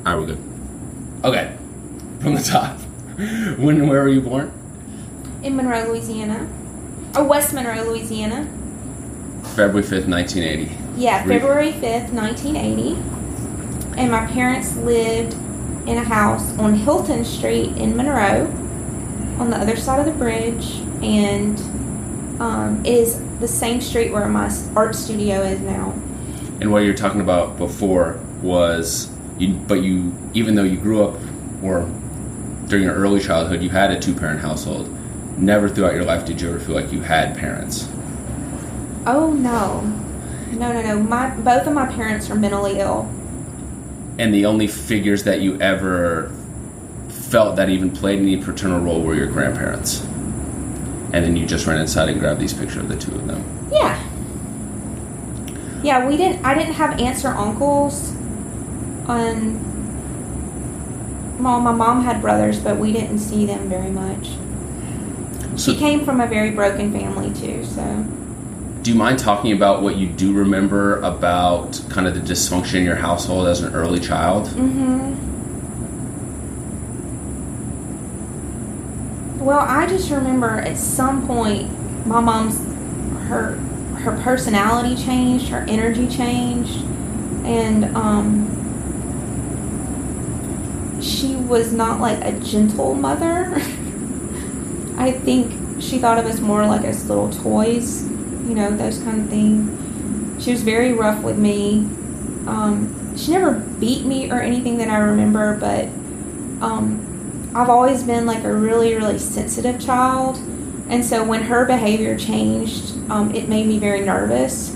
All right, we're good. Okay, from the top. When and where were you born? In Monroe, Louisiana. Or West Monroe, Louisiana. February 5th, 1980. Yeah, February 5th, 1980. And my parents lived in a house on Hilton Street in Monroe, on the other side of the bridge, and it is the same street where my art studio is now. And what you're talking about before was, even though you grew up, or during your early childhood, you had a two-parent household, never throughout your life did you ever feel like you had parents? Oh, no. No. Both of my parents are mentally ill. And the only figures that you ever felt that even played any paternal role were your grandparents. And then you just ran inside and grabbed these pictures of the two of them. Yeah. Yeah, I didn't have aunts or uncles. Well, my mom had brothers, but we didn't see them very much. She came from a very broken family too, so. Do you mind talking about what you do remember about kind of the dysfunction in your household as an early child? Mm-hmm. Well, I just remember at some point my her personality changed, her energy changed, and she was not like a gentle mother. I think she thought of us more like as little toys, those kind of things. She was very rough with me. She never beat me or anything that I remember, but I've always been like a really, really sensitive child. And so when her behavior changed, it made me very nervous.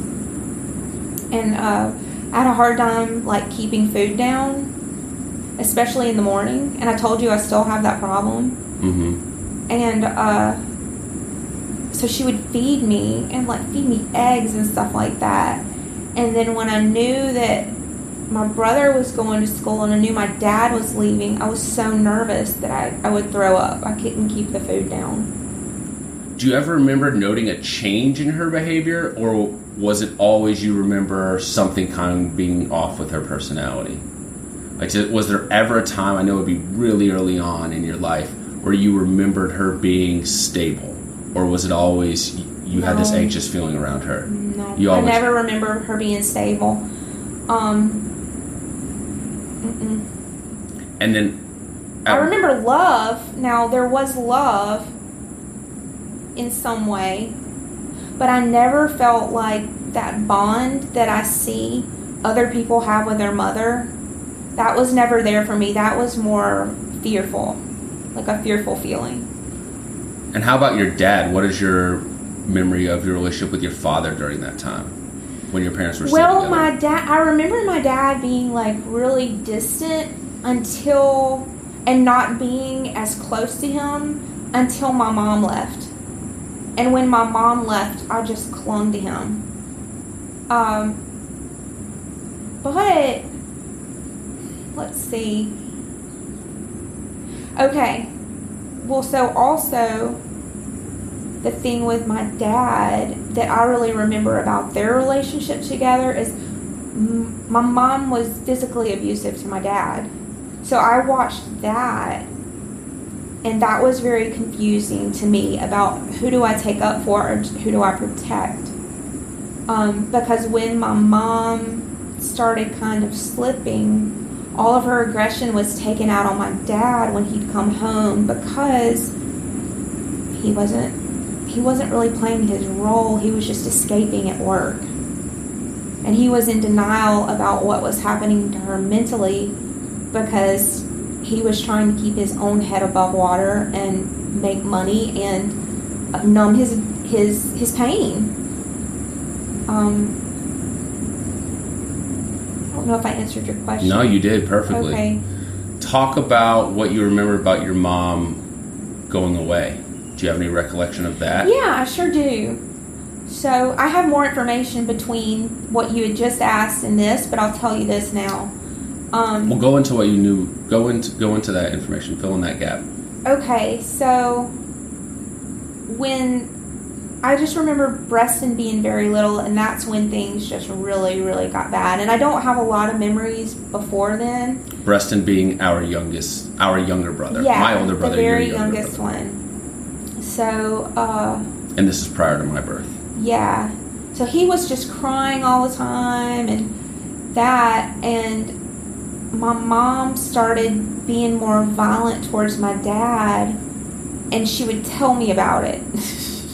And I had a hard time like keeping food down, especially in the morning. And I told you I still have that problem. Mm-hmm. And so she would feed me and like feed me eggs and stuff like that. And then when I knew that my brother was going to school and I knew my dad was leaving, I was so nervous that I would throw up. I couldn't keep the food down. Do you ever remember noting a change in her behavior, or was it always you remember something kind of being off with her personality? Like, was there ever a time, I know it would be really early on in your life, where you remembered her being stable? Or was it always you had this anxious feeling around her? No, I never remember her being stable. And then I remember love. Now, there was love in some way, but I never felt like that bond that I see other people have with their mother. That was never there for me. That was more fearful, like a fearful feeling. And how about your dad? What is your memory of your relationship with your father during that time when your parents were still together? Well, I remember my dad being like really distant and not being as close to him until my mom left. And when my mom left, I just clung to him. But let's see. Okay. Well, so also the thing with my dad that I really remember about their relationship together is my mom was physically abusive to my dad. So I watched that, and that was very confusing to me about who do I take up for or who do I protect. Because when my mom started kind of slipping, all of her aggression was taken out on my dad when he'd come home because he wasn't really playing his role. He was just escaping at work. And he was in denial about what was happening to her mentally because he was trying to keep his own head above water and make money and numb his pain. I don't know if I answered your question. No, you did perfectly. Okay. Talk about what you remember about your mom going away. Do you have any recollection of that? Yeah, I sure do. So I have more information between what you had just asked and this, but I'll tell you this now. Well, go into what you knew. Go into that information. Fill in that gap. Okay, so when I just remember Preston being very little, and that's when things just really, really got bad. And I don't have a lot of memories before then. Preston being our younger brother. Yeah, my older brother, the very your younger youngest brother. one. So, And this is prior to my birth. yeah. So he was just crying all the time, and my mom started being more violent towards my dad, and she would tell me about it.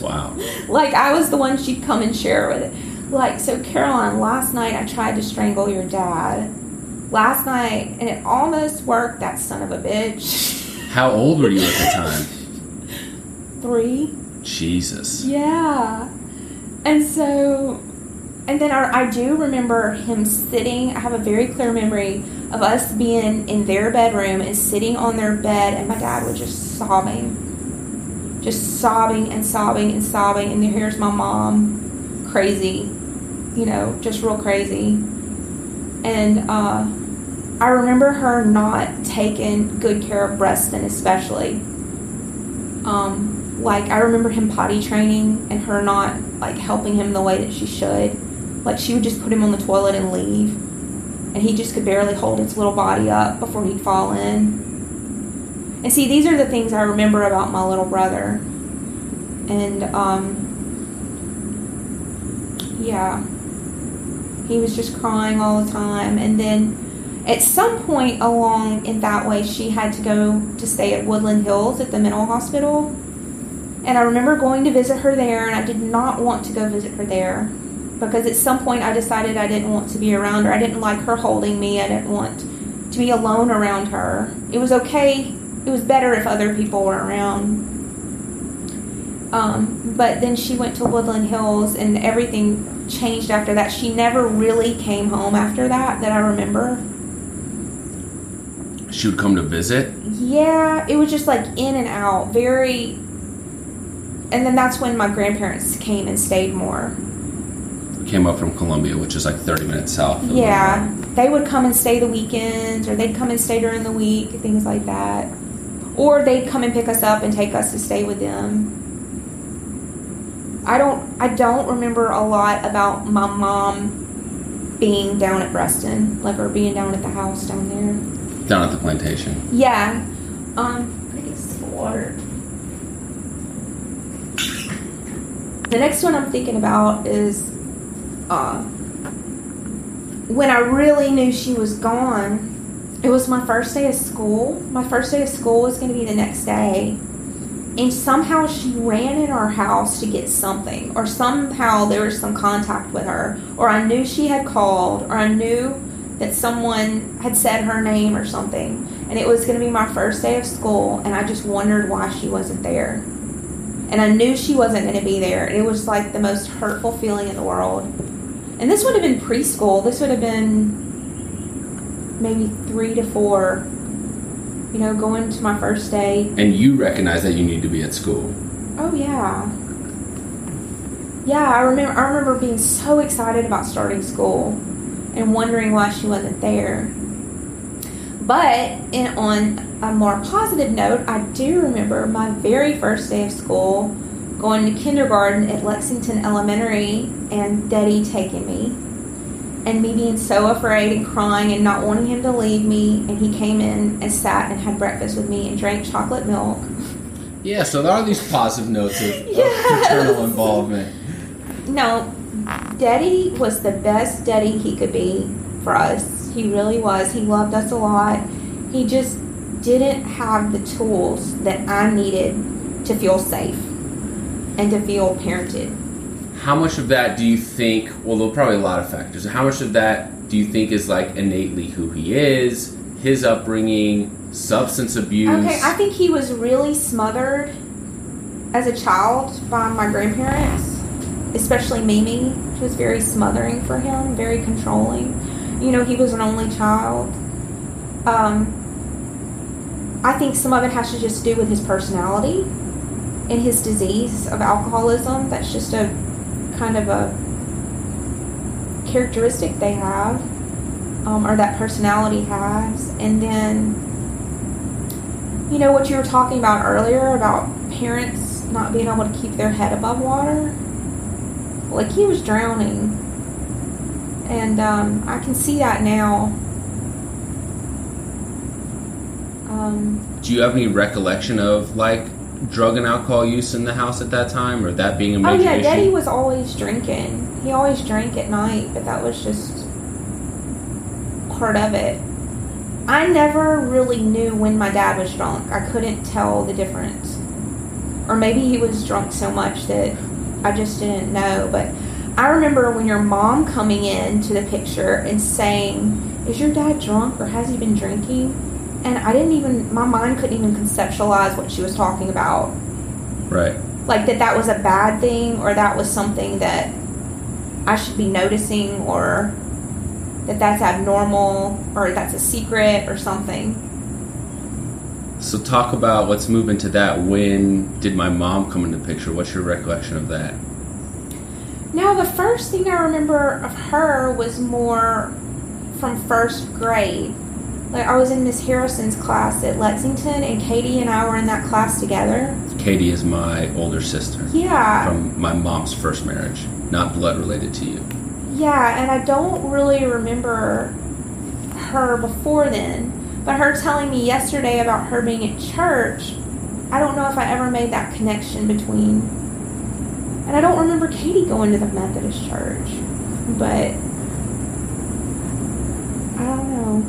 Wow. Like, I was the one she'd come and share with it. Like, so Caroline, last night I tried to strangle your dad. Last night, and it almost worked, that son of a bitch. How old were you at the time? 3. Jesus. Yeah. And so, and then I do remember him sitting, I have a very clear memory of us being in their bedroom and sitting on their bed, and my dad was just sobbing. Just sobbing and sobbing and sobbing, and here's my mom, crazy, just real crazy. And I remember her not taking good care of Preston, especially. Like, I remember him potty training and her not, like, helping him the way that she should. Like, she would just put him on the toilet and leave, and he just could barely hold his little body up before he'd fall in. And see, these are the things I remember about my little brother. And, yeah. He was just crying all the time. And then at some point along in that way, she had to go to stay at Woodland Hills at the mental hospital. And I remember going to visit her there, and I did not want to go visit her there. Because at some point I decided I didn't want to be around her. I didn't like her holding me. I didn't want to be alone around her. It was okay. It was better if other people were around. But then she went to Woodland Hills, and everything changed after that. She never really came home after that I remember. She would come to visit? Yeah, it was just like in and out. Very... And then that's when my grandparents came and stayed more. Came up from Columbia, which is like 30 minutes south of Yeah, Monroe. they would come and stay the weekends, or they'd come and stay during the week, things like that. Or they'd come and pick us up and take us to stay with them. I don't remember a lot about my mom being down at Preston, like, or being down at the house down there. Down at the plantation. Yeah. I think it's the water. The next one I'm thinking about is when I really knew she was gone. It was my first day of school. My first day of school was going to be the next day. And somehow she ran in our house to get something. Or somehow there was some contact with her. Or I knew she had called. Or I knew that someone had said her name or something. And it was going to be my first day of school. And I just wondered why she wasn't there. And I knew she wasn't going to be there. And it was like the most hurtful feeling in the world. And this would have been preschool. This would have been maybe 3 to 4. Going to my first day. And you recognize that you need to be at school. Oh, yeah. Yeah, I remember being so excited about starting school and wondering why she wasn't there. But on a more positive note, I do remember my very first day of school going to kindergarten at Lexington Elementary and Daddy taking me. And me being so afraid and crying and not wanting him to leave me. And he came in and sat and had breakfast with me and drank chocolate milk. Yeah, so there are these positive notes of paternal involvement. No, Daddy was the best daddy he could be for us. He really was. He loved us a lot. He just didn't have the tools that I needed to feel safe and to feel parented. How much of that do you think, well, there are probably a lot of factors. How much of that do you think is like innately who he is, his upbringing, substance abuse? Okay, I think he was really smothered as a child by my grandparents, especially Mimi. She was very smothering for him, very controlling. He was an only child. I think some of it has to just do with his personality and his disease of alcoholism. That's just a kind of a characteristic they have, or that personality has. And then, what you were talking about earlier about parents, not being able to keep their head above water. Like, he was drowning. And I can see that now. Do you have any recollection of, like, drug and alcohol use in the house at that time, or that being a major issue? Oh, yeah, Daddy was always drinking. He always drank at night, but that was just part of it. I never really knew when my dad was drunk. I couldn't tell the difference. Or maybe he was drunk so much that I just didn't know. But I remember when your mom coming into the picture and saying, "Is your dad drunk or has he been drinking?" And my mind couldn't even conceptualize what she was talking about. Right. Like that was a bad thing, or that was something that I should be noticing, or that's abnormal, or that's a secret or something. So talk about, let's move into that. When did my mom come into the picture? What's your recollection of that? Now, the first thing I remember of her was more from first grade. Like, I was in Miss Harrison's class at Lexington, and Katie and I were in that class together. Katie is my older sister. Yeah. From my mom's first marriage, not blood related to you. Yeah, and I don't really remember her before then. But her telling me yesterday about her being at church, I don't know if I ever made that connection between. And I don't remember Katie going to the Methodist church. But I don't know.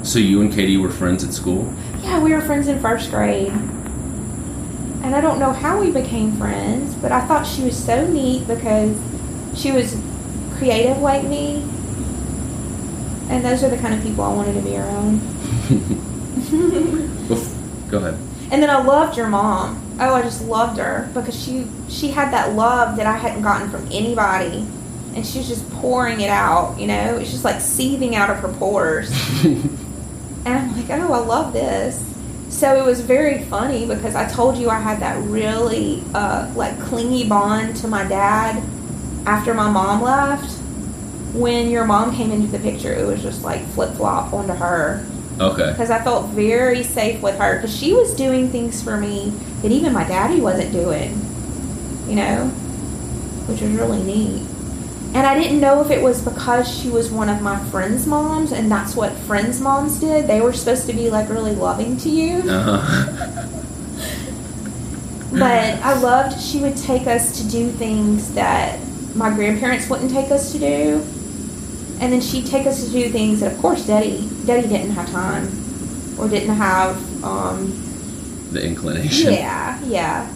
So you and Katie were friends at school? Yeah, we were friends in first grade. And I don't know how we became friends, but I thought she was so neat because she was creative like me. And those are the kind of people I wanted to be around. Go ahead. And then I loved your mom. Oh, I just loved her because she had that love that I hadn't gotten from anybody. And she was just pouring it out, you know? It's just like seething out of her pores. And I'm like, oh, I love this. So it was very funny because I told you I had that really like clingy bond to my dad after my mom left. When your mom came into the picture, it was just like flip-flop onto her. Okay. Because I felt very safe with her. Because she was doing things for me that even my daddy wasn't doing. You know? Which was really neat. And I didn't know if it was because she was one of my friends' moms, and that's what friends' moms did. They were supposed to be like really loving to you. Uh-huh. But I loved she would take us to do things that my grandparents wouldn't take us to do. And then she'd take us to do things that, of course, Daddy didn't have time or didn't have the inclination. Yeah.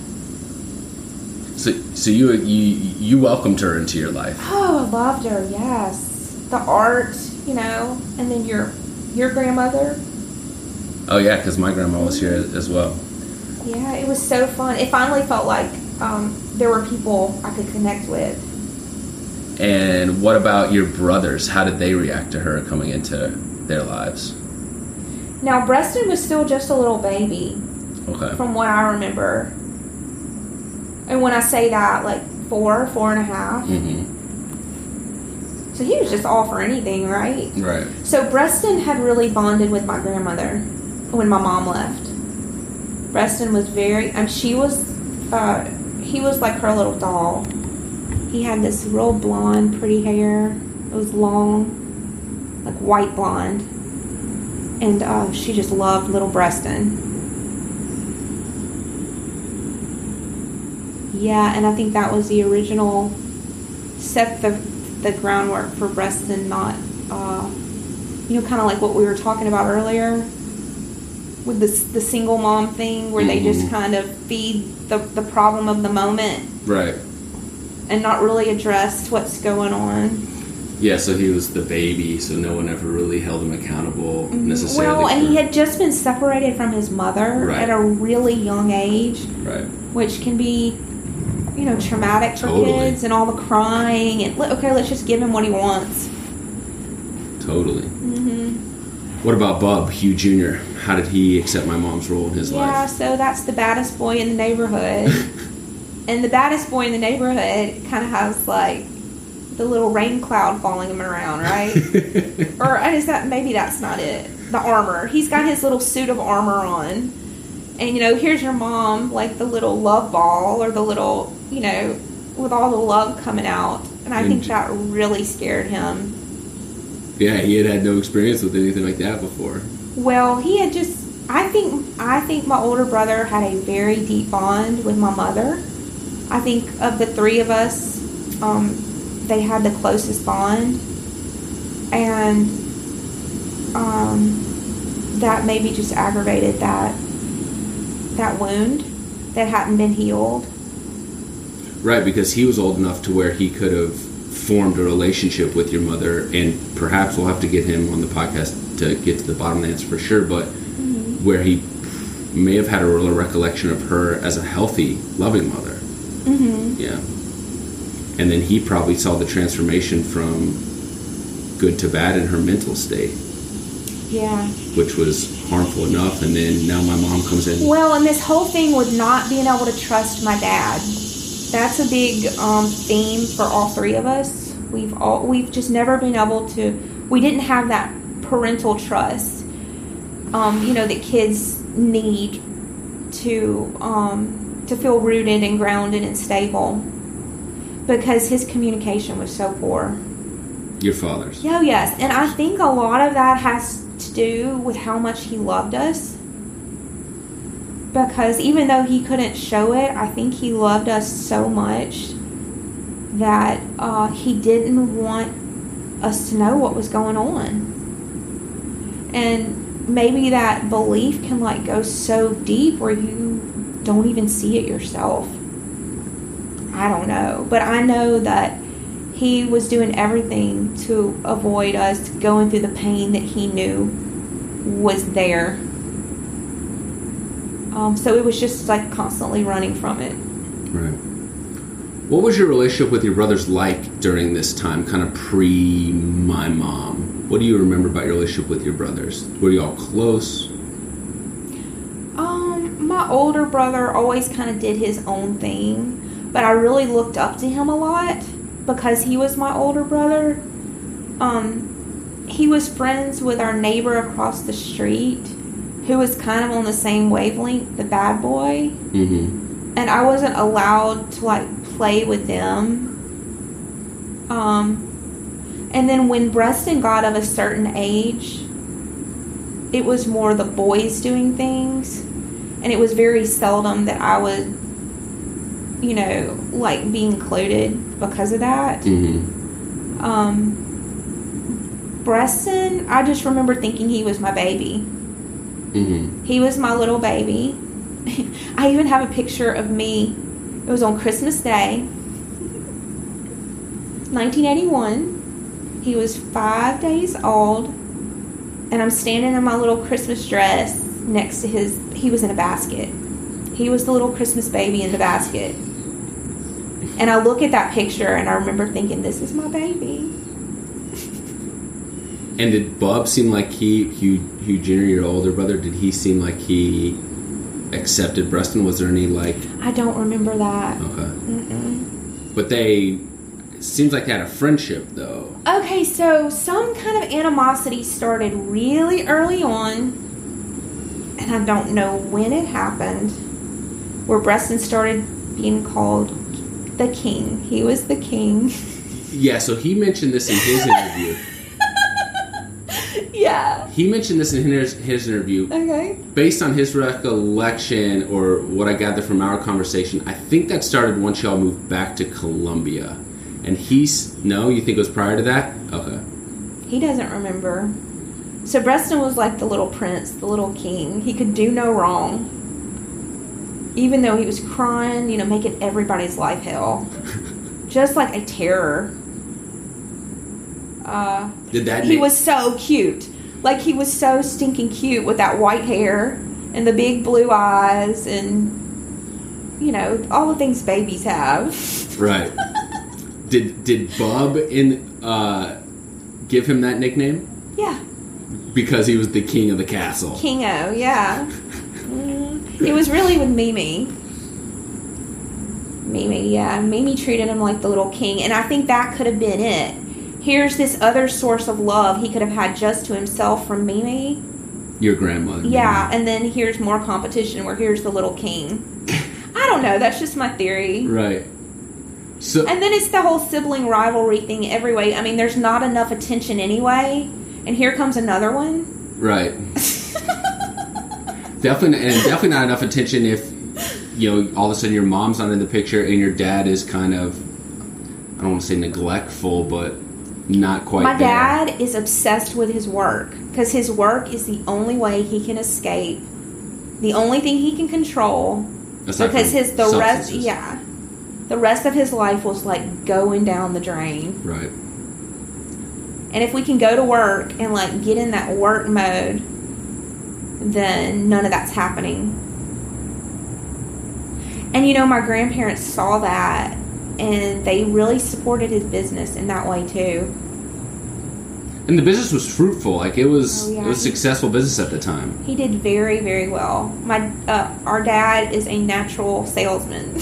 So you welcomed her into your life. Oh, I loved her. Yes, the art, you know, and then your grandmother. Oh yeah, because my grandma was here as well. Yeah, it was so fun. It finally felt like there were people I could connect with. And what about your brothers? How did they react to her coming into their lives? Now, Preston was still just a little baby. Okay. From what I remember. And when I say that, like 4 and a half. Mm-hmm. So he was just all for anything, right? Right. So Preston had really bonded with my grandmother when my mom left. Preston was he was like her little doll. He had this real blonde, pretty hair. It was long, like white blonde. And she just loved little Preston. Yeah, and I think that was the original, set the groundwork for Preston, not, kind of like what we were talking about earlier with the single mom thing, where they just kind of feed the problem of the moment. Right. And not really address what's going on. Yeah, so he was the baby, so no one ever really held him accountable necessarily. Well, and he had just been separated from his mother at a really young age. Right. Which can be, traumatic for kids, and all the crying. And, okay, let's just give him what he wants. Totally. Mm-hmm. What about Bub, Hugh Jr.? How did he accept my mom's role in his life? Yeah, so that's the baddest boy in the neighborhood. And the baddest boy in the neighborhood kind of has, like, the little rain cloud following him around, right? Or maybe that's not it. The armor. He's got his little suit of armor on. And, here's your mom, like the little love ball or the little, with all the love coming out. And I think that really scared him. Yeah, he had no experience with anything like that before. Well, he had just, I think my older brother had a very deep bond with my mother. I think of the three of us, they had the closest bond. And that maybe just aggravated that wound that hadn't been healed. Right, because he was old enough to where he could have formed a relationship with your mother, and perhaps we'll have to get him on the podcast to get to the bottom of the answer for sure, but where he may have had a real recollection of her as a healthy, loving mother. Yeah. And then he probably saw the transformation from good to bad in her mental state. Yeah. Which was harmful enough, and then now my mom comes in. Well, and this whole thing with not being able to trust my dad, that's a big theme for all three of us. We've just never been able to, we didn't have that parental trust, that kids need to feel rooted and grounded and stable, because his communication was so poor. Your father's? Oh, yes. And I think a lot of that has to do with how much he loved us. Because even though he couldn't show it, I think he loved us so much that he didn't want us to know what was going on. And maybe that belief can go so deep where you don't even see it yourself. I don't know. But I know that he was doing everything to avoid us going through the pain that he knew was there. So it was just constantly running from it. Right. What was your relationship with your brothers like during this time, kind of pre my mom? What do you remember about your relationship with your brothers? Were you all close? My older brother always kind of did his own thing, but I really looked up to him a lot because he was my older brother. He was friends with our neighbor across the street, who was kind of on the same wavelength, the bad boy. Mm-hmm. And I wasn't allowed to play with them. And then when Preston got of a certain age, it was more the boys doing things. And it was very seldom that I would, be included because of that. Mm-hmm. Preston, I just remember thinking he was my baby. Mm-hmm. He was my little baby. I even have a picture of me. It was on Christmas Day, 1981. He was 5 days old, and I'm standing in my little Christmas dress next to he was in a basket. He was the little Christmas baby in the basket. And I look at that picture, and I remember thinking, this is my baby. And did Bob seem like Hugh Jr., your older brother, did he seem like he accepted Preston? Was there any I don't remember that. Okay. Mm-mm. But it seems like they had a friendship, though. Okay, so some kind of animosity started really early on, and I don't know when it happened, where Preston started being called the king. He was the king. Yeah, so he mentioned this in his interview. Yeah. He mentioned this in his interview. Okay. Based on his recollection, or what I gathered from our conversation, I think that started once y'all moved back to Columbia. And no, you think it was prior to that? Okay. He doesn't remember. So Preston was like the little prince, the little king. He could do no wrong. Even though he was crying, making everybody's life hell. Just like a terror. He was so cute. He was so stinking cute with that white hair and the big blue eyes and, all the things babies have. Right. Did Bob give him that nickname? Yeah. Because he was the king of the castle. Kingo, yeah. It was really with Mimi. Mimi treated him like the little king, and I think that could have been it. Here's this other source of love he could have had just to himself from Mimi. Your grandmother. Yeah, and then here's more competition where here's the little king. I don't know. That's just my theory. Right. So, and then it's the whole sibling rivalry thing every way. I mean, there's not enough attention anyway, and here comes another one. Right. Definitely not enough attention if, all of a sudden your mom's not in the picture and your dad is kind of, I don't want to say neglectful, but not quite My there. dad is obsessed with his work because his work is the only way he can escape, the only thing he can control. Aside because from the rest of his life was like going down the drain. Right. And if we can go to work and like get in that work mode, then none of that's happening. And my grandparents saw that, and they really supported his business in that way too. And the business was fruitful. Like it was, Oh, yeah. it was a successful business at the time. He did very, very well. Our dad is a natural salesman.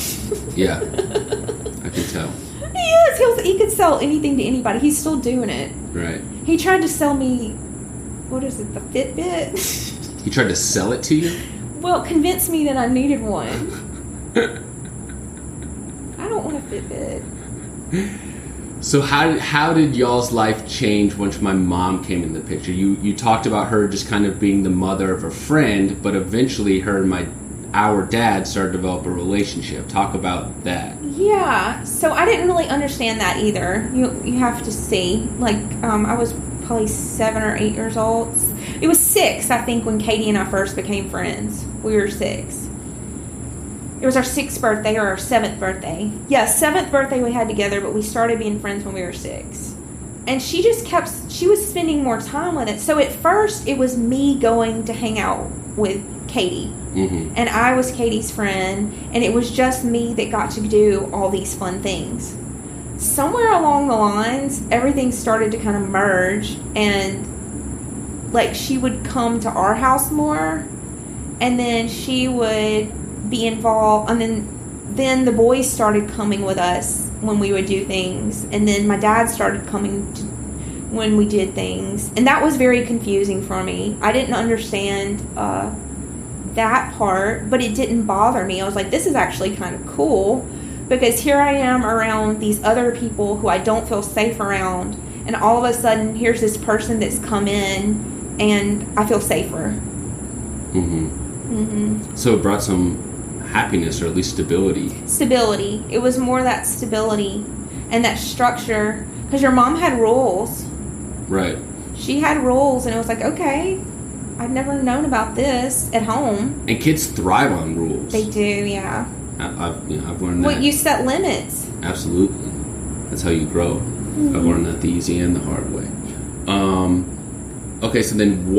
Yeah, I can tell. Yes, he could sell anything to anybody. He's still doing it. Right. He tried to sell me, what is it, the Fitbit? He tried to sell it to you? Well, convince me that I needed one. I don't want a Fitbit. So how did y'all's life change once my mom came in the picture? You talked about her just kind of being the mother of a friend, but eventually her and our dad started to develop a relationship. Talk about that. Yeah, so I didn't really understand that either. You have to see. Like, I was probably 7 or 8 years old. It was 6, I think, when Katie and I first became friends. We were 6. It was our 6th birthday or our 7th birthday. Yeah, 7th birthday we had together, but we started being friends when we were 6. And she was spending more time with it. So at first, it was me going to hang out with Katie. Mm-hmm. And I was Katie's friend, and it was just me that got to do all these fun things. Somewhere along the lines, everything started to kind of merge, and like she would come to our house more, and then she would be involved, and then the boys started coming with us when we would do things, and then my dad started coming when we did things, and that was very confusing for me. I didn't understand that part, but it didn't bother me. I was like, this is actually kind of cool, because here I am around these other people who I don't feel safe around, and all of a sudden here's this person that's come in and I feel safer. So it brought some happiness, or at least stability. It was more that stability and that structure, because your mom had rules. Right. She had rules, and it was like, okay, I'd never known about this at home. And kids thrive on rules. They do, yeah. I've learned that. Well, you set limits. Absolutely. That's how you grow. I've learned that the easy and the hard way. Okay, so then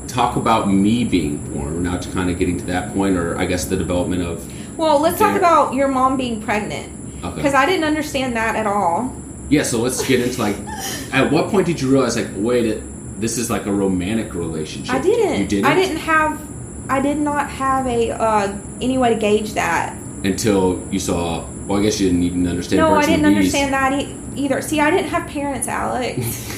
talk about me being born. We're now kind of getting to that point, or I guess the development of... Well, let's talk about your mom being pregnant. Okay. Because I didn't understand that at all. Yeah, so let's get into at what point did you realize wait, this is like a romantic relationship? I didn't. You didn't? I did not have any way to gauge that. Until you saw... Well, I guess you didn't even understand No, birds I didn't and bees. understand that either. See, I didn't have parents, Alex.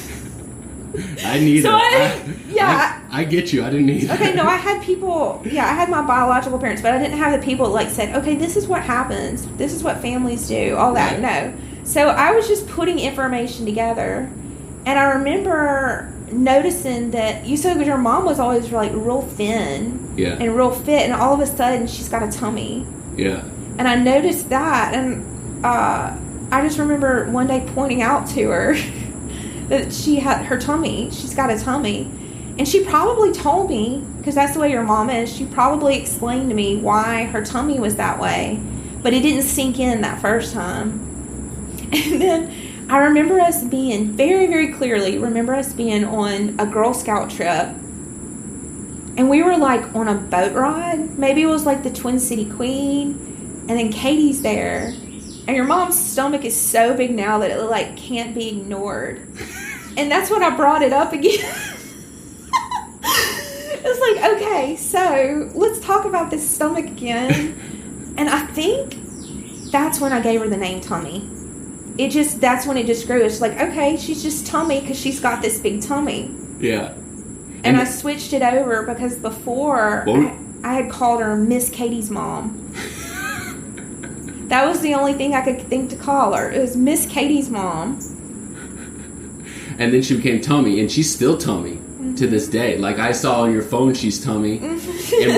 I need So I get you. I didn't need Okay, no, I had people... Yeah, I had my biological parents, but I didn't have the people that said, okay, this is what happens. This is what families do. All that. Right. No. So I was just putting information together. And I remember noticing that you said your mom was always like real thin. Yeah. And real fit. And all of a sudden, she's got a tummy. Yeah. And I noticed that. And I just remember one day pointing out to her that she had her tummy. She's got a tummy. And she probably told me, because that's the way your mom is, she probably explained to me why her tummy was that way. But it didn't sink in that first time. And then I remember us being, very, very clearly, on a Girl Scout trip. And we were like on a boat ride. Maybe it was like the Twin City Queen. And then Katie's there. And your mom's stomach is so big now that it like can't be ignored. And that's when I brought it up again. It's like, okay, so let's talk about this stomach again. And I think that's when I gave her the name Tummy. That's when it just grew. It's like, okay, she's just Tummy because she's got this big tummy. Yeah. And I switched it over because before I had called her Miss Katie's mom. That was the only thing I could think to call her. It was Miss Katie's mom. And then she became Tummy, and she's still Tummy to this day. Like, I saw on your phone she's Tummy. In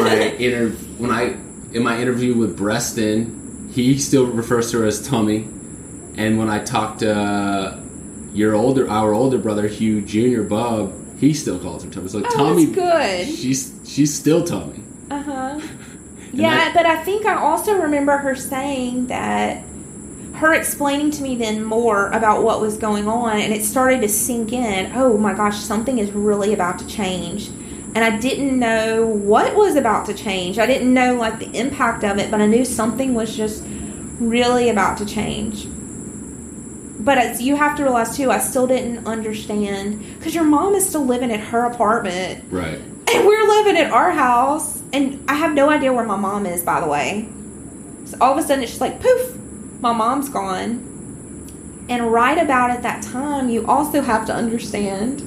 my interview with Breston, he still refers to her as Tummy. And when I talked to our older brother, Hugh Jr., Bub, he still calls her Tummy. So Tummy, that's good. She's still Tummy. Yeah, but I think I also remember her saying that, her explaining to me then more about what was going on, and it started to sink in. Oh my gosh, something is really about to change. And I didn't know what was about to change. I didn't know like the impact of it, but I knew something was just really about to change. But as you have to realize too, I still didn't understand, because your mom is still living at her apartment. Right. And we're living at our house, and I have no idea where my mom is, by the way. So all of a sudden, it's just like, poof, my mom's gone. And right about at that time, you also have to understand,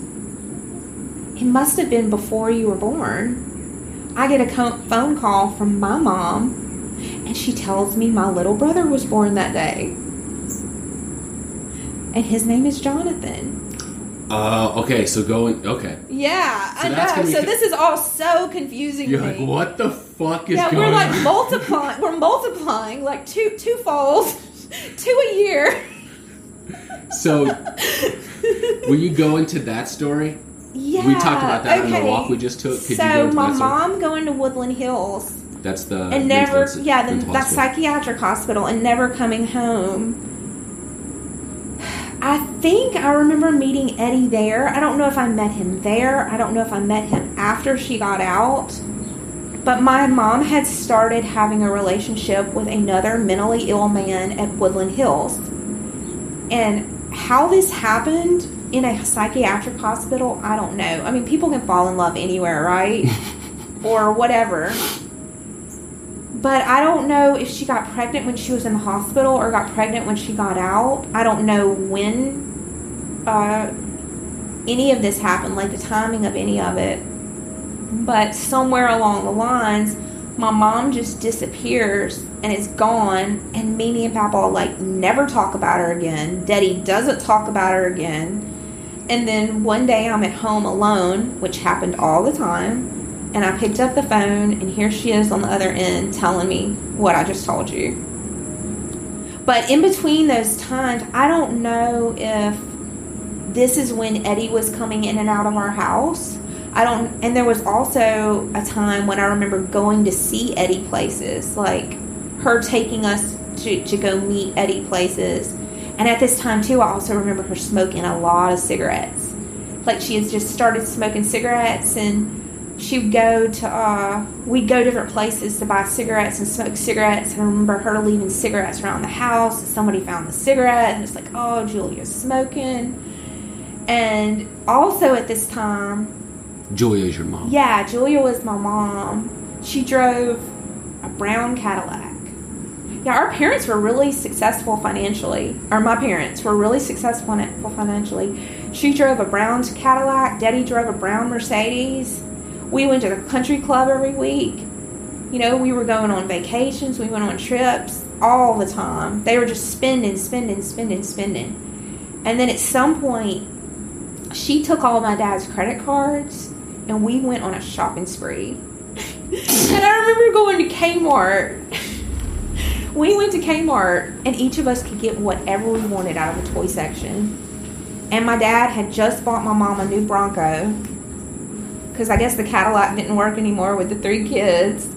it must have been before you were born. I get a phone call from my mom, and she tells me my little brother was born that day. And his name is Jonathan. Okay, so okay. Yeah, so I know. So this is all so confusing You're to me. like, what the fuck is going on? Yeah, we're like multiplying. We're multiplying like twofold, 2 a year. So, will you go into that story? Yeah. We talked about that on the walk we just took. Could you go into my that story? mom going to Woodland Hills. That's the and never, that psychiatric hospital, and never coming home. I think I remember meeting Eddie there. I don't know if I met him there. I don't know if I met him after she got out. But my mom had started having a relationship with another mentally ill man at Woodland Hills. And how this happened in a psychiatric hospital, I don't know. I mean, people can fall in love anywhere, right? Or whatever. But I don't know if she got pregnant when she was in the hospital or got pregnant when she got out. I don't know when any of this happened, like the timing of any of it. But somewhere along the lines, my mom just disappears and is gone. And Mimi and Papa like never talk about her again. Daddy doesn't talk about her again. And then one day I'm at home alone, which happened all the time. And I picked up the phone, and here she is on the other end telling me what I just told you. But in between those times, I don't know if this is when Eddie was coming in and out of our house. And there was also a time when I remember going to see Eddie places, like her taking us to go meet Eddie places. And at this time, too, I also remember her smoking a lot of cigarettes. Like she had just started smoking cigarettes, and she would go to, we'd go different places to buy cigarettes and smoke cigarettes. And I remember her leaving cigarettes around the house. And somebody found the cigarette, and it's like, oh, Julia's smoking. And also at this time, Julia's your mom. Yeah, Julia was my mom. She drove a brown Cadillac. Yeah, our parents were really successful financially. Or my parents were really successful financially. She drove a brown Cadillac. Daddy drove a brown Mercedes. We went to the country club every week. You know, we were going on vacations. We went on trips all the time. They were just spending. And then at some point, she took all my dad's credit cards, and we went on a shopping spree. And I remember going to Kmart. We went to Kmart, and each of us could get whatever we wanted out of the toy section. And my dad had just bought my mom a new Bronco, because I guess the Cadillac didn't work anymore with the 3 kids.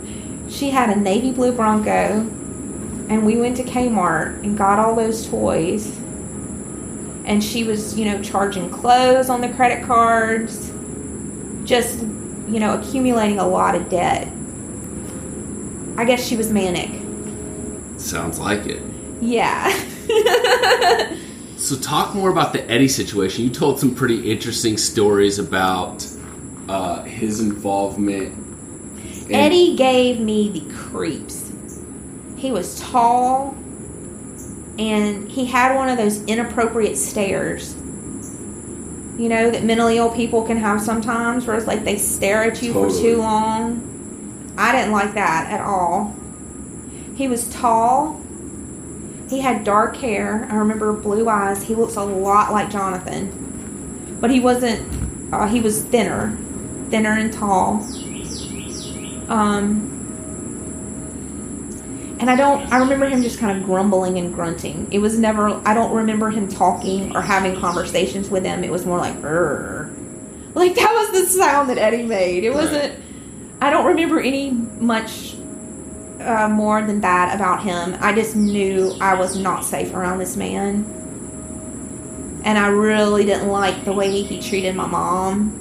She had a navy blue Bronco, and we went to Kmart and got all those toys. And she was, charging clothes on the credit cards, just, accumulating a lot of debt. I guess she was manic. Sounds like it. Yeah. So talk more about the Eddie situation. You told some pretty interesting stories about his involvement. Eddie gave me the creeps. He was tall, and he had one of those inappropriate stares. you know, that mentally ill people can have sometimes, where it's like they stare at you for too long. I didn't like that at all. He was tall. He had dark hair. I remember blue eyes. He looks a lot like Jonathan. But he wasn't, he was thinner and tall. And I remember him just kind of grumbling and grunting. It was never, I don't remember him talking or having conversations with him. It was more like, "Rrr." Like, that was the sound that Eddie made. It wasn't, I don't remember any much more than that about him. I just knew I was not safe around this man. And I really didn't like the way he treated my mom.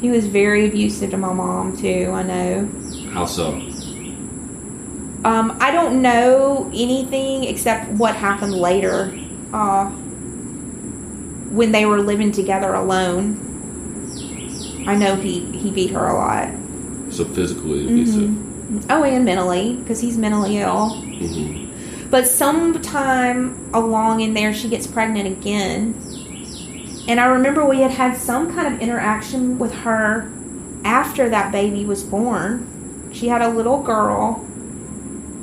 He was very abusive to my mom, too, I know. How so? I don't know anything except what happened later when they were living together alone. I know he beat her a lot. So physically abusive? Mm-hmm. Oh, and mentally, because he's mentally ill. Mm-hmm. But sometime along in there, she gets pregnant again. And I remember we had some kind of interaction with her after that baby was born. She had a little girl.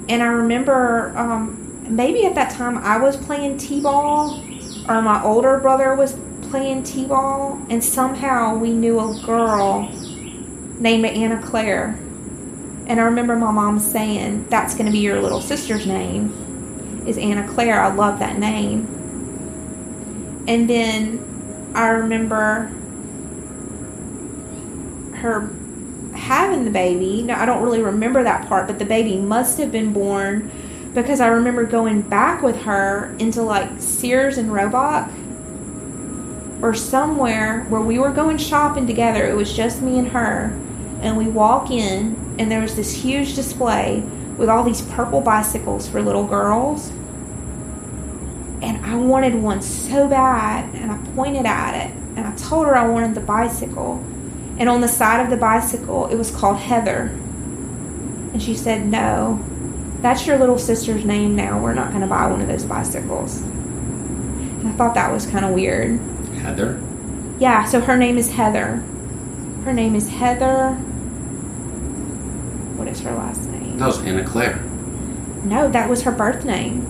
And I remember maybe at that time I was playing t-ball, or my older brother was playing t-ball, and somehow we knew a girl named Anna Claire. And I remember my mom saying, "That's going to be your little sister's name, is Anna Claire. I love that name." And then I remember her having the baby. Now, I don't really remember that part, but the baby must have been born because I remember going back with her into like Sears and Roebuck or somewhere where we were going shopping together. It was just me and her, and we walk in and there was this huge display with all these purple bicycles for little girls, and I wanted one so bad, and I pointed at it and I told her I wanted the bicycle. And on the side of the bicycle, it was called Heather. And she said, "No, that's your little sister's name now. We're not going to buy one of those bicycles." And I thought that was kind of weird. Heather? Yeah, so her name is Heather. Her name is Heather. What is her last name? That was Anna Claire. No, that was her birth name.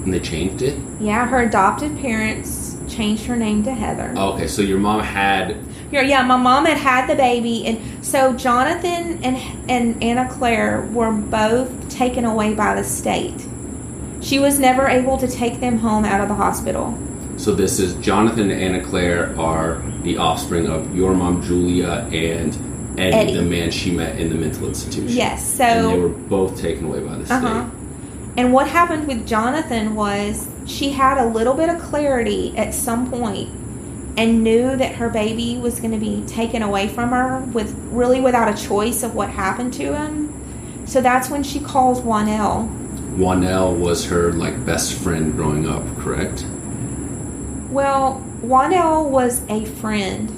And they changed it? Yeah, her adopted parents changed her name to Heather. Oh, okay, so your mom had... Yeah, my mom had the baby, and so Jonathan and Anna Claire were both taken away by the state. She was never able to take them home out of the hospital. So this is Jonathan and Anna Claire are the offspring of your mom, Julia, and Eddie, the man she met in the mental institution. Yes, so... And they were both taken away by the state. And what happened with Jonathan was she had a little bit of clarity at some point and knew that her baby was going to be taken away from her without a choice of what happened to him. So that's when she calls Juanelle. Juanelle was her best friend growing up, correct? Well, Juanelle was a friend.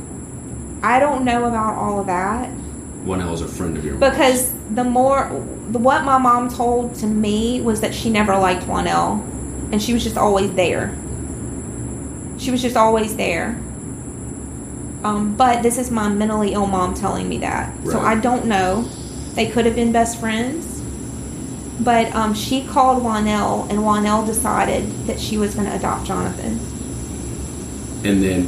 I don't know about all of that. Juanelle was a friend of your mom. Because what my mom told to me was that she never liked Juanelle, and she was just always there. She was just always there. But this is my mentally ill mom telling me that. Right. So I don't know. They could have been best friends. But she called Juanelle, and Juanelle decided that she was going to adopt Jonathan. And then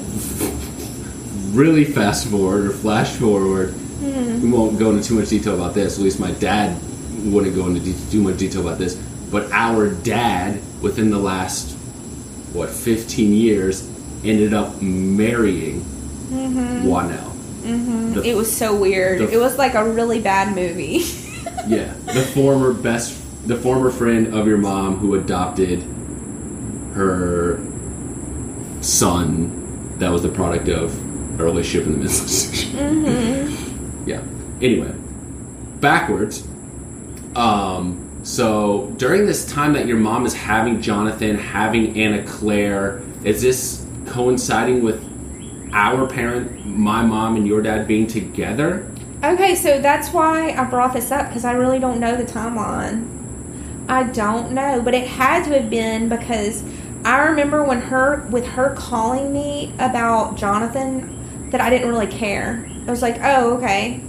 really fast forward or flash forward. We won't go into too much detail about this. At least my dad wouldn't go into too much detail about this. But our dad, within the last, 15 years, ended up marrying Juanelle. It was so weird. It was like a really bad movie. Yeah. The former friend of your mom who adopted her son that was the product of a relationship in the mental institution. Yeah. Anyway, backwards. So during this time that your mom is having Jonathan, having Anna Claire, is this coinciding with our parent, my mom, and your dad being together? Okay, so that's why I brought this up, because I really don't know the timeline. I don't know, but it had to have been because I remember with her calling me about Jonathan, that I didn't really care. I was like, oh, okay.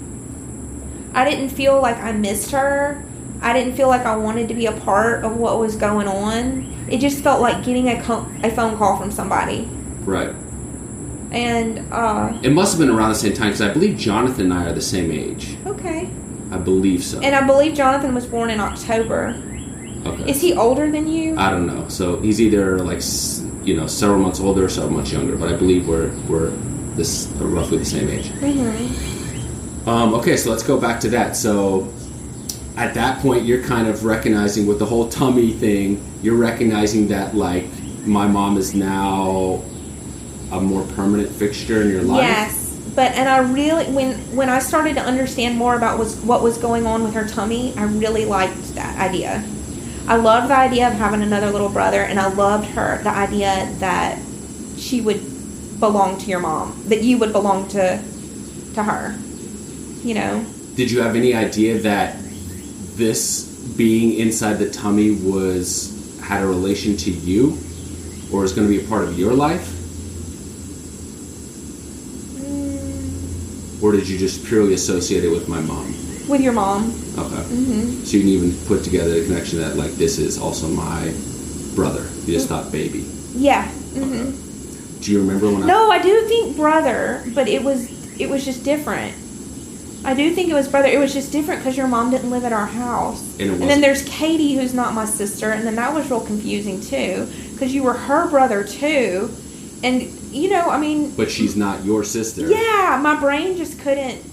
I didn't feel like I missed her. I didn't feel like I wanted to be a part of what was going on. It just felt like getting a phone call from somebody. Right. And it must have been around the same time, because I believe Jonathan and I are the same age. Okay. I believe so. And I believe Jonathan was born in October. Okay. Is he older than you? I don't know. So he's either like, several months older or several months younger, but I believe we're roughly the same age. Mm-hmm. Okay, so let's go back to that. So at that point, you're kind of recognizing with the whole tummy thing, you're recognizing that, like, my mom is now a more permanent fixture in your life? Yes. And I really, when I started to understand more about what was going on with her tummy, I really liked that idea. I loved the idea of having another little brother, and I loved the idea that she would belong to your mom, that you would belong to her, you know? Did you have any idea that this being inside the tummy had a relation to you, or was going to be a part of your life? Or did you just purely associate it with my mom? With your mom. Okay. Mm-hmm. So you didn't even put together the connection that, like, this is also my brother. You just thought baby. Yeah. Mm-hmm. Okay. Do you remember when No, I do think brother, but it was just different. I do think it was brother. It was just different because your mom didn't live at our house. And then there's Katie, who's not my sister, and then that was real confusing too, because you were her brother too, and I mean. But she's not your sister. Yeah, my brain just couldn't.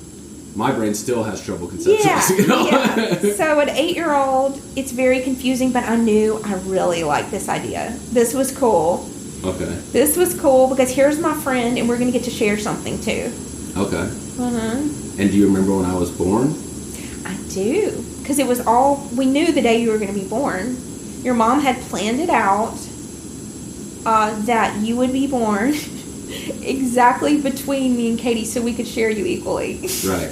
My brain still has trouble conceptualizing it all. Yeah. So at 8-year-old, it's very confusing, but I knew I really liked this idea. This was cool. Okay. This was cool because here's my friend, and we're going to get to share something too. Okay. Mm-hmm. And do you remember when I was born? I do. Because it was we knew the day you were going to be born. Your mom had planned it out that you would be born exactly between me and Katie so we could share you equally. Right.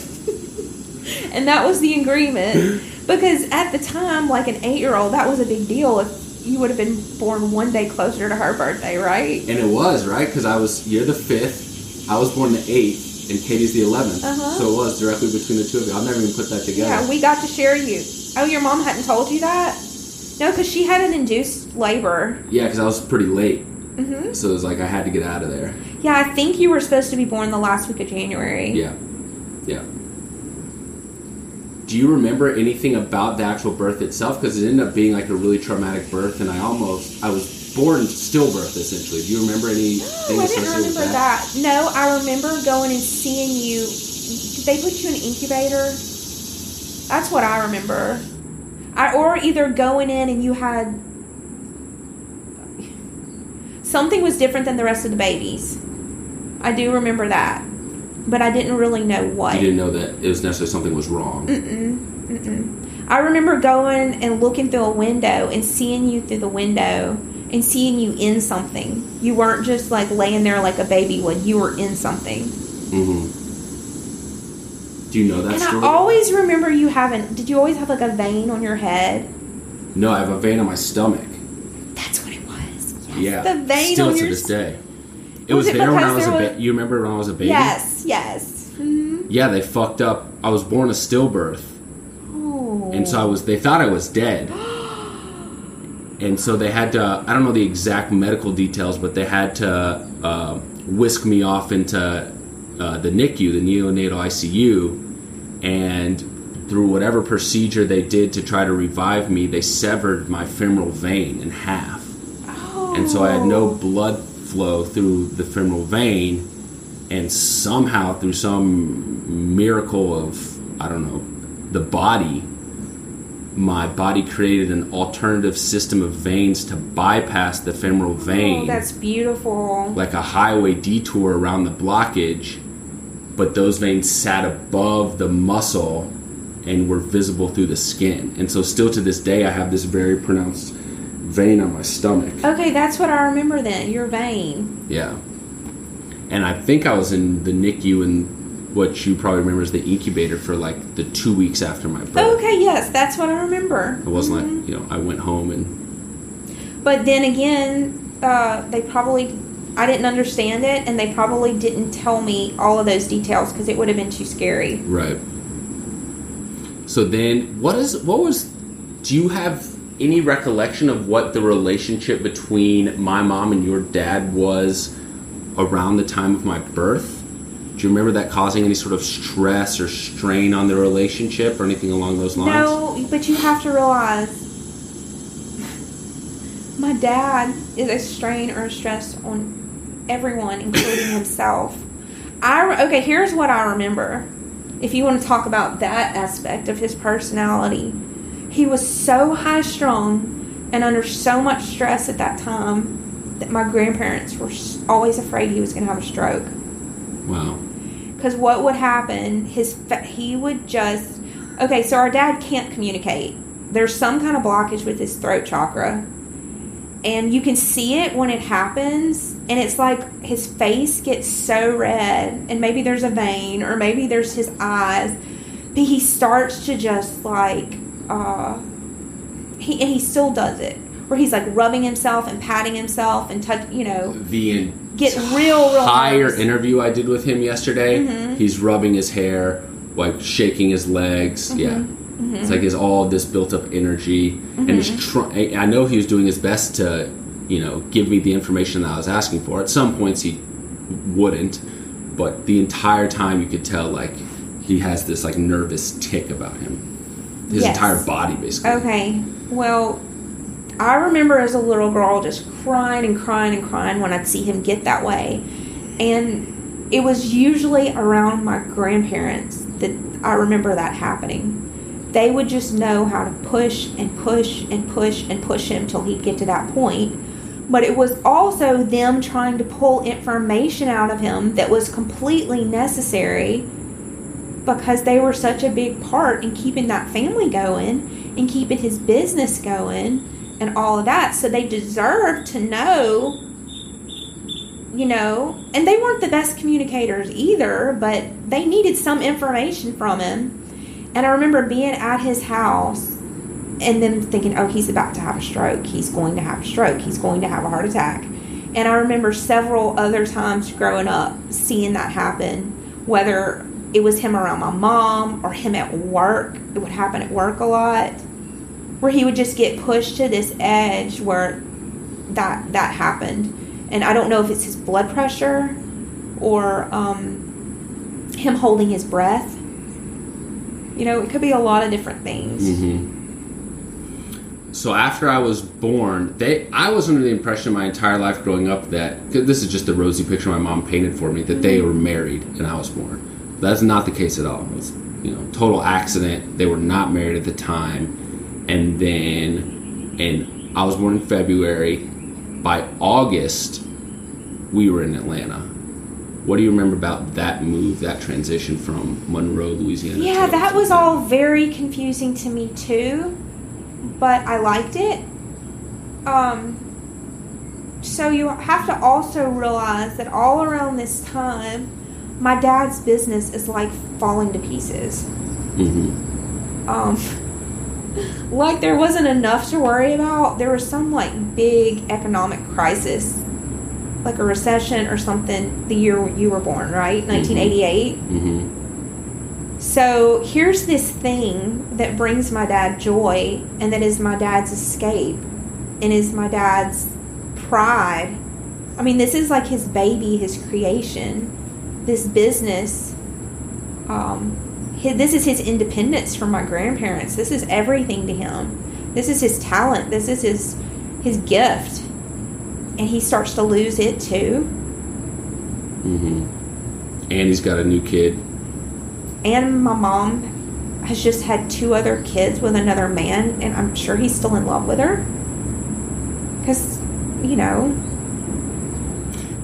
And that was the agreement. Because at the time, like an 8-year-old, that was a big deal if you would have been born one day closer to her birthday, right? And it was, right? Because you're the 5th, I was born the 8th. And Katie's the 11th. Uh-huh. So it was directly between the two of you. I've never even put that together. Yeah, we got to share you. Oh, your mom hadn't told you that? No, because she had an induced labor. Yeah, because I was pretty late. Mm-hmm. So it was like I had to get out of there. Yeah, I think you were supposed to be born the last week of January. Yeah. Yeah. Do you remember anything about the actual birth itself? Because it ended up being like a really traumatic birth, and I was born stillbirth, essentially. Do you remember anything No, I associated didn't remember with that? No, I remember going and seeing you. Did they put you in an incubator? That's what I remember. Or either going in and you had... Something was different than the rest of the babies. I do remember that. But I didn't really know what. You didn't know that it was necessarily something was wrong. I remember going and looking through a window and seeing you through the window and seeing you in something. You weren't just like laying there like a baby would. You were in something. Mm-hmm. Do you know that story? And I always remember you having... Did you always have like a vein on your head? No, I have a vein on my stomach. That's what it was. Yes, yeah. The vein Still on to your... this day. It was there when I was a baby. You remember when I was a baby? Yes. Mm-hmm. Yeah, they fucked up. I was born a stillbirth. Oh. And so they thought I was dead. And so they had to, I don't know the exact medical details, but they had to whisk me off into the NICU, the neonatal ICU, and through whatever procedure they did to try to revive me, they severed my femoral vein in half. Oh. And so I had no blood flow through the femoral vein, and somehow through some miracle of, I don't know, the body, my body created an alternative system of veins to bypass the femoral vein. Oh, that's beautiful. Like a highway detour around the blockage, but those veins sat above the muscle and were visible through the skin. And so still to this day, I have this very pronounced vein on my stomach. Okay, that's what I remember then, your vein. Yeah. And I think I was in the NICU and what you probably remember is the incubator for like the 2 weeks after my birth. Okay, yes, that's what I remember. It wasn't like, I went home and... But then again, I didn't understand it, and they probably didn't tell me all of those details because it would have been too scary. Right. So then, do you have any recollection of what the relationship between my mom and your dad was around the time of my birth? Do you remember that causing any sort of stress or strain on the relationship or anything along those lines? No, but you have to realize my dad is a strain or a stress on everyone, including himself. Okay, here's what I remember. If you want to talk about that aspect of his personality, he was so high-strung and under so much stress at that time that my grandparents were always afraid he was going to have a stroke. Wow. Because what would happen, he would just... Okay, so our dad can't communicate. There's some kind of blockage with his throat chakra. And you can see it when it happens, and it's like his face gets so red, and maybe there's a vein, or maybe there's his eyes, but he starts to just like, he still does it, where he's like rubbing himself and patting himself and touch, get real entire nervous. Interview I did with him yesterday, Mm-hmm. He's rubbing his hair, like shaking his legs, Mm-hmm. yeah. Mm-hmm. It's like all of this built up energy, Mm-hmm. and I know he was doing his best to, give me the information that I was asking for. At some points he wouldn't, but the entire time you could tell like he has this like nervous tick about him. His Yes. entire body, basically. Okay, well, I remember as a little girl just crying and crying and crying when I'd see him get that way, and it was usually around my grandparents that I remember that happening. They would just know how to push and push and push and push him till he'd get to that point. But it was also them trying to pull information out of him that was completely necessary because they were such a big part in keeping that family going and keeping his business going and all of that. So they deserved to know, and they weren't the best communicators either, but they needed some information from him. And I remember being at his house and then thinking, oh, he's about to have a stroke. He's going to have a stroke. He's going to have a heart attack. And I remember several other times growing up seeing that happen, whether it was him around my mom or him at work. It would happen at work a lot, where he would just get pushed to this edge where that happened. And I don't know if it's his blood pressure or him holding his breath. It could be a lot of different things. Mm-hmm. So after I was born, I was under the impression my entire life growing up that, this is just the rosy picture my mom painted for me, that Mm-hmm. they were married and I was born. That's not the case at all. It was, total accident. They were not married at the time. And I was born in February. By August, we were in Atlanta. What do you remember about that move, that transition from Monroe, Louisiana? Yeah, that was all very confusing to me too, but I liked it. So you have to also realize that all around this time, my dad's business is like falling to pieces. Mm-hmm. Like there wasn't enough to worry about. There was some like big economic crisis, like a recession or something the year you were born, right? 1988. Mm-hmm. So here's this thing that brings my dad joy, and that is my dad's escape, and is my dad's pride. I mean, this is like his baby, his creation, this business. This is his independence from my grandparents. This is everything to him. This is his talent. This is his gift. And he starts to lose it too. Mm-hmm. And he's got a new kid. And my mom has just had 2 other kids with another man, and I'm sure he's still in love with her. Because,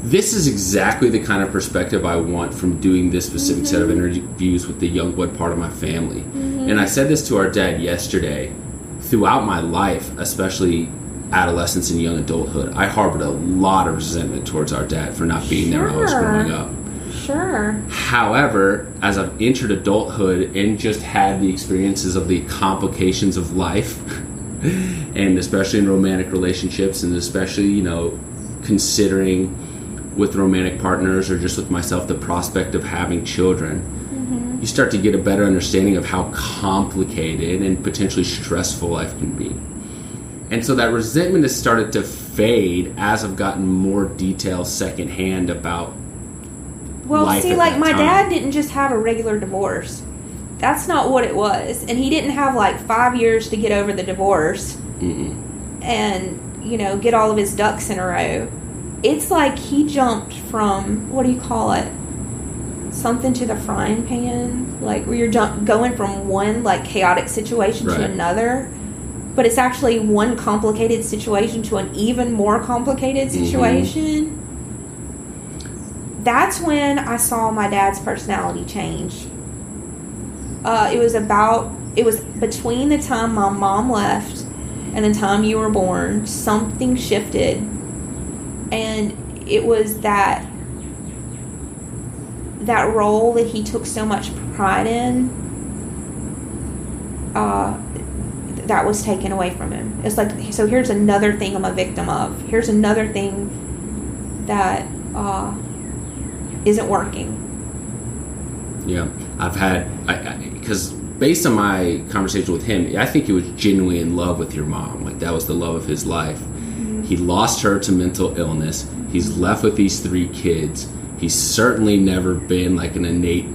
This is exactly the kind of perspective I want from doing this specific Mm-hmm. set of interviews with the Youngblood part of my family. Mm-hmm. And I said this to our dad yesterday. Throughout my life, especially adolescence and young adulthood, I harbored a lot of resentment towards our dad for not being there when I was growing up. Sure. However, as I've entered adulthood and just had the experiences of the complications of life, and especially in romantic relationships, and especially, considering with romantic partners or just with myself the prospect of having children, you start to get a better understanding of how complicated and potentially stressful life can be. And so that resentment has started to fade as I've gotten more details secondhand about life. See, at like that my time. dad didn't just have a regular divorce. That's not what it was. And he didn't have like 5 years to get over the divorce and, get all of his ducks in a row. It's like he jumped from, what do you call it? Something to the frying pan. Like where you're going from one like chaotic situation to another. But it's actually one complicated situation to an even more complicated situation. That's when I saw my dad's personality change. It was between the time my mom left and the time you were born, something shifted. And it was that role that he took so much pride in, that was taken away from him. It's like, so here's another thing I'm a victim of. Here's another thing that isn't working. Yeah, I've had, because based on my conversation with him, I think he was genuinely in love with your mom. Like that was the love of his life. He lost her to mental illness. He's left with these 3 kids. He's certainly never been like an innate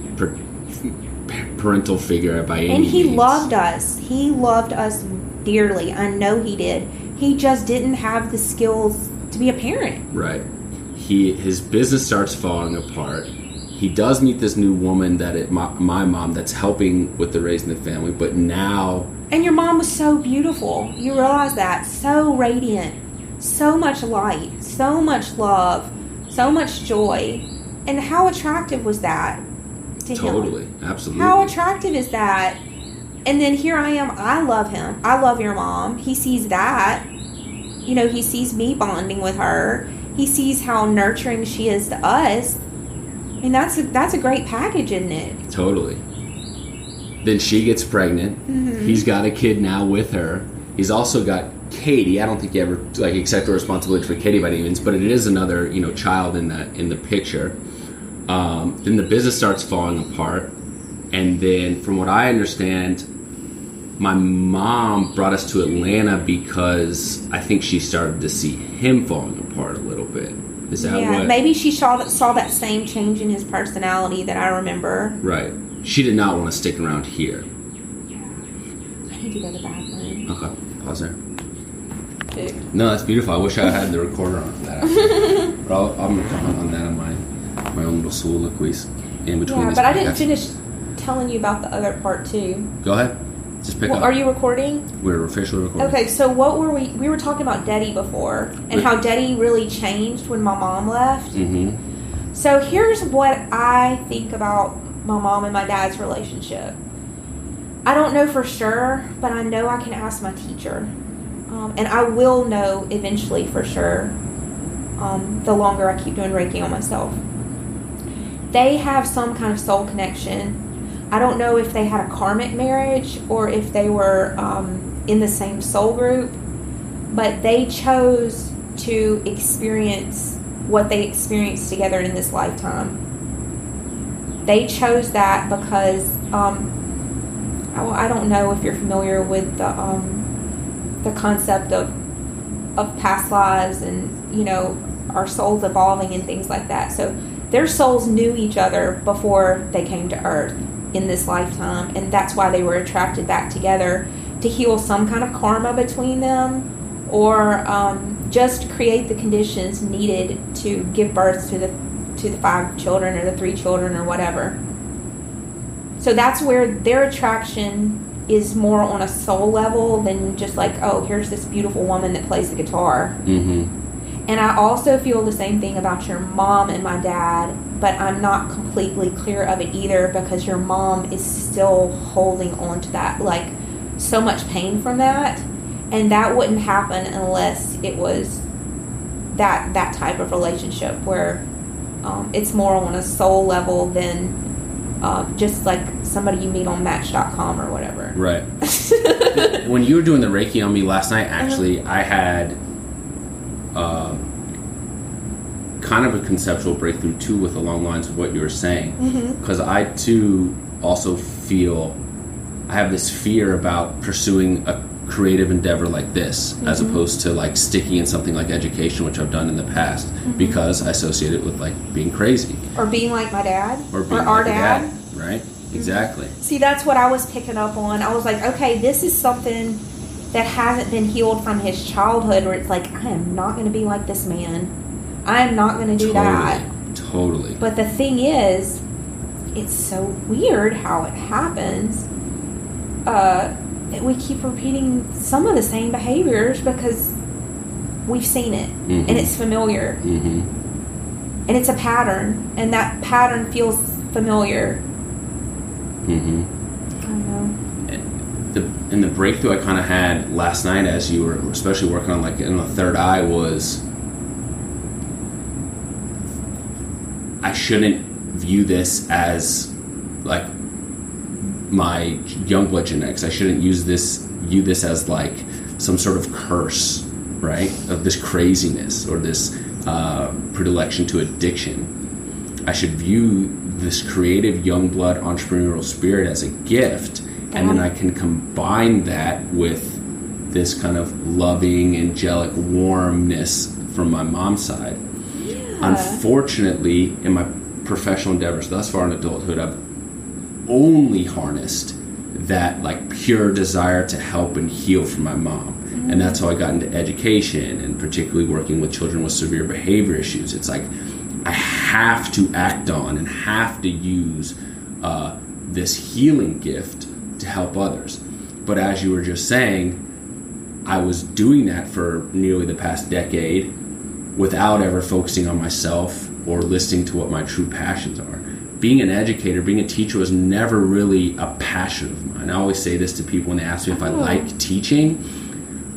parental figure by any means. And he loved us. He loved us dearly. I know he did. He just didn't have the skills to be a parent. Right. His business starts falling apart. He does meet this new woman my mom that's helping with the raising the family, but now... And your mom was so beautiful. You realize that? So radiant. So much light. So much love. So much joy. And how attractive was that to him? Totally. Absolutely. How attractive is that? And then here I am. I love him. I love your mom. He sees that. He sees me bonding with her. He sees how nurturing she is to us. I mean, that's a great package, isn't it? Totally. Then she gets pregnant. He's got a kid now with her. He's also got Katie. I don't think he ever accepted responsibility for Katie by any means, but it is another child in the picture. Then the business starts falling apart, and then from what I understand, my mom brought us to Atlanta because I think she started to see him falling apart a little bit. Is that what? Maybe she saw that same change in his personality that I remember. Right. She did not want to stick around here. I need to go to the bathroom. Okay. Pause there. Okay. No, that's beautiful. I wish I had the recorder on for that. But I'm on that on my own little soliloquies in between. Yeah, this but podcast. I didn't finish telling you about the other part too. Go ahead. Just pick up. Are you recording? We're officially recording. Okay, so what were we were talking about Daddy before, and how Daddy really changed when my mom left. So here's what I think about my mom and my dad's relationship. I don't know for sure, but I know I can ask my teacher. And I will know eventually for sure, the longer I keep doing Reiki on myself. They have some kind of soul connection. I don't know if they had a karmic marriage or if they were in the same soul group, but they chose to experience what they experienced together in this lifetime. They chose that because I don't know if you're familiar with the concept of past lives and our souls evolving and things like that. So their souls knew each other before they came to Earth in this lifetime, and that's why they were attracted back together to heal some kind of karma between them, or just create the conditions needed to give birth to the 5 children or the 3 children or whatever. So that's where their attraction is more on a soul level than just like, oh, here's this beautiful woman that plays the guitar. And I also feel the same thing about your mom and my dad, but I'm not completely clear of it either because your mom is still holding on to that, like so much pain from that, and that wouldn't happen unless it was that type of relationship where it's more on a soul level than just like somebody you meet on Match.com or whatever. Right. When you were doing the Reiki on me last night, actually, I had kind of a conceptual breakthrough too, with along the lines of what you were saying, because I too also feel I have this fear about pursuing a creative endeavor like this, as opposed to like sticking in something like education, which I've done in the past, because I associate it with like being crazy or being like my dad or being our like dad. Right? Exactly. See, that's what I was picking up on. I was like, okay, this is something that hasn't been healed from his childhood, where it's like, I am not going to be like this man. I am not going to do that. Totally. But the thing is, it's so weird how it happens. We keep repeating some of the same behaviors because we've seen it, and it's familiar. And it's a pattern, and that pattern feels familiar. I don't know. And the breakthrough I kind of had last night, as you were especially working on like in the third eye, was I shouldn't view this as like my Youngblood genetics. I shouldn't view this as like some sort of curse, right? Of this craziness or this predilection to addiction. I should view this creative Youngblood entrepreneurial spirit as a gift, and then I can combine that with this kind of loving, angelic warmness from my mom's side. Unfortunately, in my professional endeavors thus far in adulthood, I've only harnessed that like pure desire to help and heal from my mom. And that's how I got into education, and particularly working with children with severe behavior issues. It's like I have to act on and have to use this healing gift to help others. But as you were just saying, I was doing that for nearly the past decade without ever focusing on myself or listening to what my true passions are. Being an educator, being a teacher was never really a passion of mine. I always say this to people when they ask me if I like teaching.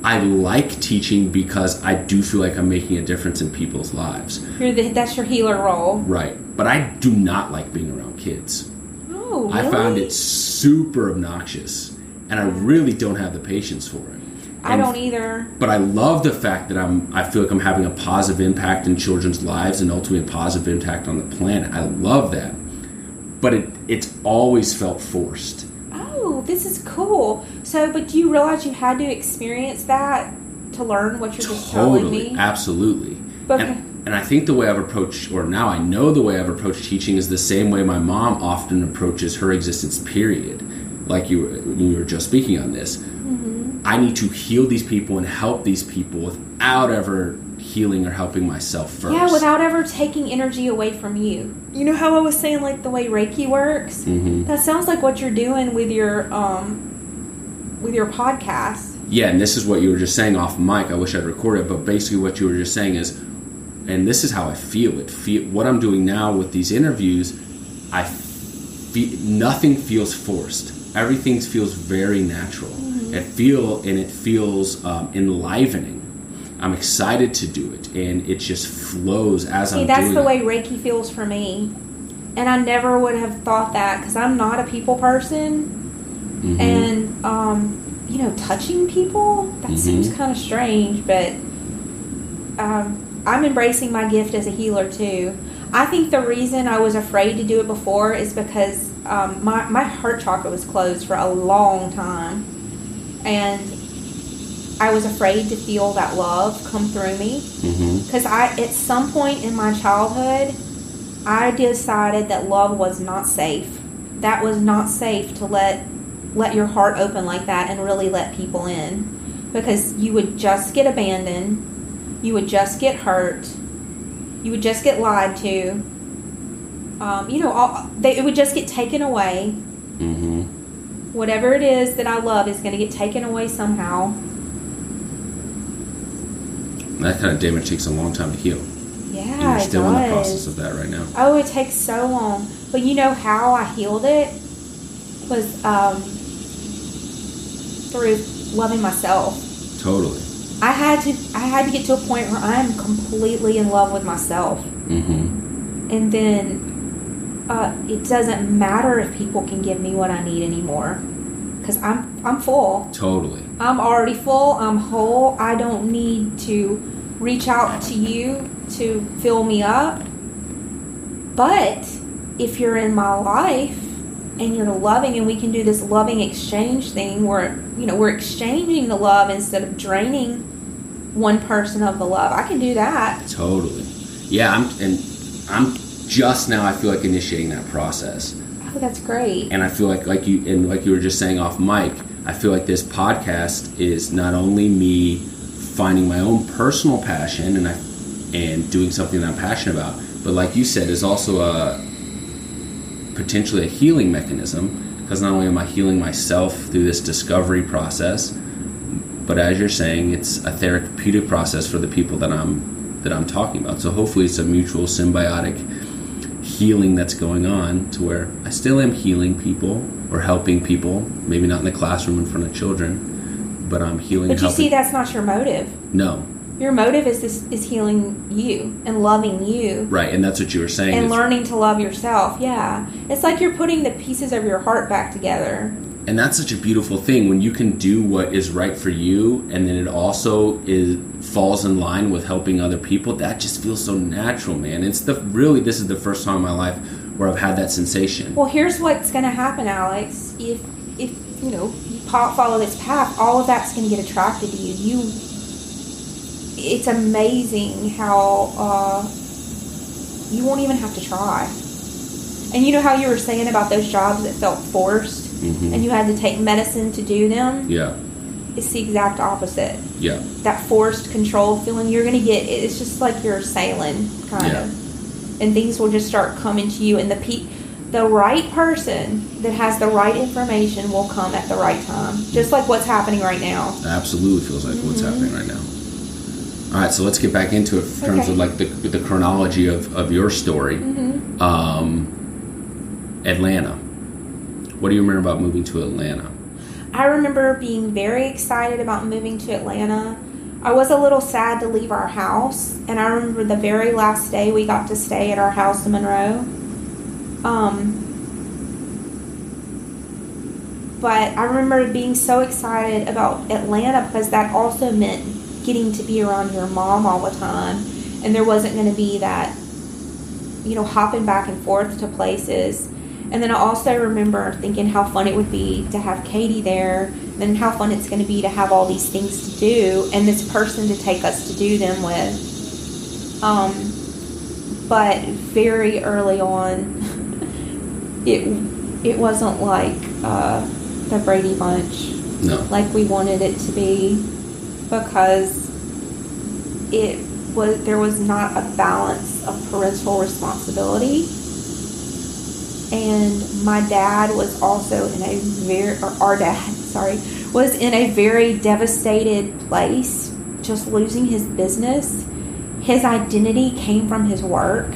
I like teaching because I do feel like I'm making a difference in people's lives. That's your healer role. Right. But I do not like being around kids. Oh, really? I found it super obnoxious, and I really don't have the patience for it. I don't either. But I love the fact that I feel like I'm having a positive impact in children's lives and ultimately a positive impact on the planet. I love that. But it's always felt forced. Oh, this is cool. So, but do you realize you had to experience that to learn what you're just telling me? Absolutely. Okay. And I think the way I've approached, or now I know the way I've approached teaching is the same way my mom often approaches her existence period. Like you were just speaking on this. I need to heal these people and help these people without ever healing or helping myself first. Yeah, without ever taking energy away from you. You know how I was saying, like, the way Reiki works? That sounds like what you're doing with your podcast. Yeah, and this is what you were just saying off mic. I wish I'd recorded it, but basically what you were just saying is, and this is how I feel it. What I'm doing now with these interviews, nothing feels forced. Everything feels very natural. It feels enlivening. I'm excited to do it, and it just flows as I'm doing it. See, that's the way Reiki feels for me. And I never would have thought that, because I'm not a people person. And, touching people, that seems kind of strange, but I'm embracing my gift as a healer, too. I think the reason I was afraid to do it before is because my heart chakra was closed for a long time. And I was afraid to feel that love come through me. Because at some point in my childhood, I decided that love was not safe. That was not safe to let your heart open like that and really let people in. Because you would just get abandoned. You would just get hurt. You would just get lied to. It would just get taken away. Whatever it is that I love is going to get taken away somehow. That kind of damage takes a long time to heal. Yeah, and you're still in the process of that right now. Oh, it takes so long. But you know how I healed it was through loving myself. Totally. I had to get to a point where I am completely in love with myself. And then it doesn't matter if people can give me what I need anymore, because I'm full. Totally. I'm already full. I'm whole. I don't need to reach out to you to fill me up. But if you're in my life and you're loving, and we can do this loving exchange thing where, we're exchanging the love instead of draining one person of the love. I can do that. Totally. Yeah, I'm just now, I feel like, initiating that process. Oh, that's great. And I feel like you were just saying off mic, I feel like this podcast is not only me finding my own personal passion and doing something that I'm passionate about, but like you said, is also potentially a healing mechanism, because not only am I healing myself through this discovery process, but as you're saying, it's a therapeutic process for the people that I'm talking about. So hopefully it's a mutual symbiotic healing that's going on, to where I still am healing people or helping people, maybe not in the classroom in front of children, but I'm healing. But you see, that's not your motive. No. Your motive is healing you and loving you. Right, and that's what you were saying. And learning to love yourself, yeah. It's like you're putting the pieces of your heart back together. And that's such a beautiful thing, when you can do what is right for you, and then it also falls in line with helping other people. That just feels so natural, man. This is the first time in my life where I've had that sensation. Well, here's what's going to happen, Alex. If you follow this path, all of that's going to get attracted to you. It's amazing how you won't even have to try. And you know how you were saying about those jobs that felt forced, and you had to take medicine to do them? Yeah. It's the exact opposite. Yeah. That forced, controlled feeling you're going to get, it's just like you're sailing, kind of. And things will just start coming to you, and the right person that has the right information will come at the right time. Just like what's happening right now. It absolutely feels like what's happening right now. All right, so let's get back into it in terms of like the chronology of your story. Atlanta. What do you remember about moving to Atlanta? I remember being very excited about moving to Atlanta. I was a little sad to leave our house, and I remember the very last day we got to stay at our house in Monroe. But I remember being so excited about Atlanta because that also meant getting to be around your mom all the time, and there wasn't going to be that, hopping back and forth to places. And then I also remember thinking how fun it would be to have Katie there, and how fun it's going to be to have all these things to do and this person to take us to do them with. But very early on, it wasn't like the Brady Bunch. No. Like we wanted it to be, because there was not a balance of parental responsibility. And my dad was also was in a very devastated place, just losing his business. His identity came from his work.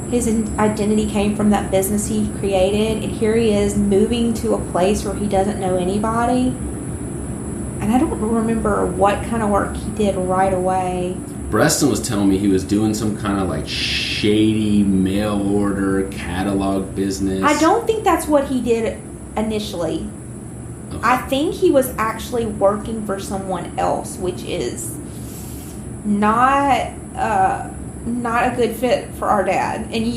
His identity came from that business he created. And here he is moving to a place where he doesn't know anybody. And I don't remember what kind of work he did right away. Preston was telling me he was doing some kind of like shady mail order catalog business. I don't think that's what he did initially. Okay. I think he was actually working for someone else, which is not a good fit for our dad. And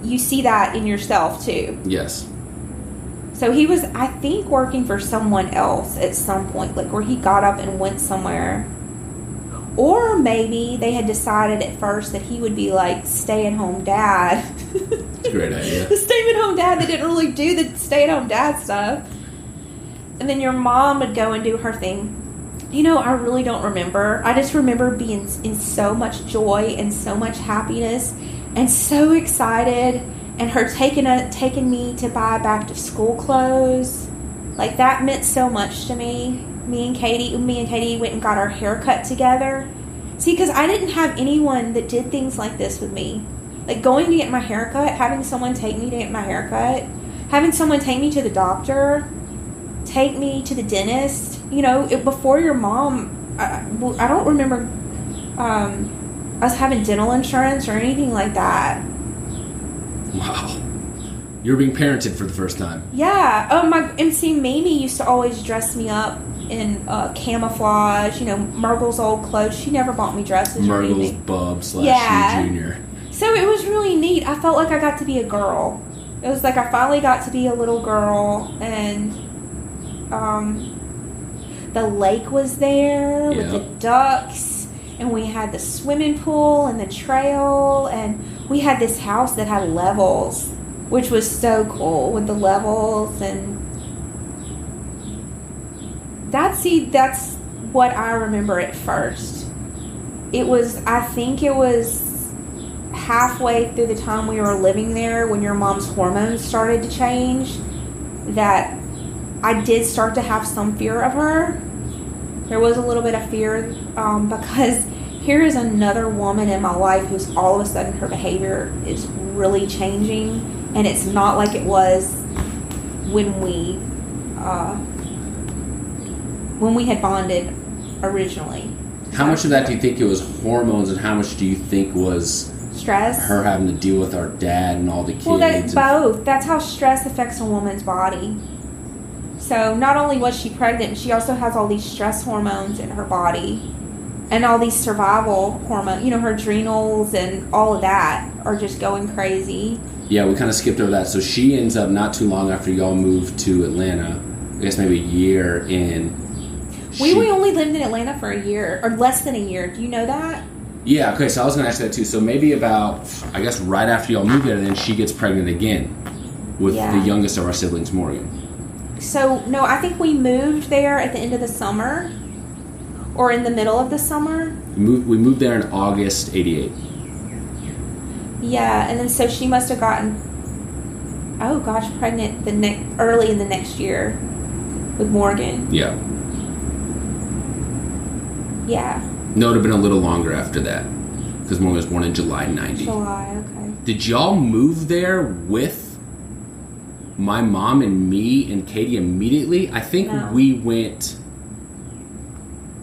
you see that in yourself too. Yes. So he was, I think, working for someone else at some point, like where he got up and went somewhere. Or maybe they had decided at first that he would be like stay-at-home dad. That's a great idea. The stay-at-home dad that didn't really do the stay-at-home dad stuff. And then your mom would go and do her thing. I really don't remember. I just remember being in so much joy and so much happiness and so excited, and her taking me to buy back-to-school clothes. Like, that meant so much to me. Me and Katie went and got our hair cut together. See, because I didn't have anyone that did things like this with me. Like going to get my hair cut, having someone take me to get my hair cut, having someone take me to the doctor, take me to the dentist. Before your mom, I don't remember us having dental insurance or anything like that. Wow. You were being parented for the first time. Yeah. Oh, my MC Mimi used to always dress me up in camouflage, Myrtle's old clothes. She never bought me dresses or Myrtle's anything. bub / you junior. So it was really neat. I felt like I got to be a girl. It was like I finally got to be a little girl, and the lake was there with the ducks, and we had the swimming pool and the trail, and we had this house that had levels, which was so cool with the levels. And that's what I remember at first. I think it was halfway through the time we were living there, when your mom's hormones started to change, that I did start to have some fear of her. There was a little bit of fear because here is another woman in my life who's all of a sudden her behavior is really changing, and it's not like it was when we had bonded originally. How much of that do you think it was hormones, and how much do you think was stress? Her having to deal with our dad and all the kids. Well, that's both. That's how stress affects a woman's body. So not only was she pregnant, she also has all these stress hormones in her body, and all these survival hormones. Her adrenals and all of that are just going crazy. Yeah, we kind of skipped over that. So she ends up not too long after y'all moved to Atlanta. I guess maybe a year in. We only lived in Atlanta for a year, or less than a year. Do you know that? Yeah, okay, so I was going to ask that too. So maybe about, I guess, right after y'all moved there, then she gets pregnant again with the youngest of our siblings, Morgan. So, no, I think we moved there at the end of the summer, or in the middle of the summer. We moved there in August '88. Yeah, and then so she must have gotten, pregnant early in the next year with Morgan. Yeah. Yeah. No, it would have been a little longer after that, because Morgan was born in July '90. July, okay. Did y'all move there with my mom and me and Katie immediately? I think we went...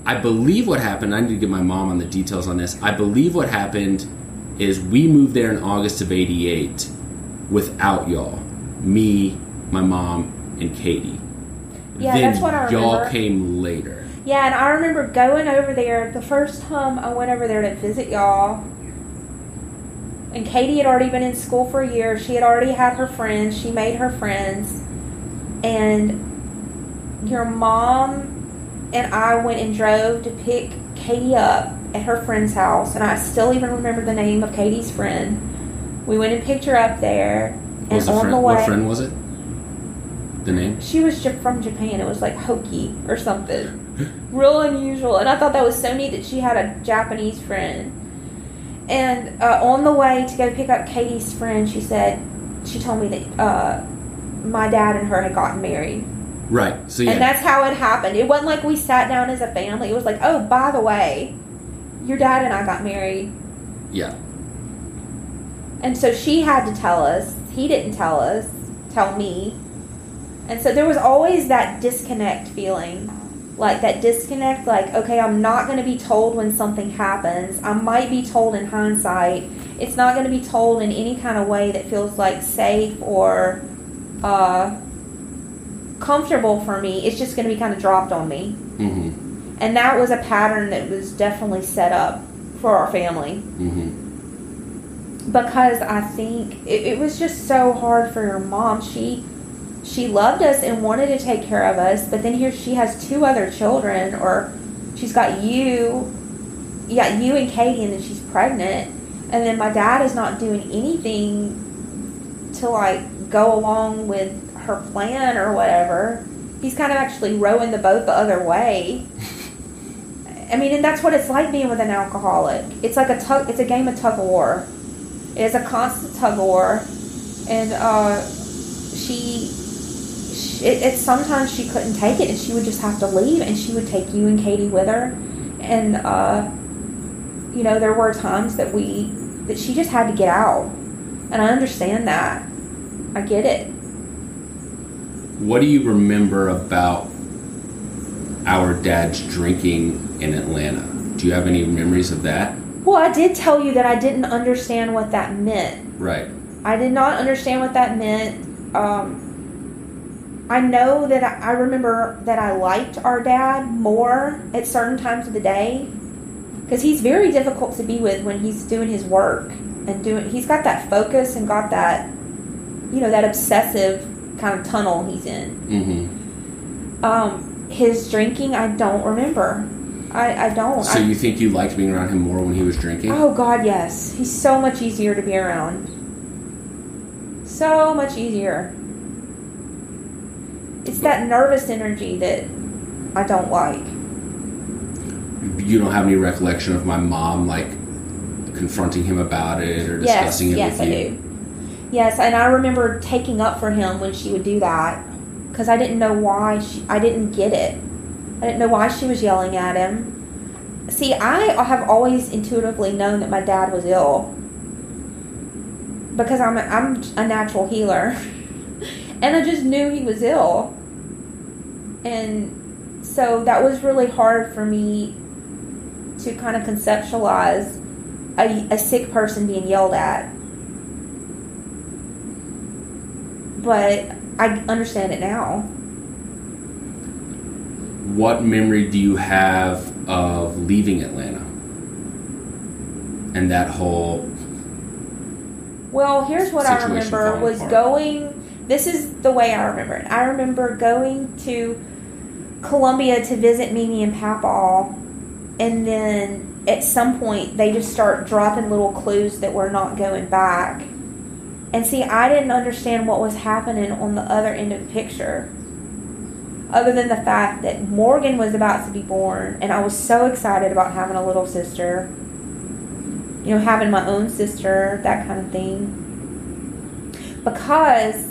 I believe what happened... I need to get my mom on the details on this. I believe what happened is we moved there in August of '88 without y'all. Me, my mom, and Katie. Yeah, then that's what I remember. Y'all came later. Yeah, and I remember going over there. The first time I went over there to visit y'all, and Katie had already been in school for a year. She had already had her friends. She made her friends. And your mom and I went and drove to pick Katie up at her friend's house. And I still even remember the name of Katie's friend. We went and picked her up there. And on the way, what friend was it? The name? She was from Japan. It was like Hoki or something. Real unusual. And I thought that was so neat that she had a Japanese friend. And on the way to go pick up Katie's friend, she told me that my dad and her had gotten married. Right. So yeah. And that's how it happened. It wasn't like we sat down as a family. It was like, oh, by the way, your dad and I got married. Yeah. And so she had to tell us. He didn't tell me. And so there was always that disconnect feeling. Like that disconnect, like, okay, I'm not going to be told when something happens. I might be told in hindsight. It's not going to be told in any kind of way that feels like safe or comfortable for me. It's just going to be kind of dropped on me. Mm-hmm. And that was a pattern that was definitely set up for our family. Mm-hmm. Because I think it was just so hard for your mom. She loved us and wanted to take care of us, but then here she has 2 other children, or she's got you and Katie, and then she's pregnant, and then my dad is not doing anything to like go along with her plan or whatever. He's kind of actually rowing the boat the other way. I mean, and that's what it's like being with an alcoholic. It's like it's a game of tug of war. It's a constant tug of war, and sometimes she couldn't take it, and she would just have to leave, and she would take you and Katie with her. And there were times that she just had to get out, and I understand that. I get it. What do you remember about our dad's drinking in Atlanta? Do you have any memories of that? Well, I did tell you that I didn't understand what that meant. Right. I did not understand what that meant. I know that I remember that I liked our dad more at certain times of the day, because he's very difficult to be with when he's doing his work and he's got that focus and got that, that obsessive kind of tunnel he's in. His drinking, I don't remember. I don't. So you think you liked being around him more when he was drinking? Oh, God, yes. He's so much easier to be around. So much easier. It's that nervous energy that I don't like. You don't have any recollection of my mom, like, confronting him about it or discussing it with you? Yes, I do. Yes, and I remember taking up for him when she would do that, because I didn't know why. I didn't get it. I didn't know why she was yelling at him. See, I have always intuitively known that my dad was ill, because I'm a natural healer, and I just knew he was ill. And so that was really hard for me to kind of conceptualize a sick person being yelled at. But I understand it now. What memory do you have of leaving Atlanta? And that whole... Well, here's what I remember was going... This is the way I remember it. I remember going to Columbia to visit Mimi and Papaw, and then at some point they just start dropping little clues that we're not going back. And see, I didn't understand what was happening on the other end of the picture, other than the fact that Morgan was about to be born, and I was so excited about having a little sister, having my own sister, that kind of thing. Because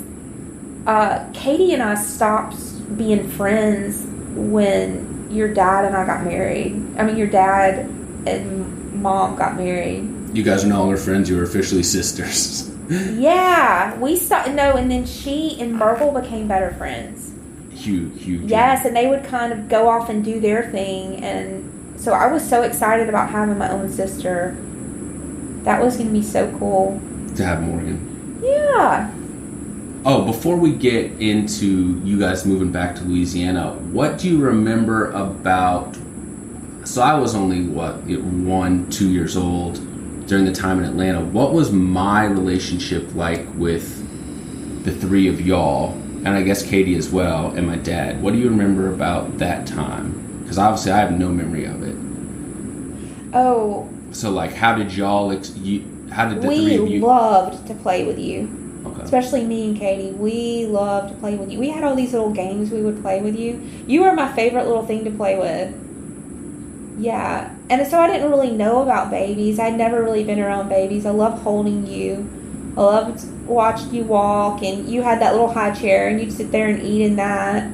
Katie and I stopped being friends when your dad and I got married. I mean, your dad and mom got married. You guys are no longer friends. You were officially sisters. Yeah, we stopped. No, and then she and Myrtle became better friends. Huge. Yes, and they would kind of go off and do their thing, and so I was so excited about having my own sister. That was going to be so cool. To have Morgan. Yeah. Oh, before we get into you guys moving back to Louisiana, what do you remember about... So I was only, 1-2 years old during the time in Atlanta. What was my relationship like with the three of y'all, and I guess Katie as well, and my dad? What do you remember about that time? Because obviously I have no memory of it. Oh. So, like, how did y'all... how did the three of you... We loved to play with you. Okay. Especially me and Katie. We loved to play with you. We had all these little games we would play with you. You were my favorite little thing to play with. Yeah. And so I didn't really know about babies. I'd never really been around babies. I loved holding you. I loved watching you walk. And you had that little high chair, and you'd sit there and eat in that.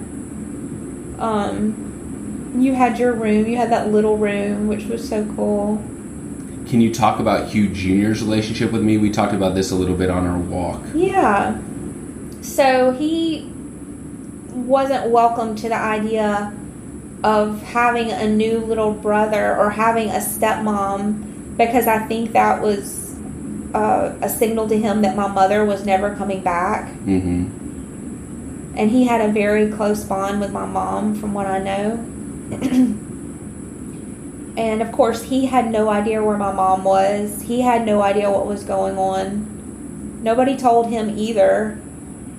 You had your room. You had that little room, which was so cool. Can you talk about Hugh Jr.'s relationship with me? We talked about this a little bit on our walk. Yeah. So he wasn't welcome to the idea of having a new little brother or having a stepmom, because I think that was a signal to him that my mother was never coming back. Mm-hmm. And he had a very close bond with my mom, from what I know. And, of course, he had no idea where my mom was. He had no idea what was going on. Nobody told him either.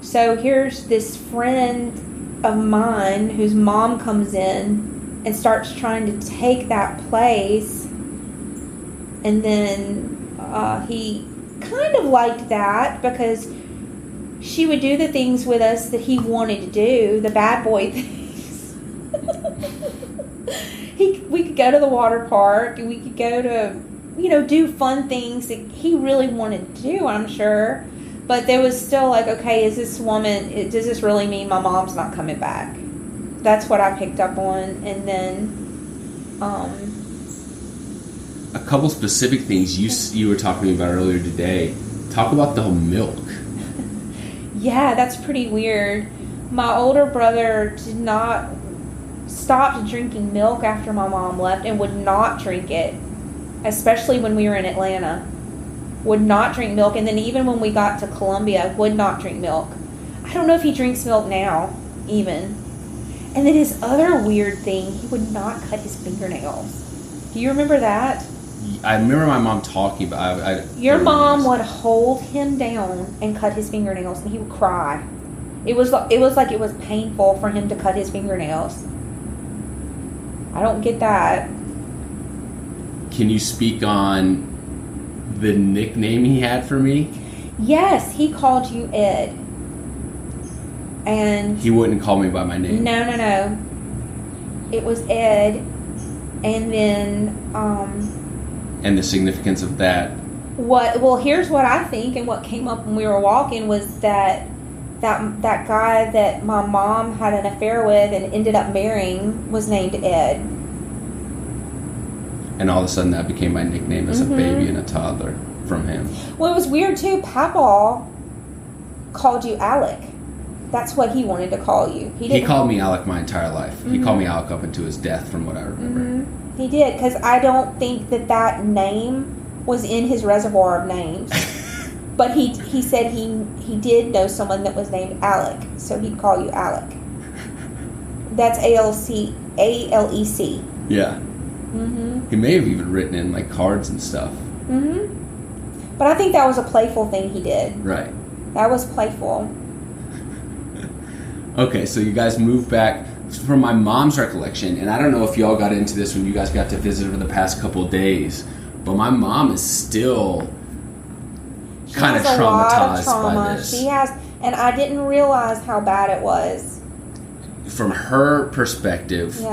So here's this friend of mine whose mom comes in and starts trying to take that place. And then he kind of liked that, because she would do the things with us that he wanted to do, the bad boy things. We could go to the water park, and we could go to, do fun things that he really wanted to do, I'm sure. But there was still like, okay, is this woman, does this really mean my mom's not coming back? That's what I picked up on. And then, a couple specific things you were talking about earlier today. Talk about the milk. Yeah, that's pretty weird. My older brother stopped drinking milk after my mom left, and would not drink it, especially when we were in Atlanta. Would not drink milk, and then even when we got to Columbia, would not drink milk. I don't know if he drinks milk now. even. And then his other weird thing, he would not cut his fingernails. Do you remember that? I remember my mom talking about. Your mom would hold him down and cut his fingernails, and he would cry. It was like it was painful for him to cut his fingernails. I don't get that. Can you speak on the nickname he had for me? Yes, he called you Ed. And he wouldn't call me by my name. No. It was Ed, and then and the significance of that. Well, here's what I think, and what came up when we were walking was that guy that my mom had an affair with and ended up marrying was named Ed. And all of a sudden that became my nickname as a baby and a toddler from him. Well, it was weird too. Papa called you Alec. That's what he wanted to call you. He called me Alec my entire life. He called me Alec up into his death, from what I remember. He did, because I don't think that name was in his reservoir of names. But he said he did know someone that was named Alec, so he'd call you Alec. That's A-L-E-C. Yeah. He may have even written in like cards and stuff. But I think that was a playful thing he did. Right. That was playful. Okay, so you guys moved back. From my mom's recollection, and I don't know if y'all got into this when you guys got to visit over the past couple of days, but my mom is still kind of traumatized by this. She has, and I didn't realize how bad it was. From her perspective,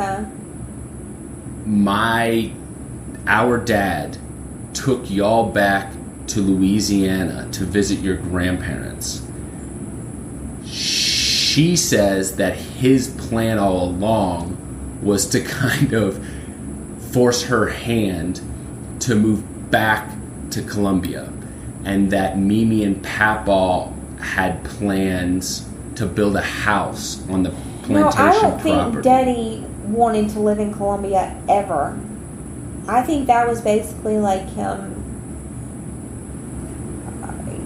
our dad took y'all back to Louisiana to visit your grandparents. She says that his plan all along was to kind of force her hand to move back to Columbia, and that Mimi and Papaw had plans to build a house on the plantation property. No, I don't think Daddy wanted to live in Columbia ever. I think that was basically like him.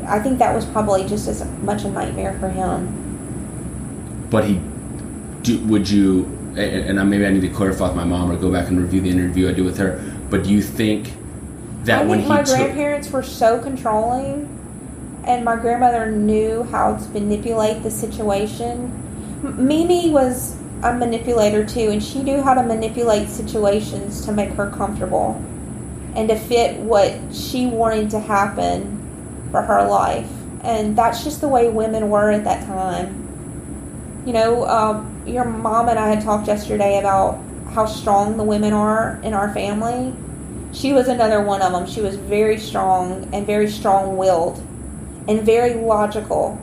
I think that was probably just as much a nightmare for him. But would you, and maybe I need to clarify with my mom or go back and review the interview I did with her, but do you think that when my grandparents were so controlling, and my grandmother knew how to manipulate the situation? Mimi was a manipulator too, and she knew how to manipulate situations to make her comfortable and to fit what she wanted to happen for her life. And that's just the way women were at that time. You know, your mom and I had talked yesterday about how strong the women are in our family. She was another one of them. She was very strong and very strong-willed and very logical.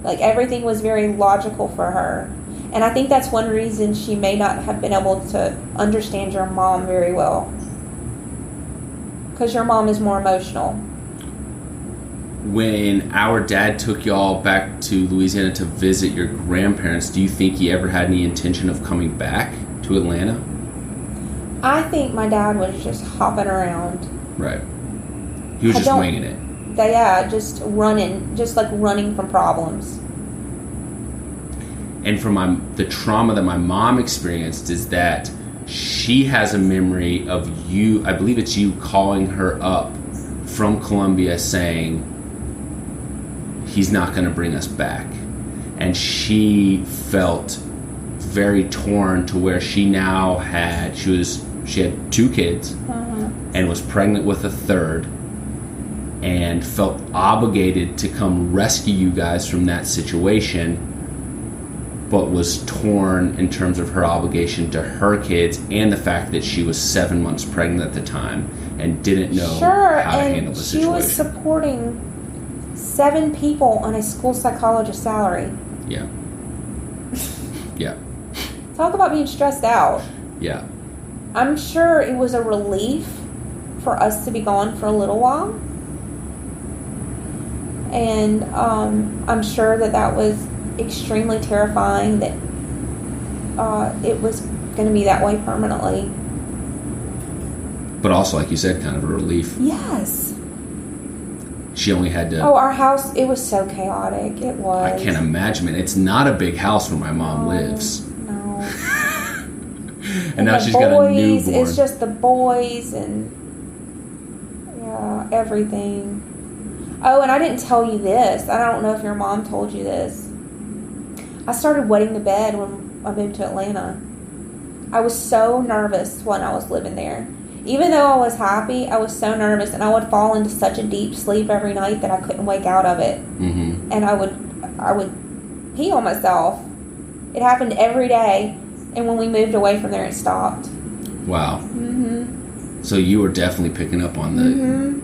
Like, everything was very logical for her. And I think that's one reason she may not have been able to understand your mom very well. Because your mom is more emotional. When our dad took y'all back to Louisiana to visit your grandparents, do you think he ever had any intention of coming back to Atlanta? I think my dad was just hopping around. Right. He was just winging it. Yeah, just running from problems. And from the trauma that my mom experienced is that she has a memory of you, I believe it's you, calling her up from Columbia saying, he's not going to bring us back. And she felt very torn to where she now had, she had 2 kids and was pregnant with a third, and felt obligated to come rescue you guys from that situation, but was torn in terms of her obligation to her kids and the fact that she was 7 months pregnant at the time and didn't know how to handle the situation. She was supporting 7 people on a school psychologist salary. Yeah. Yeah. Talk about being stressed out. Yeah. I'm sure it was a relief for us to be gone for a little while. And I'm sure that was extremely terrifying, that it was going to be that way permanently. But also, like you said, kind of a relief. Yes. she only had to... Oh, our house, it was so chaotic. It was. I can't imagine. It's not a big house where my mom lives. No. And now she's got a newborn. It's just the boys and everything. Oh, and I didn't tell you this. I don't know if your mom told you this. I started wetting the bed when I moved to Atlanta. I was so nervous when I was living there. Even though I was happy, I was so nervous, and I would fall into such a deep sleep every night that I couldn't wake out of it. Mm-hmm. And I would pee on myself. It happened every day, and when we moved away from there, it stopped. Wow. Mm-hmm. So you were definitely picking up on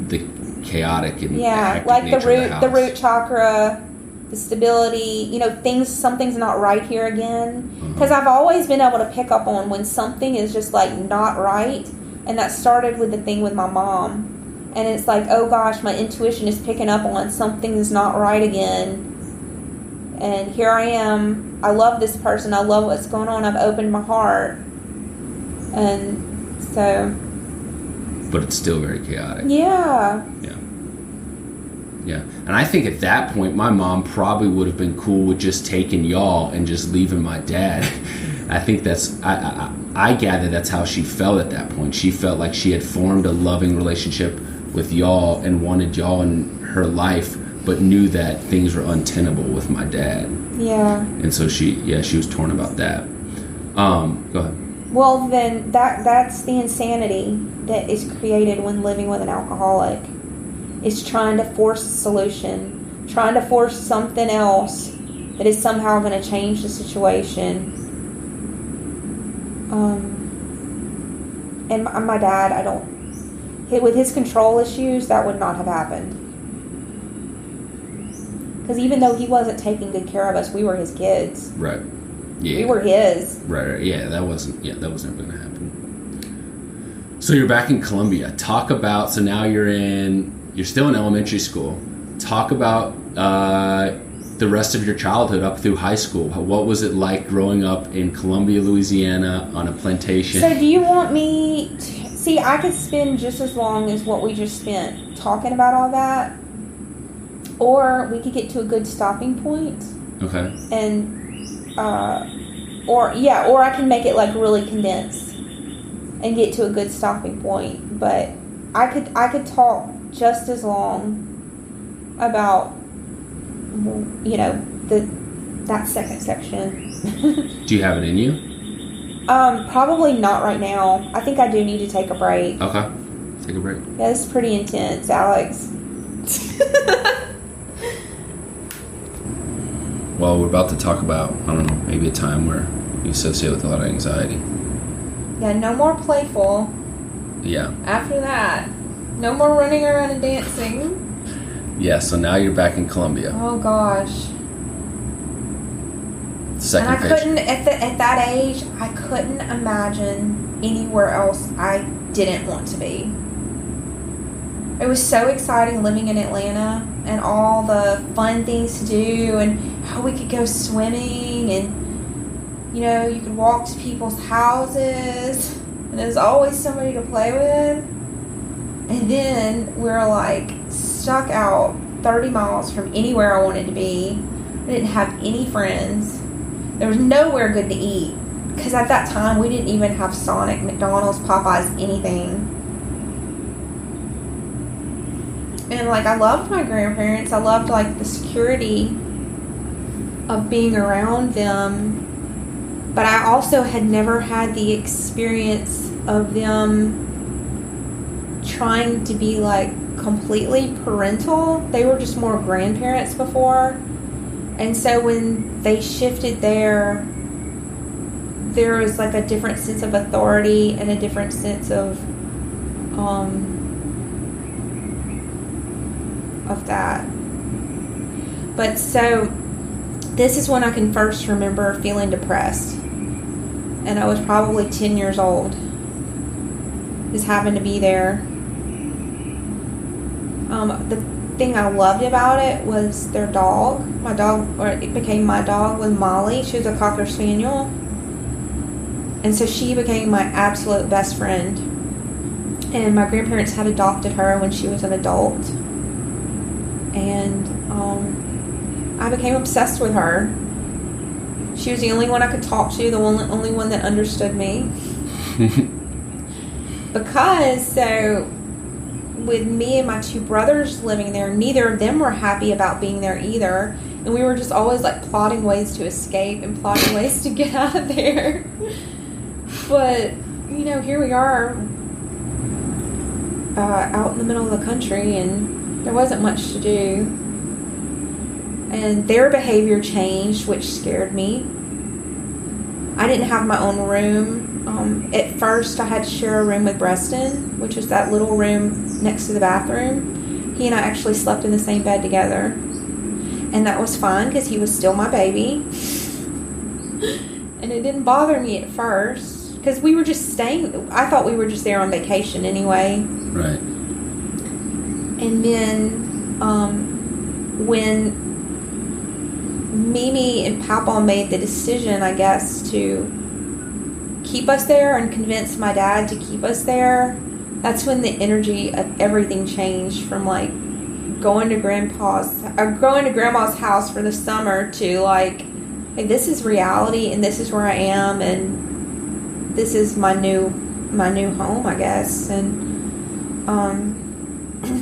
the chaotic and hectic like nature the root chakra, the stability. Something's not right here again. Because I've always been able to pick up on when something is just like not right. And that started with the thing with my mom. And it's like, oh gosh, my intuition is picking up on something is not right again. And here I am. I love this person. I love what's going on. I've opened my heart. And so... But it's still very chaotic. Yeah. Yeah. And I think at that point, my mom probably would have been cool with just taking y'all and just leaving my dad. I think that's... I gather that's how she felt at that point. She felt like she had formed a loving relationship with y'all and wanted y'all in her life, but knew that things were untenable with my dad. Yeah. And so she was torn about that. Go ahead. Well, then that's the insanity that is created when living with an alcoholic. It's trying to force a solution, trying to force something else that is somehow going to change the situation. And my dad, with his control issues, that would not have happened. Because even though he wasn't taking good care of us, we were his kids. Right. Yeah. We were his. Right. Yeah, that wasn't going to happen. So you're back in Columbia. Talk about, so now you're still in elementary school. Talk about the rest of your childhood up through high school. What was it like growing up in Columbia, Louisiana on a plantation? So do you want me to... See, I could spend just as long as what we just spent talking about all that. Or we could get to a good stopping point. Okay. And... or I can make it like really condensed and get to a good stopping point. But I could talk just as long about, that second section. Do you have it in you? Probably not right now. I think I do need to take a break. Okay. Take a break. Yeah, this is pretty intense, Alex. Well, we're about to talk about, I don't know, maybe a time where you associate with a lot of anxiety. Yeah, no more playful. Yeah. After that, no more running around and dancing. Yeah, so now you're back in Columbia. Oh, gosh. Second and I couldn't, at that age, I couldn't imagine anywhere else I didn't want to be. It was so exciting living in Atlanta and all the fun things to do and how we could go swimming and, you could walk to people's houses and there's always somebody to play with. And then we're like stuck out 30 miles from anywhere I wanted to be. I didn't have any friends. There was nowhere good to eat. Because at that time, we didn't even have Sonic, McDonald's, Popeyes, anything. And, I loved my grandparents. I loved, the security of being around them. But I also had never had the experience of them trying to be, completely parental. They were just more grandparents before. And so when they shifted there was a different sense of authority and a different sense of that. But so this is when I can first remember feeling depressed. And I was probably 10 years old. Just happened to be there. The thing I loved about it was their dog. It became my dog with Molly. She was a Cocker Spaniel. And so she became my absolute best friend. And my grandparents had adopted her when she was an adult. And I became obsessed with her. She was the only one I could talk to, the only one that understood me. Because, so, with me and my two brothers living there, neither of them were happy about being there either. And we were just always, like, plotting ways to escape and plotting ways to get out of there. But, you know, here we are, out in the middle of the country, and there wasn't much to do. And their behavior changed, which scared me. I didn't have my own room. At first, I had to share a room with Preston, which was that little room next to the bathroom. He and I actually slept in the same bed together. And that was fine because he was still my baby. And it didn't bother me at first because we were just staying. I thought we were just there on vacation anyway. Right. And then when Mimi and Papa made the decision, I guess, to keep us there and convince my dad to keep us there, that's when the energy of everything changed from, like, going to Grandma's house for the summer to, like, hey, this is reality and this is where I am and this is my new home, I guess. And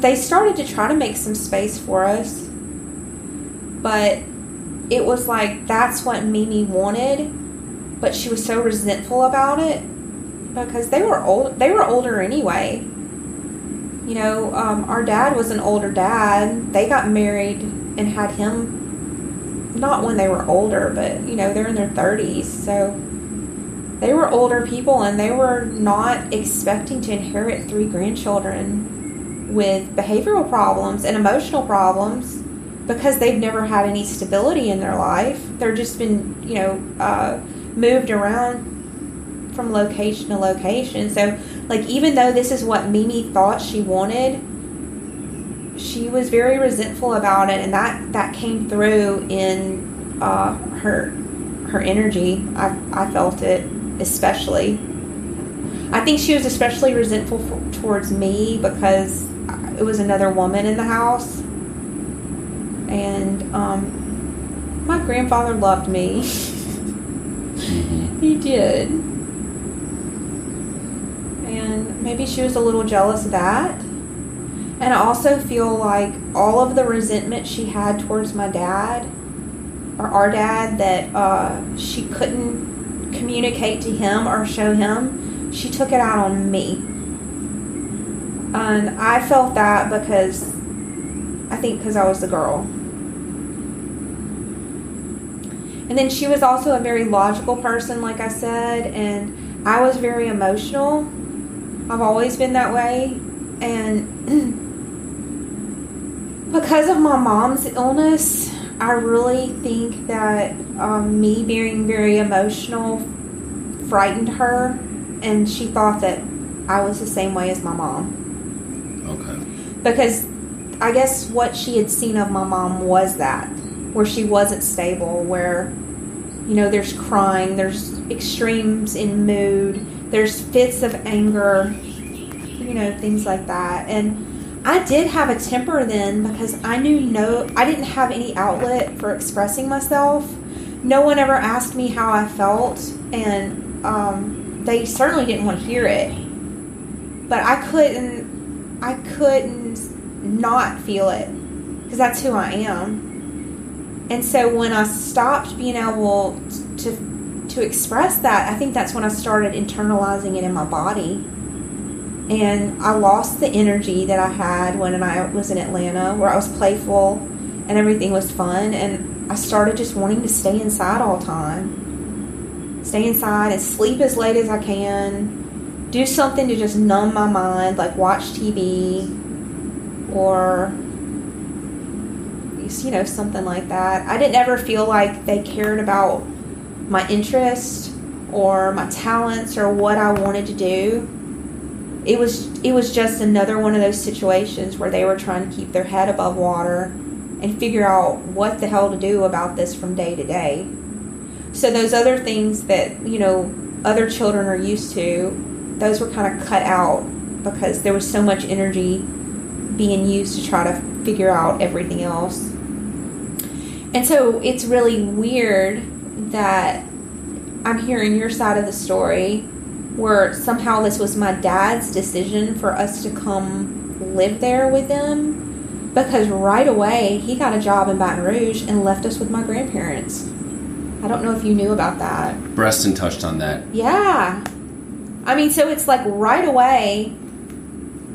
they started to try to make some space for us, but it was like that's what Mimi wanted, but she was so resentful about it because they were older anyway. You know, our dad was an older dad. They got married and had him not when they were older, but, you know, they're in their 30s. So they were older people, and they were not expecting to inherit 3 grandchildren with behavioral problems and emotional problems because they've never had any stability in their life. They're just been, you know, moved around from location to location. So, like, even though this is what Mimi thought she wanted, she was very resentful about it, and that came through in her energy. I felt it especially. I think she was especially resentful towards me because it was another woman in the house, and my grandfather loved me. He did. And maybe she was a little jealous of that. And I also feel like all of the resentment she had towards my dad, or our dad, that she couldn't communicate to him or show him, she took it out on me. And I felt that because I was the girl. And then she was also a very logical person, like I said, and I was very emotional. I've always been that way. And because of my mom's illness, I really think that me being very emotional frightened her, and she thought that I was the same way as my mom. Okay. Because I guess what she had seen of my mom was that, where she wasn't stable, where, you know, there's crying, there's extremes in mood, there's fits of anger, you know, things like that. And I did have a temper then because I didn't have any outlet for expressing myself. No one ever asked me how I felt, and they certainly didn't want to hear it. But I couldn't not feel it because that's who I am. And so when I stopped being able to express that, I think that's when I started internalizing it in my body. And I lost the energy that I had when I was in Atlanta, where I was playful and everything was fun. And I started just wanting to stay inside all the time. Stay inside and sleep as late as I can. Do something to just numb my mind, like watch TV or, you know, something like that. I didn't ever feel like they cared about my interest or my talents or what I wanted to do. It was just another one of those situations where they were trying to keep their head above water and figure out what the hell to do about this from day to day. So those other things that, you know, other children are used to, those were kind of cut out because there was so much energy being used to try to figure out everything else. And so it's really weird that I'm hearing your side of the story, where somehow this was my dad's decision for us to come live there with them, because right away he got a job in Baton Rouge and left us with my grandparents. I don't know if you knew about that. Breston touched on that. Yeah. I mean, so it's like right away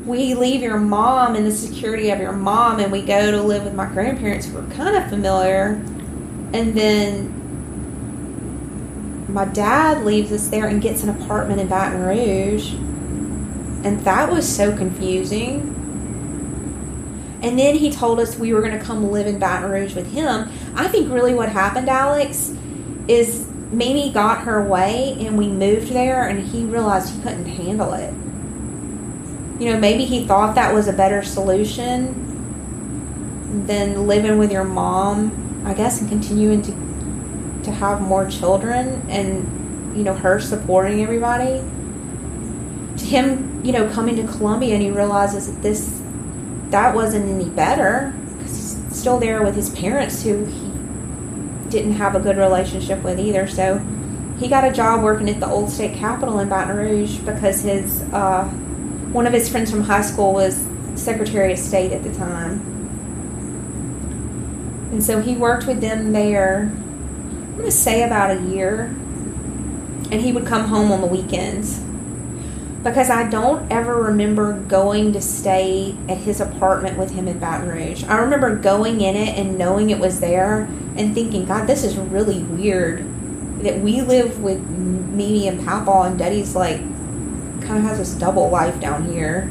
we leave your mom in the security of your mom and we go to live with my grandparents who are kind of familiar. And then my dad leaves us there and gets an apartment in Baton Rouge. And that was so confusing. And then he told us we were going to come live in Baton Rouge with him. I think really what happened, Alex, is Mimi got her way and we moved there and he realized he couldn't handle it. You know, maybe he thought that was a better solution than living with your mom, I guess, and continuing to have more children and, you know, her supporting everybody. To him, you know, coming to Columbia and he realizes that wasn't any better because he's still there with his parents who he didn't have a good relationship with either. So he got a job working at the old state capitol in Baton Rouge because his one of his friends from high school was Secretary of State at the time. And so he worked with them there, I'm going to say about a year. And he would come home on the weekends. Because I don't ever remember going to stay at his apartment with him in Baton Rouge. I remember going in it and knowing it was there and thinking, God, this is really weird that we live with Mimi and Papa and Daddy's like kind of has this double life down here.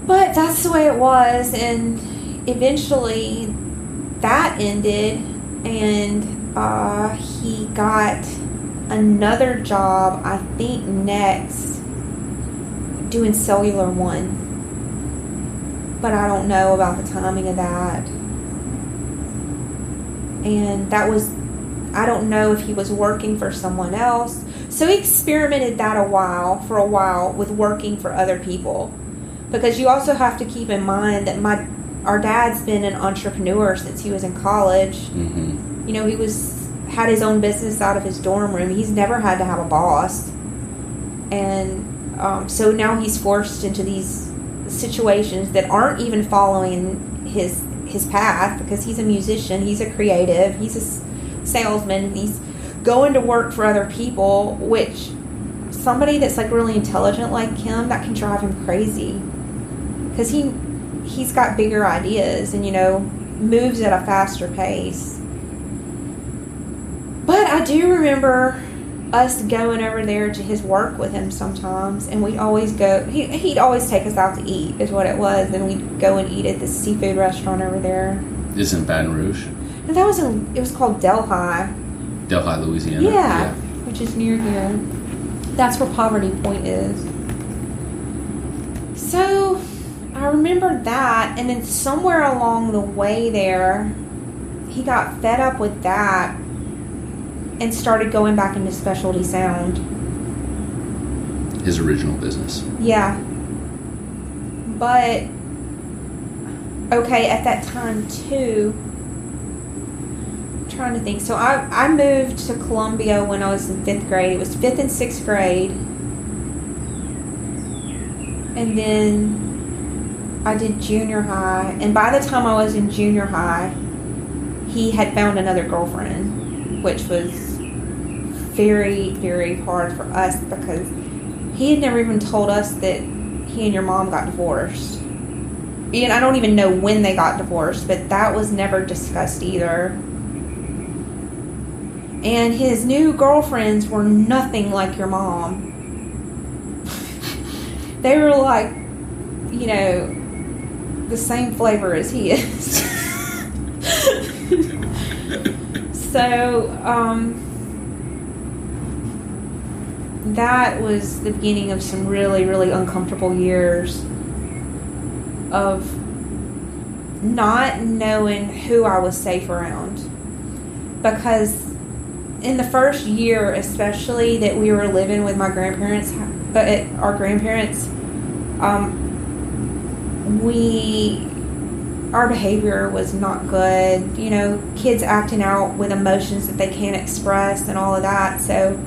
But that's the way it was, and eventually that ended, and he got another job, I think next, doing Cellular One. But I don't know about the timing of that. And that was, I don't know if he was working for someone else. So he experimented that for a while with working for other people. Because you also have to keep in mind that our dad's been an entrepreneur since he was in college. Mm-hmm. You know, he had his own business out of his dorm room. He's never had to have a boss. And so now he's forced into these situations that aren't even following his path, because he's a musician, he's a creative, he's a salesman, and he's going to work for other people, which somebody that's like really intelligent like him, that can drive him crazy, because he's got bigger ideas and, you know, moves at a faster pace. But I do remember us going over there to his work with him sometimes, and we'd always go, he'd always take us out to eat is what it was, and we'd go and eat at this seafood restaurant over there. This in Baton Rouge? And it was called Delhi, Louisiana. Yeah, which is near here. That's where Poverty Point is. So I remember that, and then somewhere along the way there, he got fed up with that and started going back into specialty sound. His original business. Yeah. But, okay, at that time, too, I'm trying to think. So I moved to Columbia when I was in 5th grade. It was 5th and 6th grade. And then I did junior high. And by the time I was in junior high, he had found another girlfriend, which was very, very hard for us because he had never even told us that he and your mom got divorced. And I don't even know when they got divorced, but that was never discussed either. And his new girlfriends were nothing like your mom. They were like, you know, the same flavor as he is. So, that was the beginning of some really, really uncomfortable years of not knowing who I was safe around. Because in the first year, especially that we were living with my grandparents, our grandparents, our behavior was not good. You know, kids acting out with emotions that they can't express and all of that. So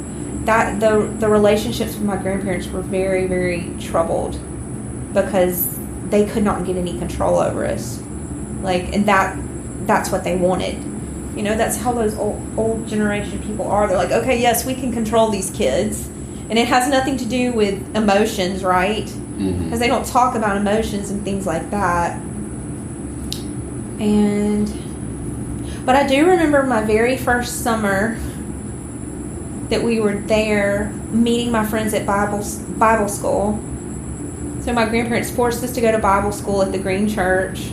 that the relationships with my grandparents were very, very troubled because they could not get any control over us. Like, and that's what they wanted. You know, that's how those old generation people are. They're like, okay, yes, we can control these kids. And it has nothing to do with emotions, right? Because they don't talk about emotions and things like that. But I do remember my very first summer that we were there meeting my friends at Bible school. So my grandparents forced us to go to Bible school at the Green Church.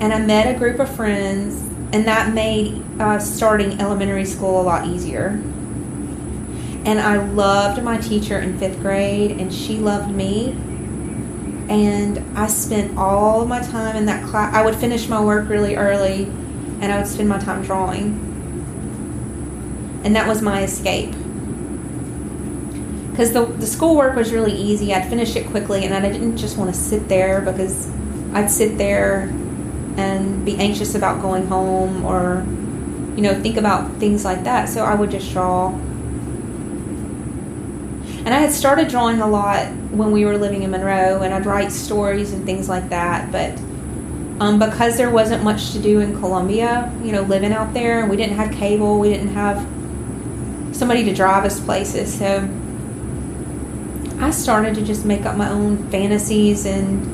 And I met a group of friends, and that made starting elementary school a lot easier. And I loved my teacher in 5th grade, and she loved me. And I spent all of my time in that class. I would finish my work really early, and I would spend my time drawing. And that was my escape. Because the schoolwork was really easy. I'd finish it quickly, and I didn't just want to sit there, because I'd sit there and be anxious about going home or, you know, think about things like that. So I would just draw. And I had started drawing a lot when we were living in Monroe, and I'd write stories and things like that. But because there wasn't much to do in Columbia, you know, living out there, and we didn't have cable, we didn't have somebody to drive us places. So I started to just make up my own fantasies and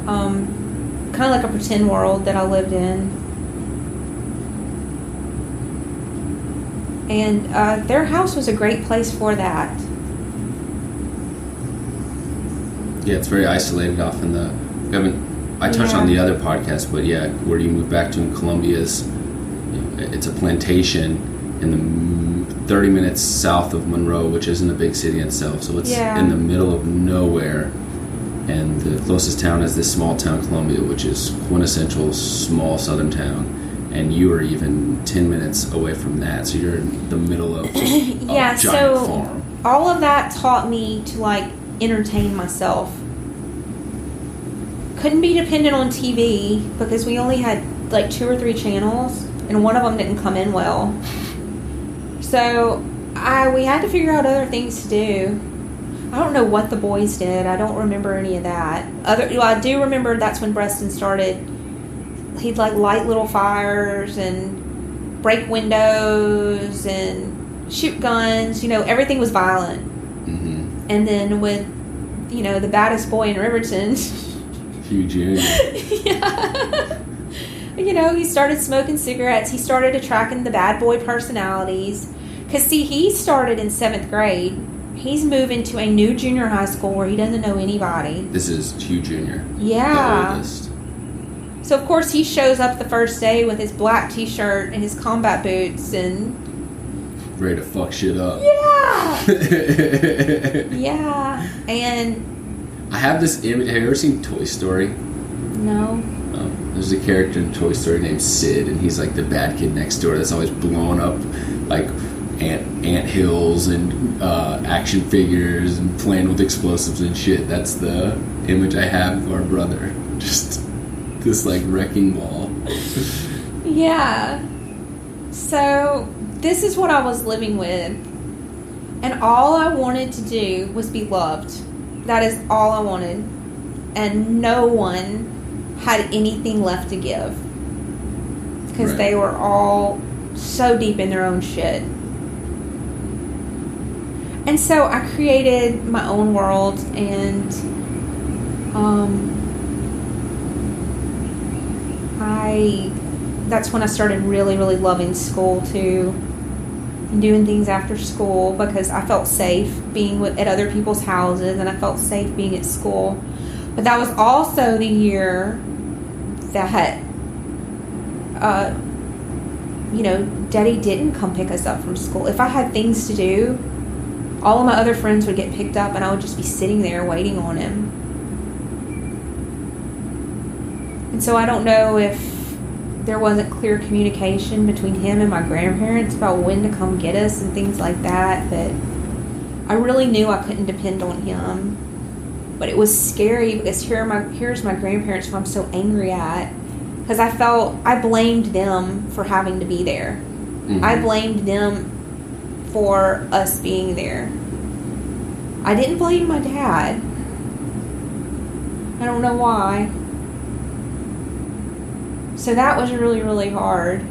kind of like a pretend world that I lived in. And their house was a great place for that. Yeah, it's very isolated off in the... I touched on the other podcast, but yeah, where you move back to in Columbia is, you know, it's a plantation in the 30 minutes south of Monroe, which isn't a big city itself, so it's in the middle of nowhere. And the closest town is this small town, Columbia, which is quintessential small southern town. And you are even 10 minutes away from that, so you're in the middle of a giant farm. All of that taught me to, like, entertain myself. Couldn't be dependent on TV because we only had like 2 or 3 channels, and one of them didn't come in well. So we had to figure out other things to do. I don't know what the boys did. I don't remember any of that. I do remember that's when Preston started. He'd like light little fires and break windows and shoot guns. You know, everything was violent. Mm-hmm. And then with, you know, the baddest boy in Riverton, Hugh Jr. Yeah. You know, he started smoking cigarettes. He started attracting the bad boy personalities. Because, see, he started in 7th grade. He's moving to a new junior high school where he doesn't know anybody. This is Hugh Jr. Yeah. The oldest. So, of course, he shows up the first day with his black t-shirt and his combat boots and... ready to fuck shit up. Yeah. Yeah. And... I have this image. Have you ever seen Toy Story? No. There's a character in Toy Story named Sid, and he's like the bad kid next door that's always blowing up like ant hills and action figures and playing with explosives and shit. That's the image I have of our brother. Just this like wrecking ball. Yeah. So this is what I was living with, and all I wanted to do was be loved. That is all I wanted. And no one had anything left to give. Because they were all so deep in their own shit. And so I created my own world, and that's when I started really, really loving school too. And doing things after school because I felt safe being at other people's houses, and I felt safe being at school. But that was also the year that, you know, Daddy didn't come pick us up from school. If I had things to do, all of my other friends would get picked up, and I would just be sitting there waiting on him. And so I don't know if there wasn't clear communication between him and my grandparents about when to come get us and things like that, but I really knew I couldn't depend on him. But it was scary because here's my grandparents who I'm so angry at. Because I blamed them for having to be there. Mm-hmm. I blamed them for us being there. I didn't blame my dad. I don't know why. So that was really, really hard.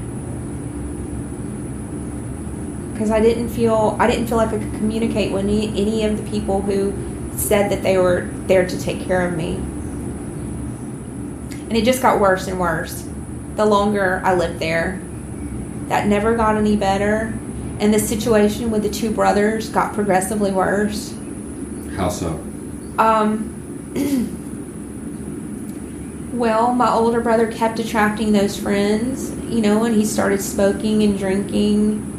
Because I didn't feel like I could communicate with any of the people who said that they were there to take care of me. And it just got worse and worse the longer I lived there. That never got any better. And the situation with the two brothers got progressively worse. How so? Well, my older brother kept attracting those friends, and he started smoking and drinking.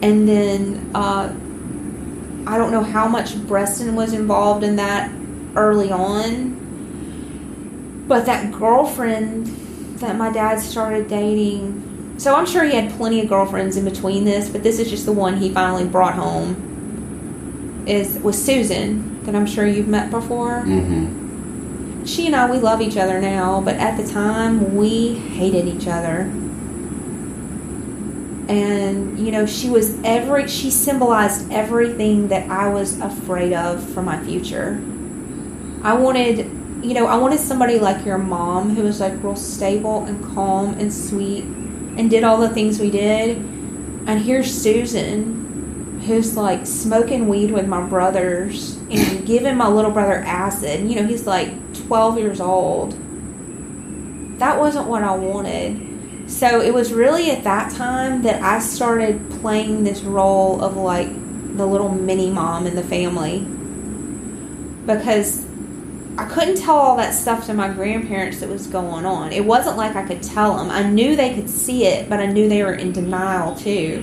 And then, I don't know how much Breston was involved in that early on. But that girlfriend that my dad started dating, so I'm sure he had plenty of girlfriends in between this, but this is just the one he finally brought home, was Susan, that I'm sure you've met before. Mm-hmm. She and I, we love each other now, but at the time, we hated each other. And, she symbolized everything that I was afraid of for my future. I wanted somebody like your mom who was like real stable and calm and sweet and did all the things we did. And here's Susan, who's like smoking weed with my brothers and giving my little brother acid. He's like 12 years old. That wasn't what I wanted. So it was really at that time that I started playing this role of like the little mini mom in the family. Because I couldn't tell all that stuff to my grandparents that was going on. It wasn't like I could tell them. I knew they could see it, but I knew they were in denial too.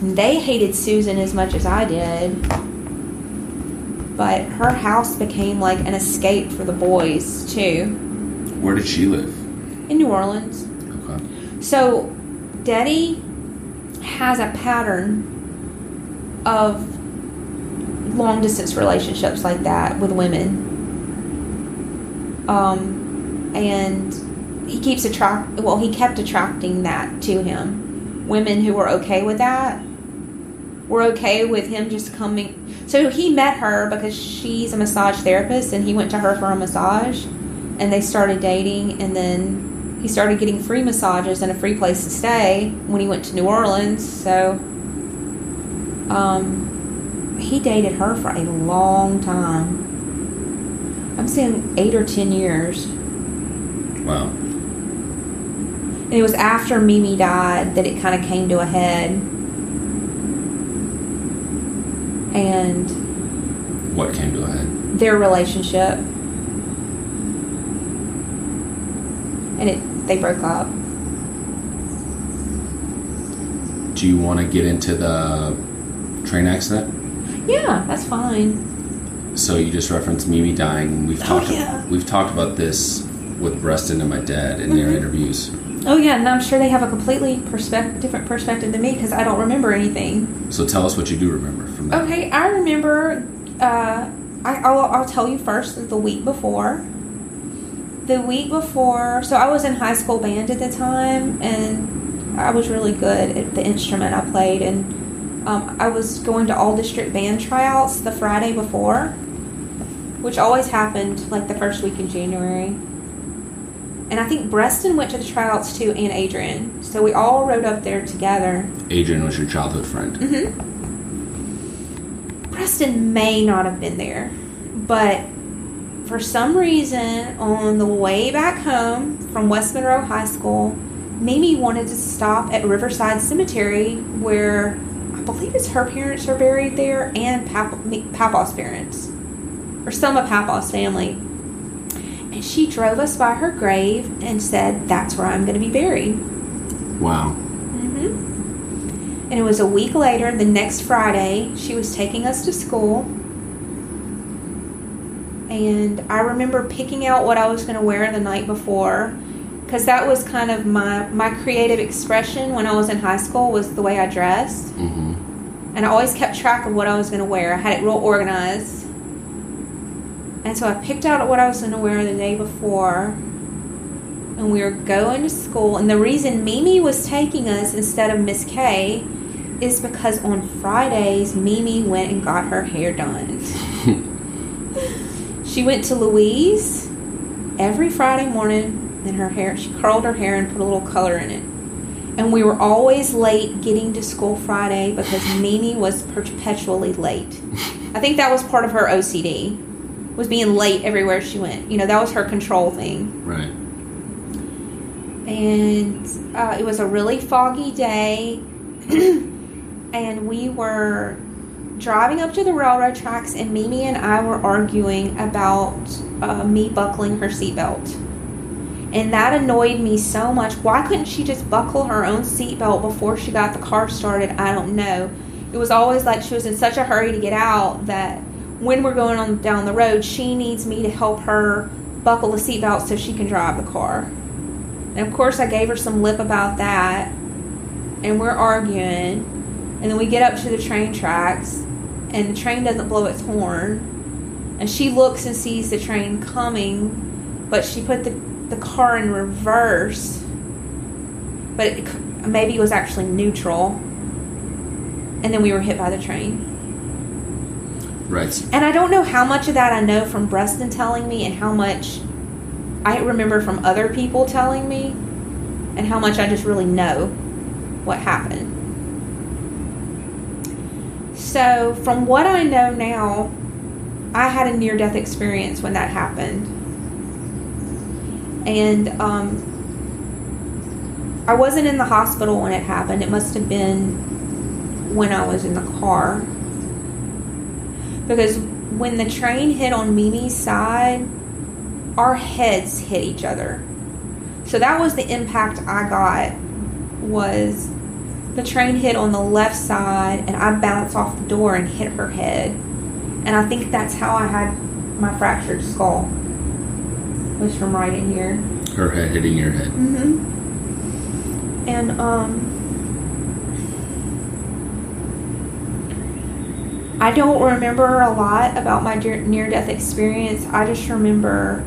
And they hated Susan as much as I did. But her house became like an escape for the boys too. Where did she live? In New Orleans. Okay. So, Daddy has a pattern of long-distance relationships like that with women. And he kept attracting that to him. Women who were okay with that were okay with him just coming. So he met her because she's a massage therapist, and he went to her for a massage, and they started dating, and then he started getting free massages and a free place to stay when he went to New Orleans. So, he dated her for a long time. I'm saying 8 or 10 years. Wow. And it was after Mimi died that it kind of came to a head. And what came to a head? Their relationship. And they broke up. Do you want to get into the train accident? Yeah, that's fine. So you just referenced Mimi dying. We've talked about this with Breston and my dad in their interviews. Oh yeah, and I'm sure they have a completely different perspective than me because I don't remember anything. So tell us what you do remember from that. Okay, I remember. I'll tell you first. The week before. So I was in high school band at the time, and I was really good at the instrument I played, and I was going to all district band tryouts the Friday before, which always happened like the first week in January. And I think Breston went to the tryouts too, and Adrian. So we all rode up there together. Adrian was your childhood friend. Mm-hmm. Breston may not have been there, but for some reason, on the way back home from West Monroe High School, Mimi wanted to stop at Riverside Cemetery, where I believe it's her parents are buried there, and Papa's parents, or some of Papa's family. And she drove us by her grave and said, "That's where I'm going to be buried." Wow. Mm-hmm. And it was a week later, the next Friday, she was taking us to school. And I remember picking out what I was going to wear the night before, because that was kind of my creative expression when I was in high school, was the way I dressed. Mm-hmm. And I always kept track of what I was going to wear. I had it real organized. And so I picked out what I was going to wear the day before, and we were going to school. And the reason Mimi was taking us instead of Miss K is because on Fridays, Mimi went and got her hair done. She went to Louise every Friday morning, and she curled her hair and put a little color in it. And we were always late getting to school Friday because Mimi was perpetually late. I think that was part of her OCD, was being late everywhere she went. That was her control thing. Right. And it was a really foggy day, and we were driving up to the railroad tracks, and Mimi and I were arguing about me buckling her seatbelt. And that annoyed me so much. Why couldn't she just buckle her own seatbelt before she got the car started? I don't know. It was always like she was in such a hurry to get out that when we're going down the road, she needs me to help her buckle the seatbelt so she can drive the car. And of course, I gave her some lip about that, and we're arguing. And then we get up to the train tracks, and the train doesn't blow its horn. And she looks and sees the train coming, but she put the car in reverse. But maybe it was actually neutral. And then we were hit by the train. Right. And I don't know how much of that I know from Preston telling me and how much I remember from other people telling me and how much I just really know what happened. So from what I know now, I had a near-death experience when that happened. And I wasn't in the hospital when it happened. It must have been when I was in the car. Because when the train hit on Mimi's side, our heads hit each other. So that was the impact I got, was the train hit on the left side and I bounced off the door and hit her head. And I think that's how I had my fractured skull, was from right in here. Her head hitting your head. Mm-hmm. And I don't remember a lot about my near-death experience. I just remember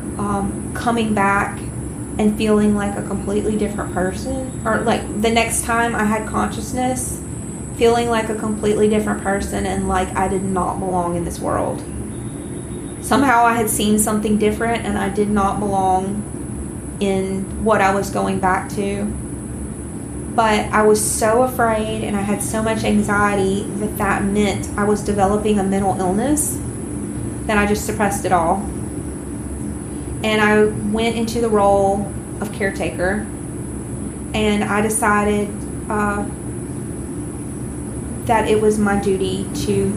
coming back and feeling like a completely different person. Or like the next time I had consciousness, feeling like a completely different person and like I did not belong in this world. Somehow I had seen something different and I did not belong in what I was going back to. But I was so afraid and I had so much anxiety that meant I was developing a mental illness that I just suppressed it all. And I went into the role of caretaker, and I decided that it was my duty to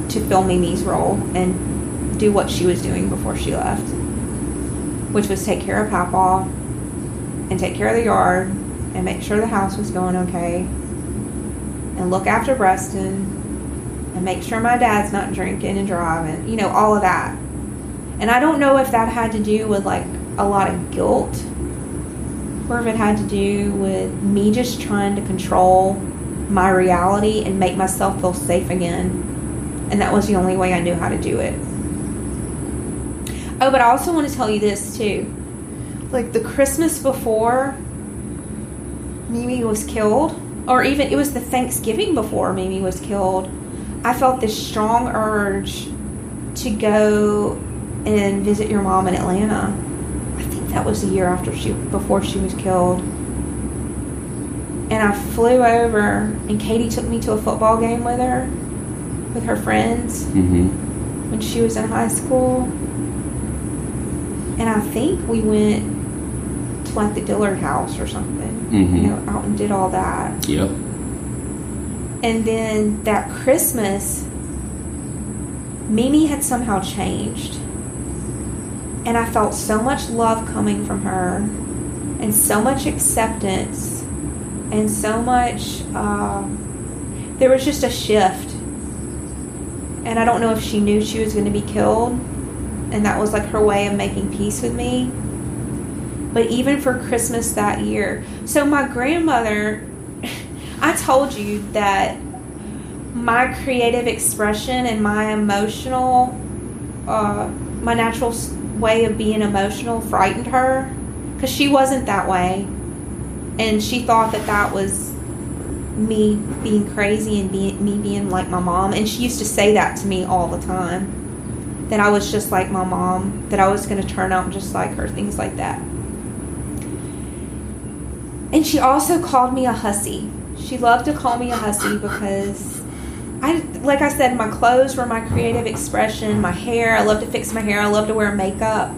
fill Mimi's role and do what she was doing before she left, which was take care of Papa and take care of the yard and make sure the house was going okay and look after Preston and make sure my dad's not drinking and driving, all of that. And I don't know if that had to do with like a lot of guilt or if it had to do with me just trying to control my reality and make myself feel safe again. And that was the only way I knew how to do it. Oh, but I also want to tell you this too. Like the Christmas before Mimi was killed, or even it was the Thanksgiving before Mimi was killed, I felt this strong urge to go and visit your mom in Atlanta. I think that was the year before she was killed. And I flew over, and Katie took me to a football game with her friends, when she was in high school. And I think we went to like the Dillard house or something, out and did all that. Yep. And then that Christmas, Mimi had somehow changed. And I felt so much love coming from her, and so much acceptance, and so much, there was just a shift. And I don't know if she knew she was going to be killed, and that was like her way of making peace with me. But even for Christmas that year, so my grandmother, I told you that my creative expression and my emotional my natural way of being emotional frightened her, because she wasn't that way, and she thought that was me being crazy and me being like my mom. And she used to say that to me all the time, that I was just like my mom, that I was going to turn out just like her, things like that. And she also called me a hussy. She loved to call me a hussy because like I said, my clothes were my creative expression. My hair, I love to fix my hair. I love to wear makeup.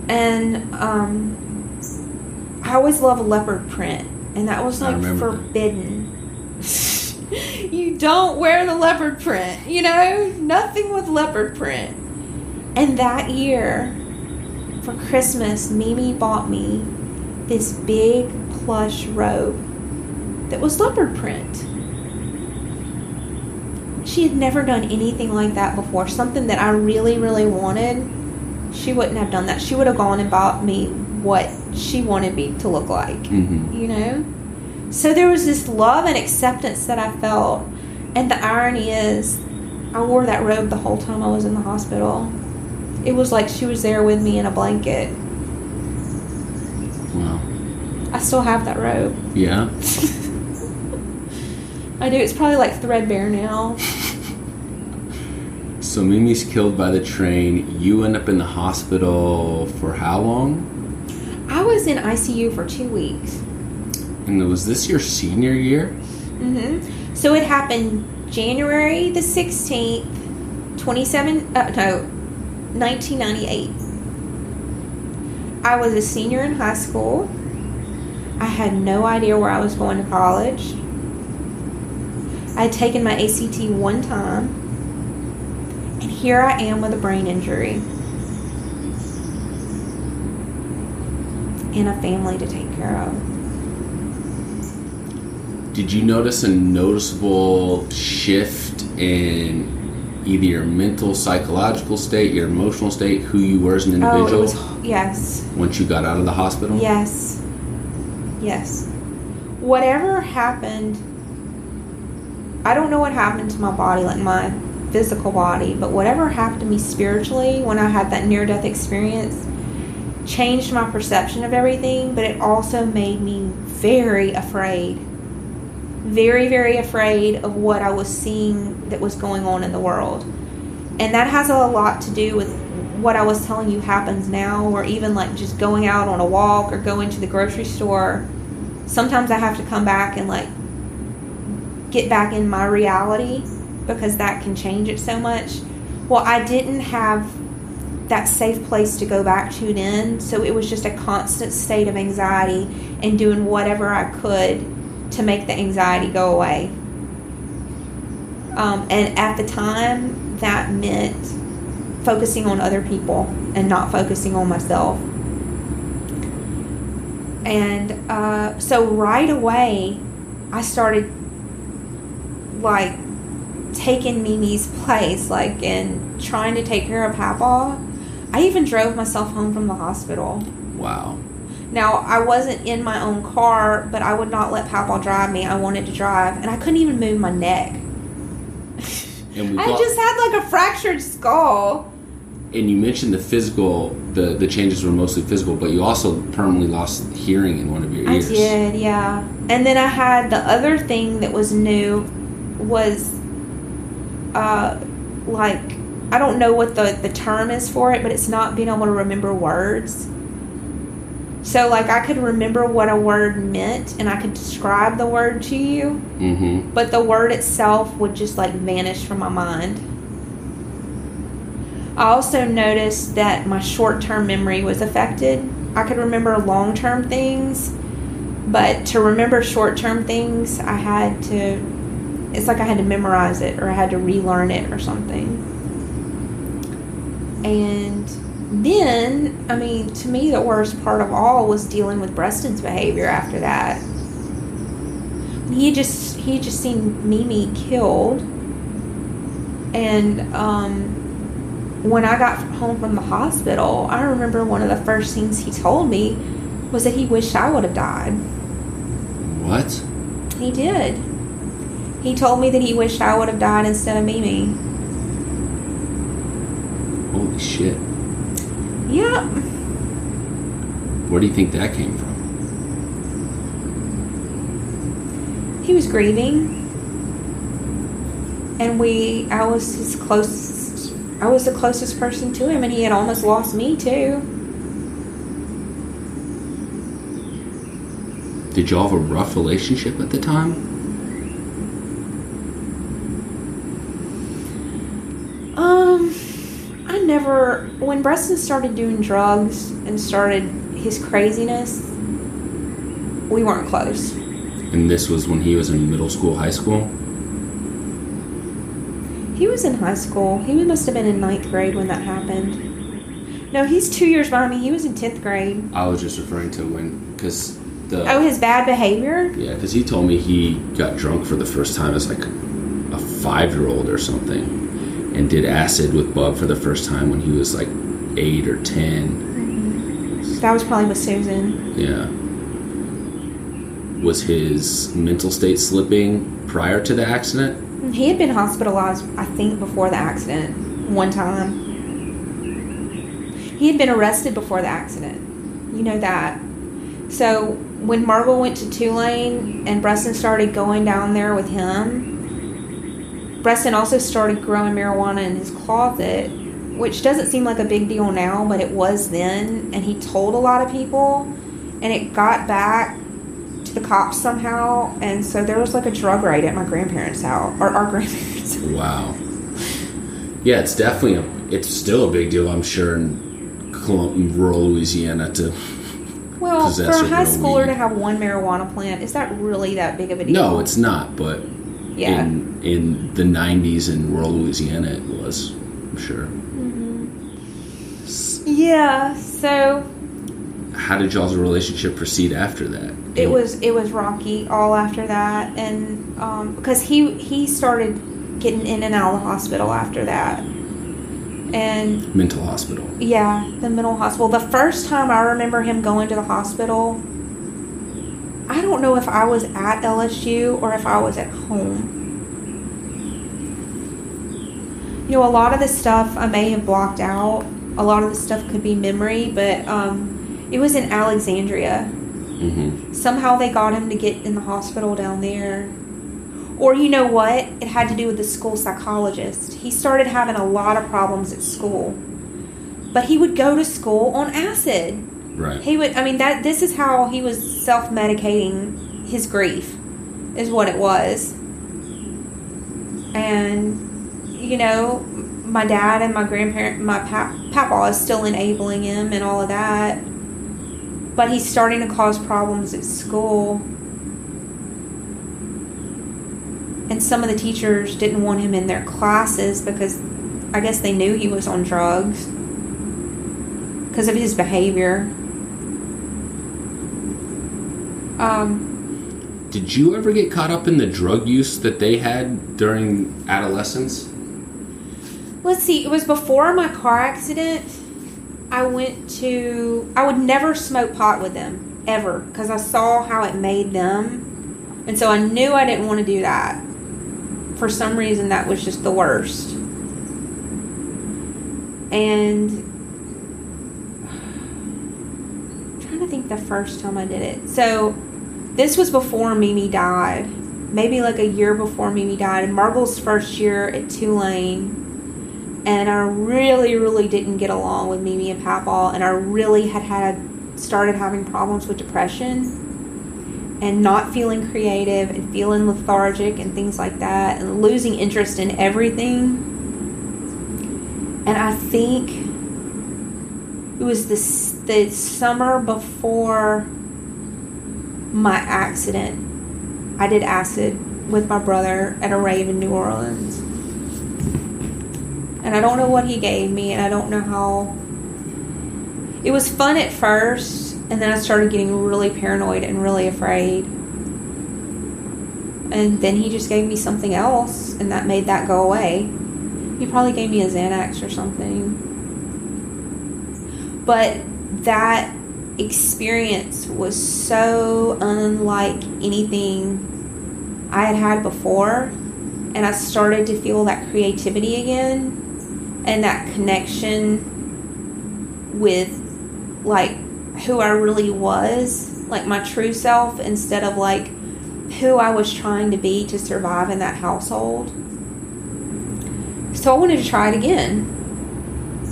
And I always loved leopard print. And that was like forbidden. You don't wear the leopard print, nothing with leopard print. And that year, for Christmas, Mimi bought me this big plush robe that was leopard print. She had never done anything like that before. Something that I really, really wanted. She wouldn't have done that. She would have gone and bought me what she wanted me to look like, So there was this love and acceptance that I felt. And the irony is, I wore that robe the whole time I was in the hospital. It was like she was there with me in a blanket. Wow. I still have that robe. Yeah? I do. It's probably like threadbare now. So Mimi's killed by the train. You end up in the hospital for how long? I was in ICU for 2 weeks. And was this your senior year? Mm-hmm. So it happened January the 16th, 1998. I was a senior in high school. I had no idea where I was going to college. I had taken my ACT one time. And here I am with a brain injury. And a family to take care of. Did you notice a noticeable shift in either your mental, psychological state, your emotional state, who you were as an individual? Yes. Once you got out of the hospital? Yes. Whatever happened, I don't know what happened to my body, like my physical body, but whatever happened to me spiritually when I had that near-death experience changed my perception of everything, but it also made me very afraid. Very, very afraid of what I was seeing that was going on in the world. And that has a lot to do with what I was telling you happens now, or even like just going out on a walk or going to the grocery store. Sometimes I have to come back and like get back in my reality because that can change it so much. Well, I didn't have that safe place to go back to then, so it was just a constant state of anxiety and doing whatever I could to make the anxiety go away. And at the time, that meant focusing on other people and not focusing on myself. And so right away, I started like taking Mimi's place, like, and trying to take care of Papa. I even drove myself home from the hospital. Wow. Now, I wasn't in my own car, but I would not let Papa drive me. I wanted to drive, and I couldn't even move my neck. I just had like a fractured skull. And you mentioned the physical, the changes were mostly physical, but you also permanently lost hearing in one of your ears. I did, yeah. And then I had the other thing that was new was, like, I don't know what the term is for it, but it's not being able to remember words. So, like, I could remember what a word meant, and I could describe the word to you, but the word itself would just, like, vanish from my mind. I also noticed that my short-term memory was affected. I could remember long-term things, but to remember short-term things, it's like I had to memorize it, or I had to relearn it or something. And then, I mean, to me, the worst part of all was dealing with Preston's behavior after that. He had just seen Mimi killed. And when I got home from the hospital, I remember one of the first things he told me was that he wished I would have died. What? He did. He told me that he wished I would have died instead of Mimi. Holy shit. Yeah. Where do you think that came from? He was grieving. And I was the closest person to him, and he had almost lost me too. Did y'all have a rough relationship at the time? When Preston started doing drugs and started his craziness, we weren't close. And this was when he was in middle school, high school? He was in high school. He must have been in 9th grade when that happened. No, he's 2 years behind me. He was in 10th grade. I was just referring to because his bad behavior? Yeah, because he told me he got drunk for the first time as like a 5-year-old or something. And did acid with Bub for the first time when he was like 8 or 10. Mm-hmm. That was probably with Susan. Yeah. Was his mental state slipping prior to the accident? He had been hospitalized, I think, before the accident one time. He had been arrested before the accident. You know that. So when Marvel went to Tulane and Preston started going down there with him, Preston also started growing marijuana in his closet, which doesn't seem like a big deal now, but it was then. And he told a lot of people, and it got back to the cops somehow. And so there was like a drug raid at my grandparents' house, or our grandparents' house. Wow. Yeah, it's definitely it's still a big deal, I'm sure, in rural Louisiana to possess for a high schooler weed. To have one marijuana plant, is that really that big of a deal? No, it's not, but yeah. In the 90s in rural Louisiana, it was, I'm sure. Mm-hmm. Yeah, so... How did y'all's relationship proceed after that? It was rocky all after that, and because he started getting in and out of the hospital after that. And mental hospital. Yeah, the mental hospital. The first time I remember him going to the hospital, I don't know if I was at LSU or if I was at home. You know, a lot of the stuff I may have blocked out. A lot of the stuff could be memory, but it was in Alexandria. Mm-hmm. Somehow they got him to get in the hospital down there. Or you know what? It had to do with the school psychologist. He started having a lot of problems at school. But he would go to school on acid. Right. This is how he was self-medicating his grief, is what it was. And, you know, my dad and my papa is still enabling him and all of that. But he's starting to cause problems at school. And some of the teachers didn't want him in their classes because I guess they knew he was on drugs because of his behavior. Did you ever get caught up in the drug use that they had during adolescence? Let's see. It was before my car accident. I would never smoke pot with them, ever, because I saw how it made them. And so I knew I didn't want to do that. For some reason, that was just the worst. And I'm trying to think the first time I did it. So this was before Mimi died. Maybe like a year before Mimi died. And Margle's first year at Tulane. And I really, really didn't get along with Mimi and Papaw. And I really started having problems with depression. And not feeling creative and feeling lethargic and things like that. And losing interest in everything. And I think it was the summer before my accident. I did acid with my brother at a rave in New Orleans. And I don't know what he gave me, and I don't know how. It was fun at first, and then I started getting really paranoid and really afraid. And then he just gave me something else, and that made that go away. He probably gave me a Xanax or something. But that experience was so unlike anything I had had before, and I started to feel that creativity again and that connection with, like, who I really was, like, my true self, instead of, like, who I was trying to be to survive in that household. So I wanted to try it again.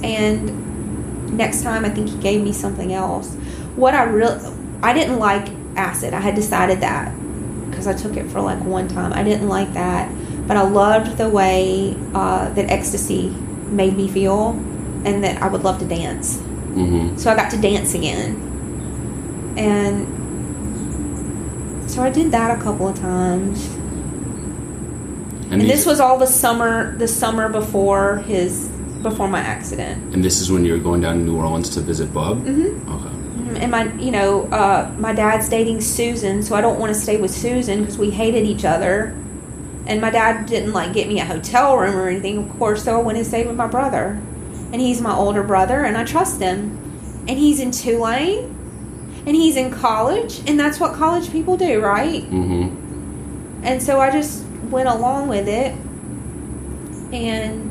And next time, I think he gave me something else. I didn't like acid. I had decided that because I took it for, like, one time. I didn't like that. But I loved the way that ecstasy made me feel, and that I would love to dance. Mm-hmm. So I got to dance again. And so I did that a couple of times. And this was all the summer before my accident. And this is when you were going down to New Orleans to visit Bub? Mm-hmm. Okay. And my dad's dating Susan, so I don't want to stay with Susan because we hated each other. And my dad didn't, like, get me a hotel room or anything, of course, so I went and stayed with my brother. And he's my older brother, and I trust him. And he's in Tulane, and he's in college, and that's what college people do, right? Mm-hmm. And so I just went along with it. And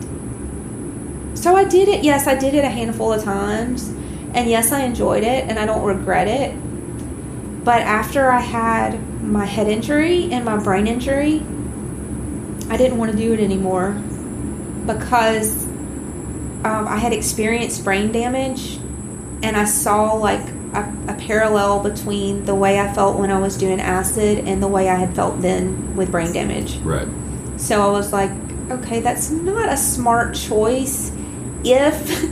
so I did it. Yes, I did it a handful of times. And yes, I enjoyed it, and I don't regret it. But after I had my head injury and my brain injury, I didn't want to do it anymore because I had experienced brain damage, and I saw, like, a parallel between the way I felt when I was doing acid and the way I had felt then with brain damage. Right. So I was like, okay, that's not a smart choice if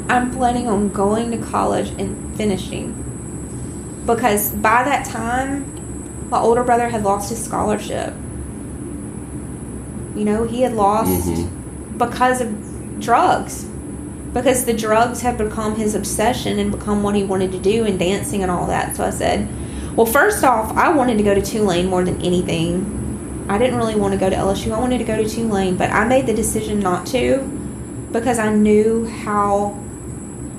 I'm planning on going to college and finishing. Because by that time, my older brother had lost his scholarship. You know, he had lost because of drugs. Because the drugs had become his obsession and become what he wanted to do, and dancing and all that. So I said, well, first off, I wanted to go to Tulane more than anything. I didn't really want to go to LSU. I wanted to go to Tulane, but I made the decision not to because I knew how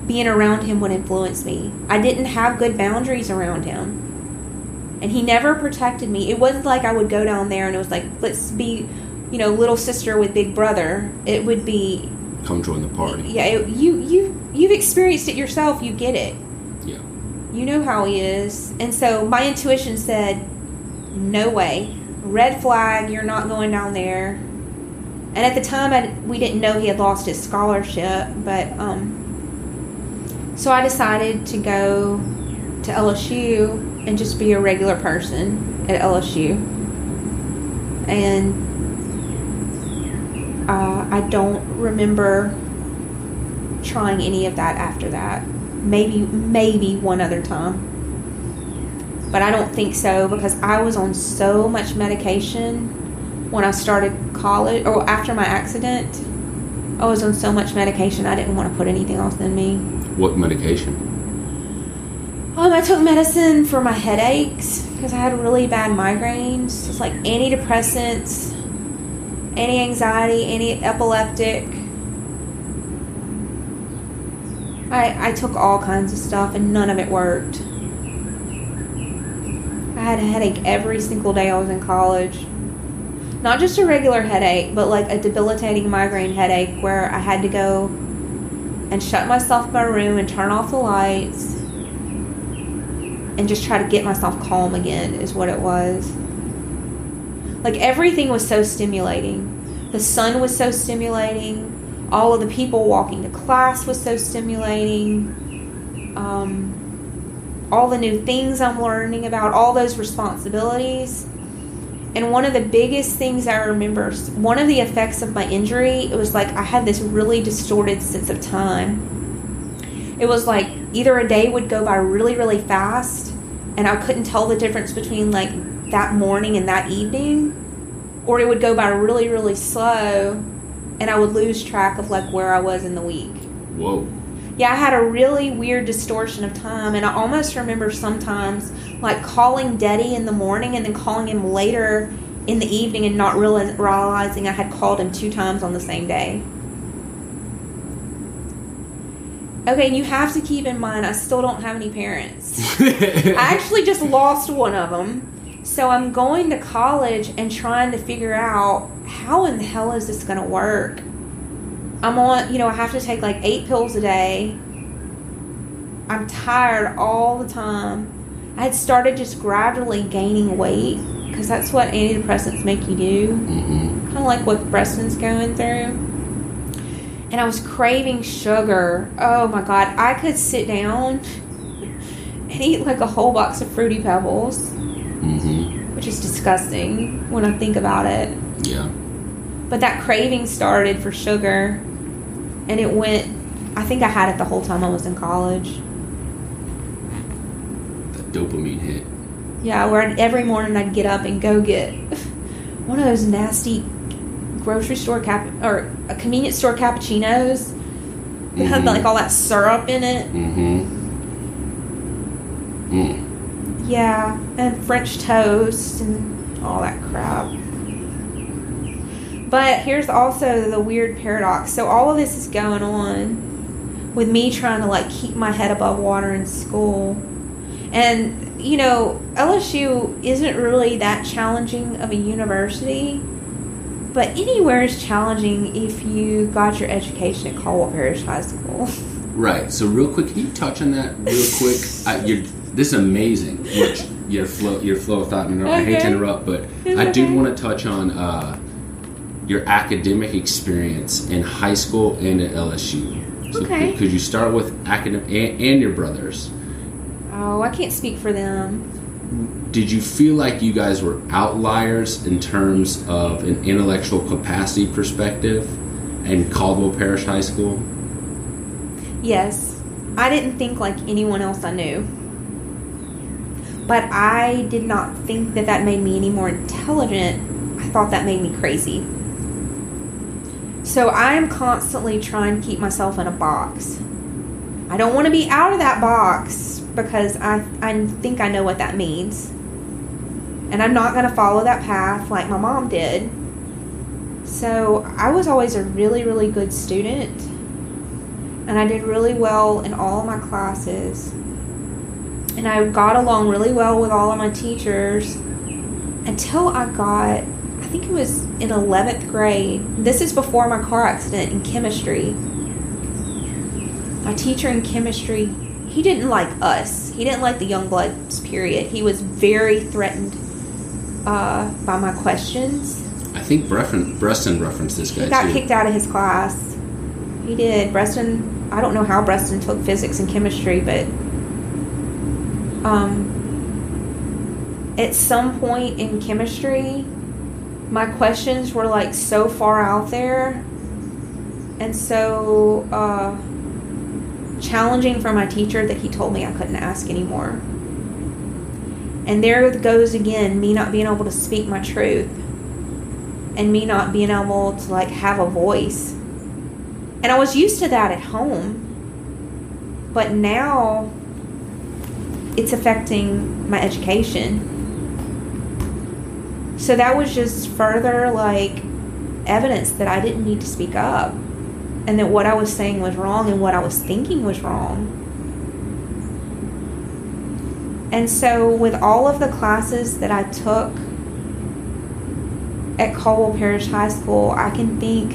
being around him would influence me. I didn't have good boundaries around him. And he never protected me. It wasn't like I would go down there and it was like, let's be, little sister with big brother. It would be, come join the party. Yeah, you've experienced it yourself. You get it. Yeah. You know how he is. And so my intuition said, no way. Red flag, you're not going down there. And at the time, we didn't know he had lost his scholarship. But, so I decided to go to LSU and just be a regular person at LSU. And I don't remember trying any of that after that. Maybe one other time. But I don't think so because I was on so much medication when I started college, or after my accident. I was on so much medication I didn't want to put anything else in me. What medication? I took medicine for my headaches because I had really bad migraines. It's like antidepressants, anti-anxiety, anti-epileptic. I took all kinds of stuff and none of it worked. I had a headache every single day I was in college. Not just a regular headache, but like a debilitating migraine headache where I had to go and shut myself in my room and turn off the lights and just try to get myself calm again is what it was. Like everything was so stimulating. The sun was so stimulating. All of the people walking to class was so stimulating. All the new things I'm learning about, all those responsibilities. And one of the biggest things I remember, one of the effects of my injury, it was like I had this really distorted sense of time. It was like either a day would go by really, really fast, and I couldn't tell the difference between like that morning and that evening, or it would go by really, really slow, and I would lose track of like where I was in the week. Whoa. Yeah, I had a really weird distortion of time, and I almost remember sometimes like calling Daddy in the morning and then calling him later in the evening and not realizing I had called him 2 times on the same day. Okay, and you have to keep in mind, I still don't have any parents. I actually just lost one of them. So I'm going to college and trying to figure out how in the hell is this going to work? I'm on, I have to take like 8 pills a day. I'm tired all the time. I had started just gradually gaining weight because that's what antidepressants make you do. Mm-hmm. Kind of like what Preston's going through. And I was craving sugar. Oh my God. I could sit down and eat like a whole box of Fruity Pebbles. Mm-hmm. Which is disgusting when I think about it. Yeah. But that craving started for sugar. And it went, I think I had it the whole time I was in college. That dopamine hit. Yeah, where every morning I'd get up and go get one of those nasty grocery store or a convenience store cappuccinos that had like all that syrup in it. Yeah, and French toast and all that crap. But here's also the weird paradox. So all of this is going on with me trying to like keep my head above water in school. And, you know, LSU isn't really that challenging of a university. But anywhere is challenging if you got your education at Caldwell Parish High School. Right. So real quick, can you touch on that real quick? This is amazing. Which your flow of thought. I hate to interrupt, but I do want to touch on your academic experience in high school and at LSU. So could you start with academic and your brothers? Oh, I can't speak for them. Did you feel like you guys were outliers in terms of an intellectual capacity perspective in Caldwell Parish High School? Yes. I didn't think like anyone else I knew. But I did not think that made me any more intelligent. I thought that made me crazy. So I am constantly trying to keep myself in a box. I don't want to be out of that box because I think I know what that means. And I'm not going to follow that path like my mom did. So I was always a really, really good student. And I did really well in all of my classes. And I got along really well with all of my teachers until I got, I think it was in 11th grade. This is before my car accident in chemistry. My teacher in chemistry, he didn't like us. He didn't like the Youngbloods, period. He was very threatened by my questions. I think Breston referenced this guy, He got too. kicked out of his class. He did. Breston, I don't know how Breston took physics and chemistry, but at some point in chemistry, my questions were like so far out there and so challenging for my teacher that he told me I couldn't ask anymore. And there goes again me not being able to speak my truth and me not being able to like have a voice. And I was used to that at home, but now it's affecting my education. So that was just further like evidence that I didn't need to speak up and that what I was saying was wrong and what I was thinking was wrong. And so with all of the classes that I took at Caldwell Parish High School, I can think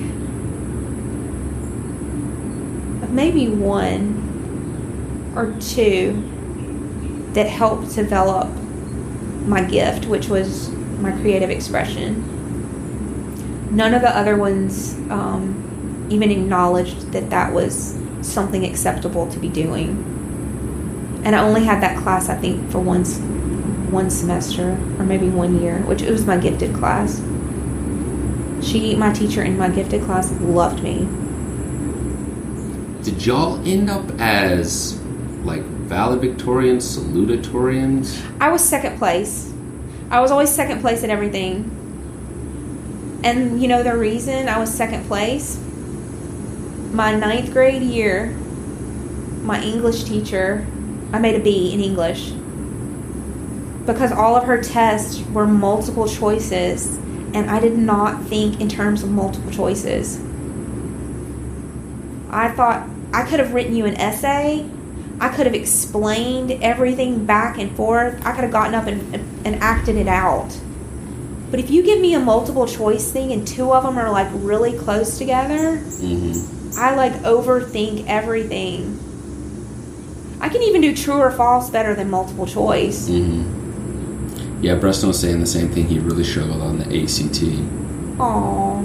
of maybe one or two that helped develop my gift, which was my creative expression. None of the other ones even acknowledged that was something acceptable to be doing. And I only had that class, I think, for one semester or maybe 1 year, which it was my gifted class. My teacher in my gifted class loved me. Did y'all end up as like valedictorians, salutatorians? I was second place. I was always second place at everything. And you know the reason I was second place? My 9th grade year, my English teacher, I made a B in English. Because all of her tests were multiple choices, and I did not think in terms of multiple choices. I thought I could have written you an essay. I could have explained everything back and forth. I could have gotten up and acted it out. But if you give me a multiple choice thing and two of them are like really close together, I like overthink everything. I can even do true or false better than multiple choice. Mm-hmm. Yeah, Preston was saying the same thing. He really struggled on the ACT. Aww.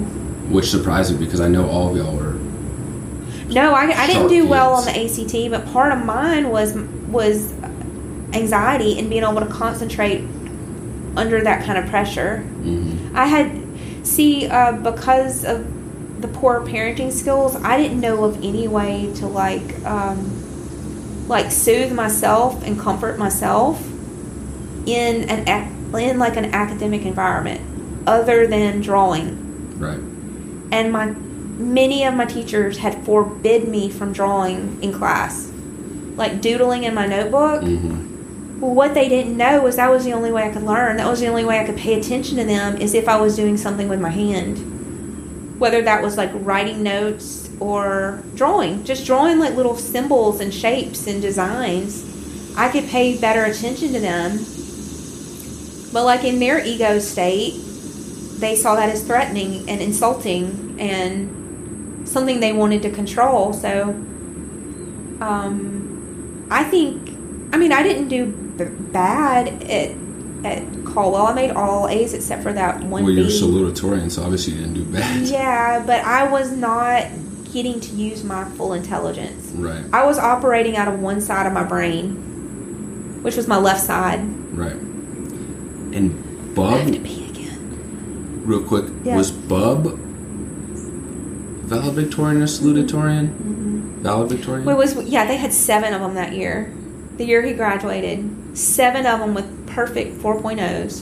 Which surprised me because I know all of y'all were. No, I didn't do kids. well on the ACT, but part of mine was anxiety and being able to concentrate under that kind of pressure. Mm-hmm. I had, because of the poor parenting skills, I didn't know of any way to like soothe myself and comfort myself in an academic environment other than drawing. Right. And many of my teachers had forbid me from drawing in class, like doodling in my notebook. Mm-hmm. Well, what they didn't know was that was the only way I could learn. That was the only way I could pay attention to them, is if I was doing something with my hand. Whether that was like writing notes or drawing. Just drawing like little symbols and shapes and designs. I could pay better attention to them. But like in their ego state, they saw that as threatening and insulting and something they wanted to control. So I didn't do bad at Caldwell. I made all A's except for that one Well, you're B. salutatorian, so obviously you didn't do bad. Yeah, but I was not getting to use my full intelligence. Right. I was operating out of one side of my brain, which was my left side. Right. And I have to Bub, pee again. real quick, Yeah. was Bub valedictorian or salutatorian? Mm-hmm. Valedictorian? They had 7 of them that year. The year he graduated, 7 of them with perfect 4.0s.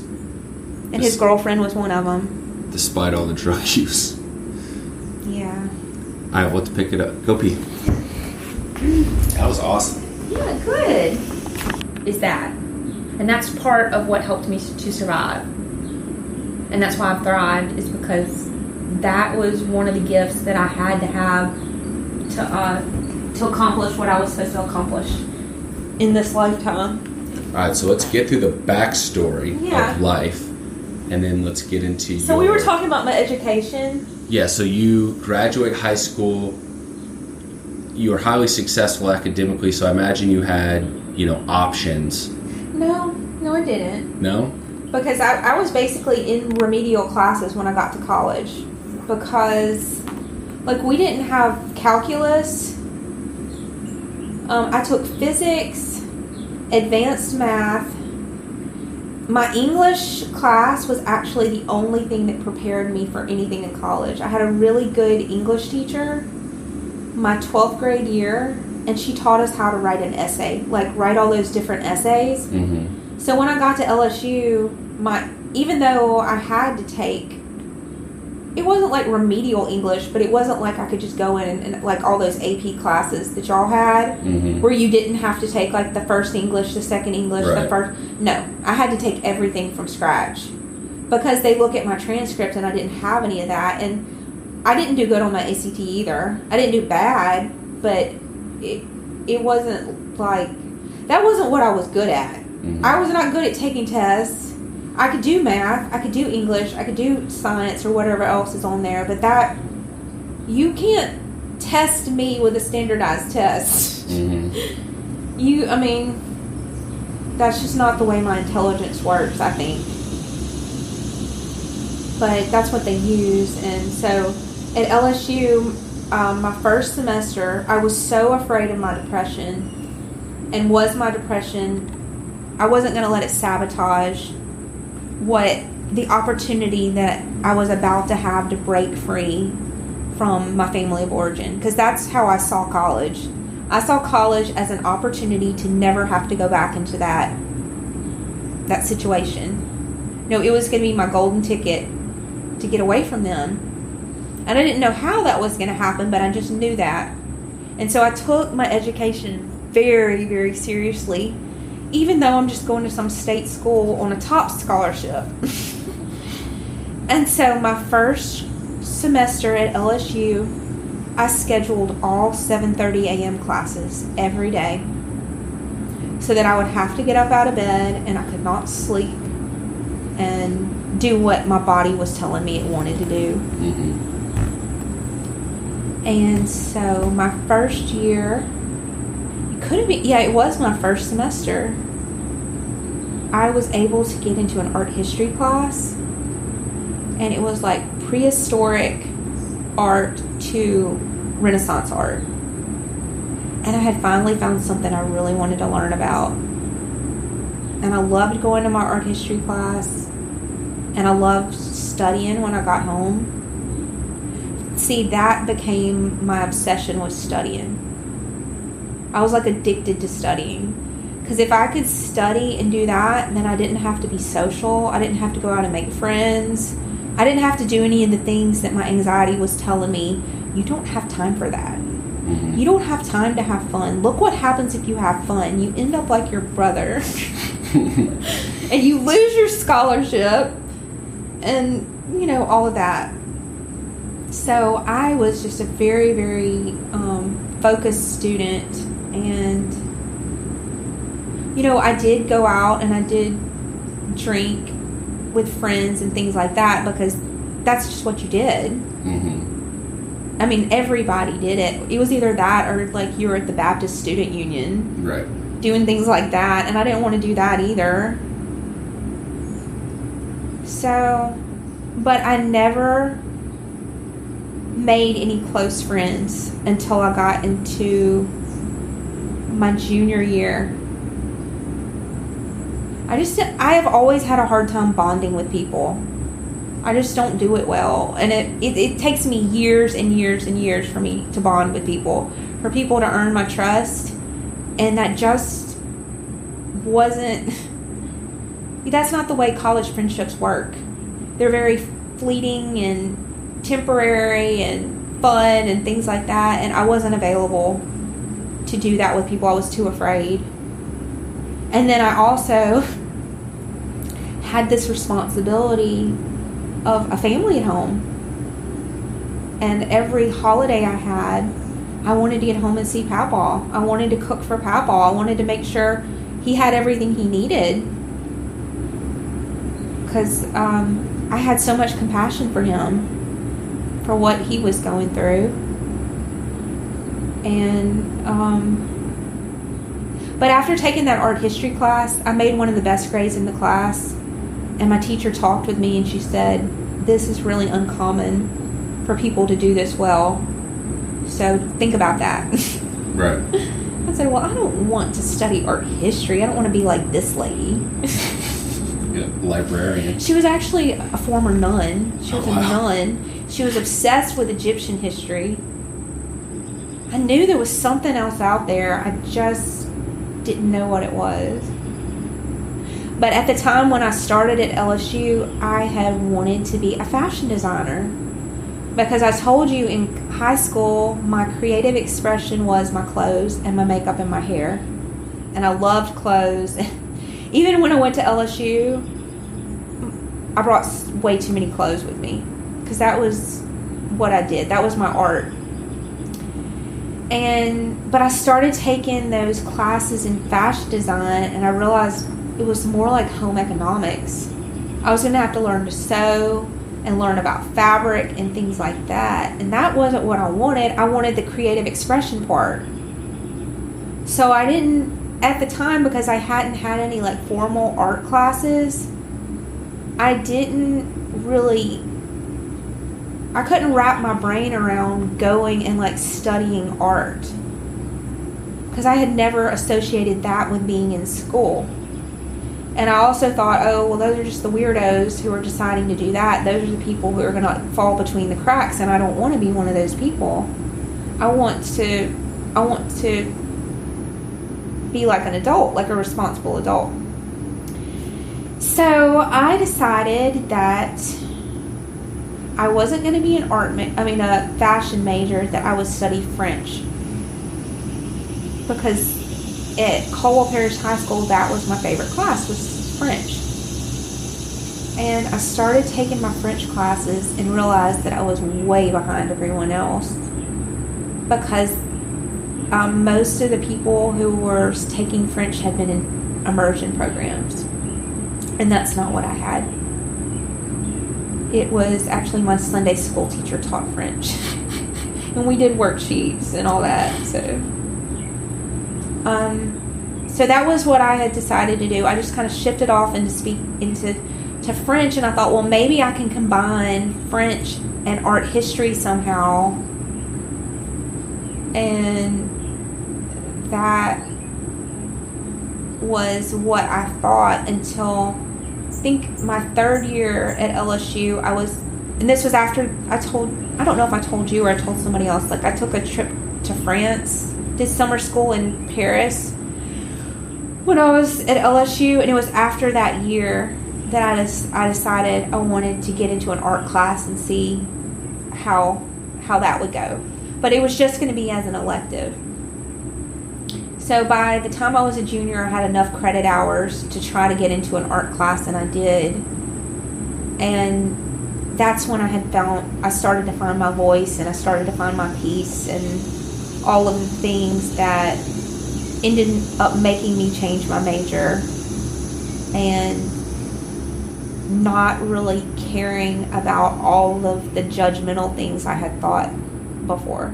And his girlfriend was one of them. Despite all the drug use. Yeah. All right, we'll have to pick it up. Go pee. That was awesome. Yeah, good. Is that. And that's part of what helped me to survive. And that's why I've thrived, is because that was one of the gifts that I had to have to accomplish what I was supposed to accomplish in this lifetime. All right, so let's get through the backstory of life, and then let's get into So we were talking about my education. Yeah, so you graduate high school. You were highly successful academically, so I imagine you had, options. No, I didn't. No? Because I was basically in remedial classes when I got to college. Because, we didn't have calculus. I took physics, advanced math. My English class was actually the only thing that prepared me for anything in college. I had a really good English teacher my 12th grade year, and she taught us how to write an essay, write all those different essays. Mm-hmm. So when I got to LSU, even though I had to take, it wasn't like remedial English, but it wasn't like I could just go in and like all those AP classes that y'all had, mm-hmm. where you didn't have to take like the first English, the second English, right. the first. No, I had to take everything from scratch because they look at my transcript and I didn't have any of that, and I didn't do good on my ACT either. I didn't do bad, but it wasn't like, that wasn't what I was good at. Mm-hmm. I was not good at taking tests. I could do math, I could do English, I could do science or whatever else is on there, but that, you can't test me with a standardized test. Mm-hmm. That's just not the way my intelligence works, I think. But that's what they use. And so at LSU, my first semester, I was so afraid of my depression, and my depression, I wasn't going to let it sabotage the opportunity that I was about to have to break free from my family of origin. Because that's how I saw college. I saw college as an opportunity to never have to go back into that situation. No, it was going to be my golden ticket to get away from them. And I didn't know how that was going to happen, but I just knew that. And so I took my education very, very seriously, even though I'm just going to some state school on a top scholarship. And so my first semester at LSU, I scheduled all 7:30 a.m. classes every day so that I would have to get up out of bed and I could not sleep and do what my body was telling me it wanted to do. Mm-hmm. And so my first year, Could have been, yeah, it was my first semester. I was able to get into an art history class, and it was like prehistoric art to Renaissance art. And I had finally found something I really wanted to learn about. And I loved going to my art history class, and I loved studying when I got home. See, that became my obsession, was studying. I was like addicted to studying. Because if I could study and do that, then I didn't have to be social. I didn't have to go out and make friends. I didn't have to do any of the things that my anxiety was telling me. You don't have time for that. Mm-hmm. You don't have time to have fun. Look what happens if you have fun. You end up like your brother. And you lose your scholarship. And, you know, all of that. So I was just a very, very focused student. And, you know, I did go out and I did drink with friends and things like that, because that's just what you did. Mm-hmm. I mean, everybody did it. It was either that or like you were at the Baptist Student Union. Right. Doing things like that. And I didn't want to do that either. So, but I never made any close friends until I got into my junior year. I have always had a hard time bonding with people. I just don't do it well. And it takes me years and years and years for me to bond with people, for people to earn my trust. And that just wasn't, that's not the way college friendships work. They're very fleeting and temporary and fun and things like that. And I wasn't available to do that with people. I was too afraid. And then I also had this responsibility of a family at home. And every holiday I had, I wanted to get home and see Pawpaw. I wanted to cook for Pawpaw. I wanted to make sure he had everything he needed. Because I had so much compassion for him, for what he was going through. And but after taking that art history class, I made one of the best grades in the class. And my teacher talked with me and she said, this is really uncommon for people to do this well. So think about that. Right. I said, well, I don't want to study art history. I don't want to be like this lady. Yeah, librarian. She was actually a former nun. She was a nun. She was obsessed with Egyptian history. I knew there was something else out there. I just didn't know what it was. But at the time when I started at LSU, I had wanted to be a fashion designer. Because I told you in high school, my creative expression was my clothes and my makeup and my hair. And I loved clothes. Even when I went to LSU, I brought way too many clothes with me. Because that was what I did. That was my art. But I started taking those classes in fashion design, and I realized it was more like home economics. I was going to have to learn to sew and learn about fabric and things like that. And that wasn't what I wanted. I wanted the creative expression part. So I didn't, at the time, because I hadn't had any like formal art classes, I couldn't wrap my brain around going and like studying art. Because I had never associated that with being in school. And I also thought, oh, well, those are just the weirdos who are deciding to do that. Those are the people who are going to fall between the cracks, and I don't want to be one of those people. I want to be like an adult, like a responsible adult. So I decided that I wasn't going to be a fashion major, that I would study French. Because at Caldwell Parish High School, that was my favorite class, was French. And I started taking my French classes and realized that I was way behind everyone else. Because most of the people who were taking French had been in immersion programs. And that's not what I had. It was actually my Sunday school teacher taught French. And we did worksheets and all that, so. So that was what I had decided to do. I just kind of shifted off into French, and I thought, well, maybe I can combine French and art history somehow. And that was what I thought until I think my third year at LSU. And this was after I don't know if I told you or I told somebody else, like I took a trip to France, did summer school in Paris when I was at LSU, and it was after that year that I decided I wanted to get into an art class and see how that would go. But it was just going to be as an elective. So by the time I was a junior, I had enough credit hours to try to get into an art class, and I did. And that's when I started to find my voice, and I started to find my peace, and all of the things that ended up making me change my major and not really caring about all of the judgmental things I had thought before.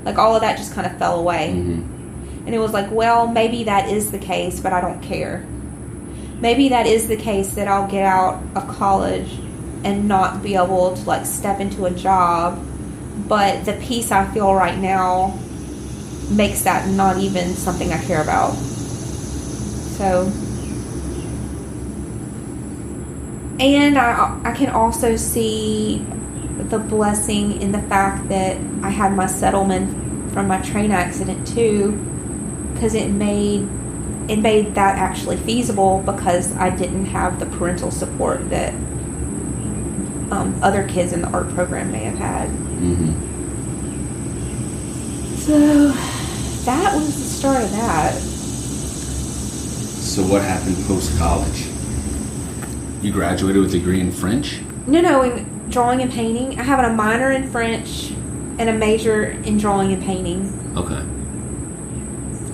Like all of that just kind of fell away. And it was like, well, maybe that is the case, but I don't care. Maybe that is the case that I'll get out of college and not be able to like step into a job, but the peace I feel right now makes that not even something I care about. So, and I can also see the blessing in the fact that I had my settlement from my train accident too, because it made that actually feasible, because I didn't have the parental support that other kids in the art program may have had. So that was the start of that. So what happened post-college? You graduated with a degree in French? No, in drawing and painting. I have a minor in French and a major in drawing and painting. Okay.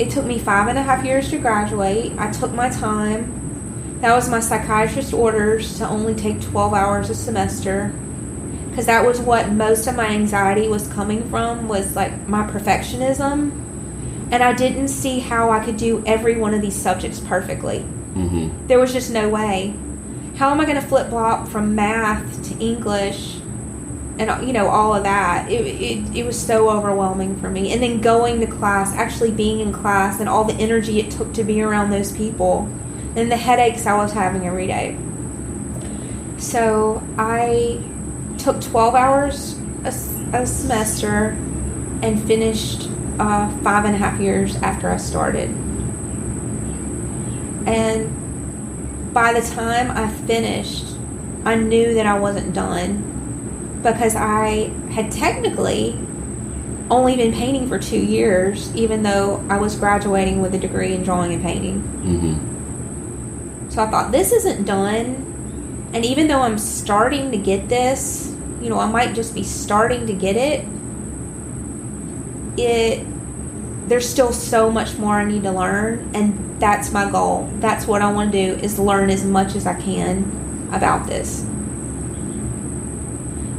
It took me 5.5 years to graduate. I took my time. That was my psychiatrist's orders to only take 12 hours a semester, because that was what most of my anxiety was coming from, was like my perfectionism. And I didn't see how I could do every one of these subjects perfectly. There was just no way. How am I going to flip-flop from math to English and, all of that? It was so overwhelming for me. And then going to class, actually being in class, and all the energy it took to be around those people, and the headaches I was having every day. So I took 12 hours a semester and finished 5.5 years after I started. And by the time I finished, I knew that I wasn't done, because I had technically only been painting for 2 years, even though I was graduating with a degree in drawing and painting. So I thought, this isn't done. And even though I'm starting to get this, I might just be starting to get it, there's still so much more I need to learn, and that's my goal. That's what I want to do, is learn as much as I can about this.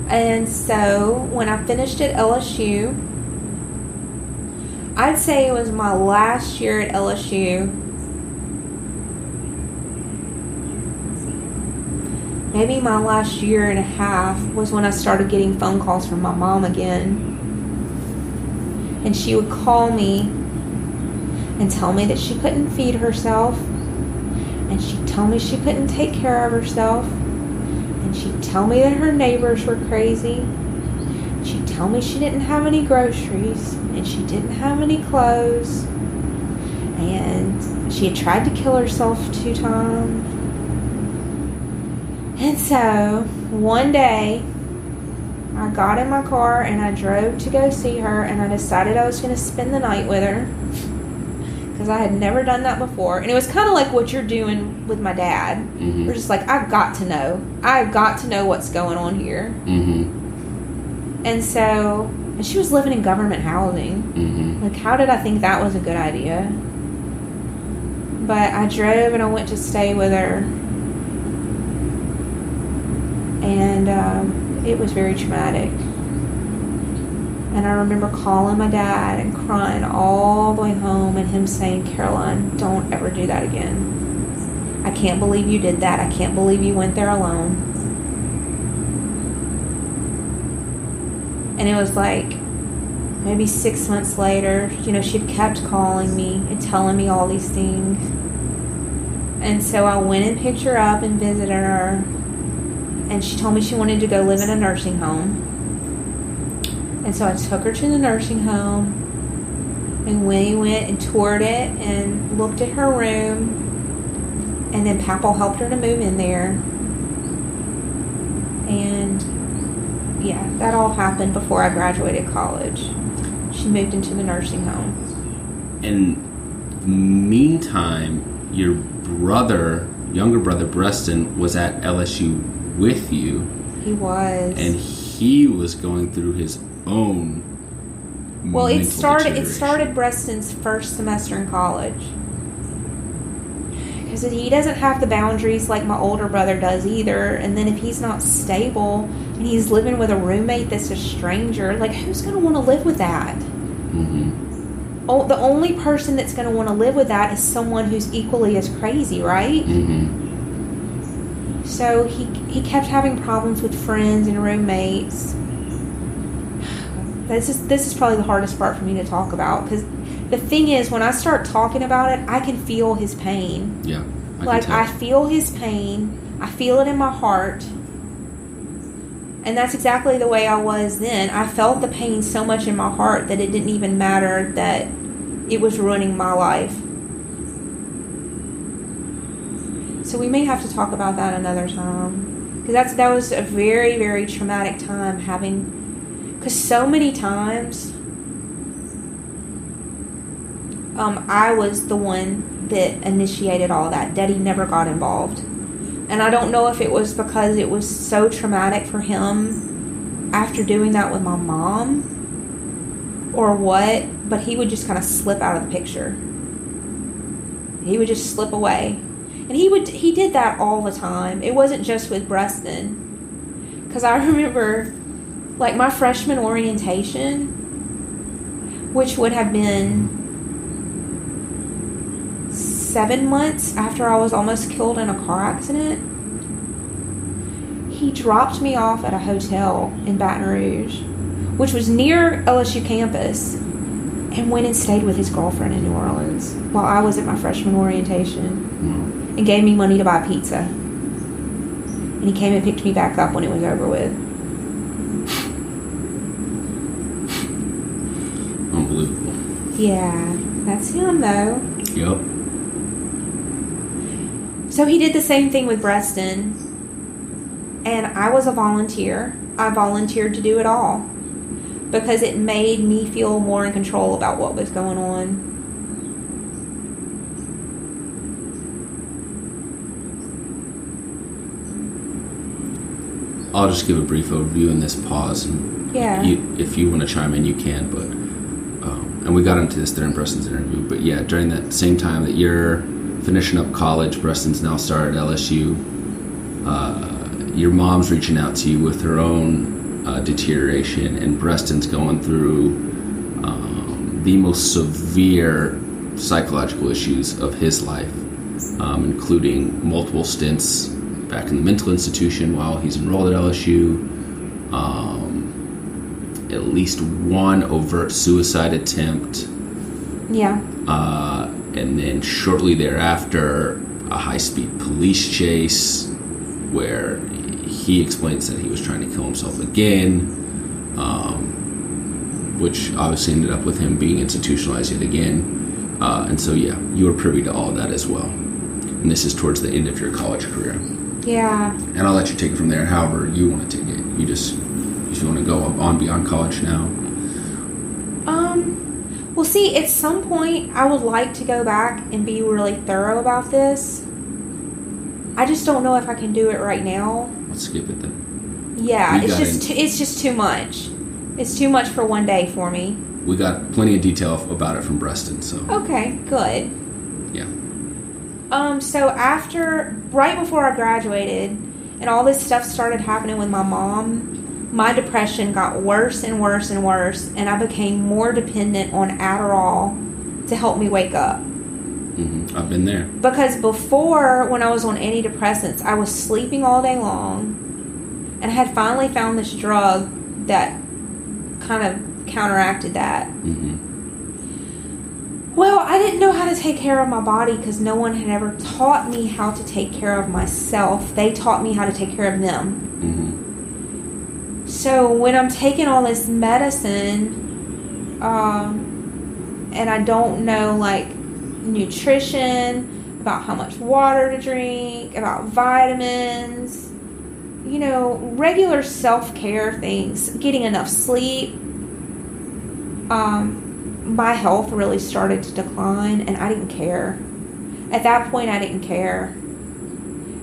And so when I finished at LSU, I'd say it was my last year at LSU. Maybe my last year and a half was when I started getting phone calls from my mom again. And she would call me and tell me that she couldn't feed herself. And she'd tell me she couldn't take care of herself. And she'd tell me that her neighbors were crazy. She'd tell me she didn't have any groceries. And she didn't have any clothes. And she had tried to kill herself 2 times. And so, one day, I got in my car and I drove to go see her, and I decided I was going to spend the night with her, because I had never done that before. And it was kind of like what you're doing with my dad. We're just like, I've got to know what's going on here. And so, and she was living in government housing. Like, how did I think that was a good idea? But I drove and I went to stay with her. And it was very traumatic. And I remember calling my dad and crying all the way home and him saying, Caroline, don't ever do that again. I can't believe you did that. I can't believe you went there alone. And it was like maybe 6 months later, she'd kept calling me and telling me all these things. And so I went and picked her up and visited her. And she told me she wanted to go live in a nursing home. And so I took her to the nursing home, and we went and toured it and looked at her room, and then Papa helped her to move in there. And yeah, that all happened before I graduated college. She moved into the nursing home. In the meantime, your younger brother Preston, was at LSU with you. He was. And he was going through his own it started Preston's first semester in college, because he doesn't have the boundaries like my older brother does either. And then if he's not stable and he's living with a roommate that's a stranger, like, who's going to want to live with that? Mm-hmm. Oh, the only person that's going to want to live with that is someone who's equally as crazy, right? Mm-hmm. So he kept having problems with friends and roommates. This is probably the hardest part for me to talk about, because the thing is, when I start talking about it, I can feel his pain. Yeah. I feel his pain. I feel it in my heart. And that's exactly the way I was then. I felt the pain so much in my heart that it didn't even matter that it was ruining my life. So we may have to talk about that another time. Because that was a very, very traumatic time having... Because so many times, I was the one that initiated all that. Daddy never got involved. And I don't know if it was because it was so traumatic for him after doing that with my mom or what, but he would just kind of slip out of the picture. He would just slip away. And he did that all the time. It wasn't just with Preston. Because I remember... like my freshman orientation, which would have been 7 months after I was almost killed in a car accident, he dropped me off at a hotel in Baton Rouge, which was near LSU campus, and went and stayed with his girlfriend in New Orleans while I was at my freshman orientation, and gave me money to buy pizza. And he came and picked me back up when it was over with. Unbelievable. Yeah, that's him though. Yep. So he did the same thing with Preston, and I was a volunteer. I volunteered to do it all because it made me feel more in control about what was going on. I'll just give a brief overview in this pause. And yeah. If you want to chime in, you can, but... and we got into this during Preston's interview, but yeah, during that same time that you're finishing up college, Preston's now started LSU, your mom's reaching out to you with her own deterioration, and Preston's going through the most severe psychological issues of his life, including multiple stints back in the mental institution while he's enrolled at LSU, at least one overt suicide attempt. Yeah. And then shortly thereafter, a high-speed police chase where he explains that he was trying to kill himself again, which obviously ended up with him being institutionalized yet again. And so, yeah, you were privy to all of that as well. And this is towards the end of your college career. Yeah. And I'll let you take it from there however you want to take it. You just want to go on beyond college now. Well, see, at some point, I would like to go back and be really thorough about this. I just don't know if I can do it right now. Let's skip it then. Yeah, it's just too much. It's too much for one day for me. We got plenty of detail about it from Preston, so. Okay, good. Yeah. So right before I graduated, and all this stuff started happening with my mom, my depression got worse and worse and worse, and I became more dependent on Adderall to help me wake up. Mm-hmm. I've been there. Because before, when I was on antidepressants, I was sleeping all day long, and I had finally found this drug that kind of counteracted that. Mm-hmm. Well, I didn't know how to take care of my body because no one had ever taught me how to take care of myself. They taught me how to take care of them. Mm-hmm. So when I'm taking all this medicine, and I don't know, like, nutrition, about how much water to drink, about vitamins, you know, regular self-care things, getting enough sleep, my health really started to decline, and I didn't care. At that point, I didn't care,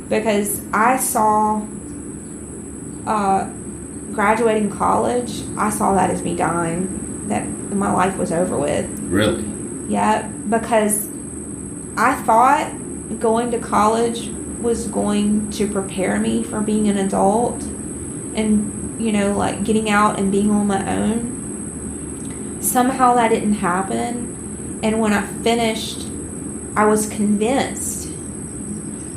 because I saw graduating college, I saw that as me dying, that my life was over with. Really? Yeah, because I thought going to college was going to prepare me for being an adult and, you know, like getting out and being on my own. Somehow that didn't happen, and when I finished, I was convinced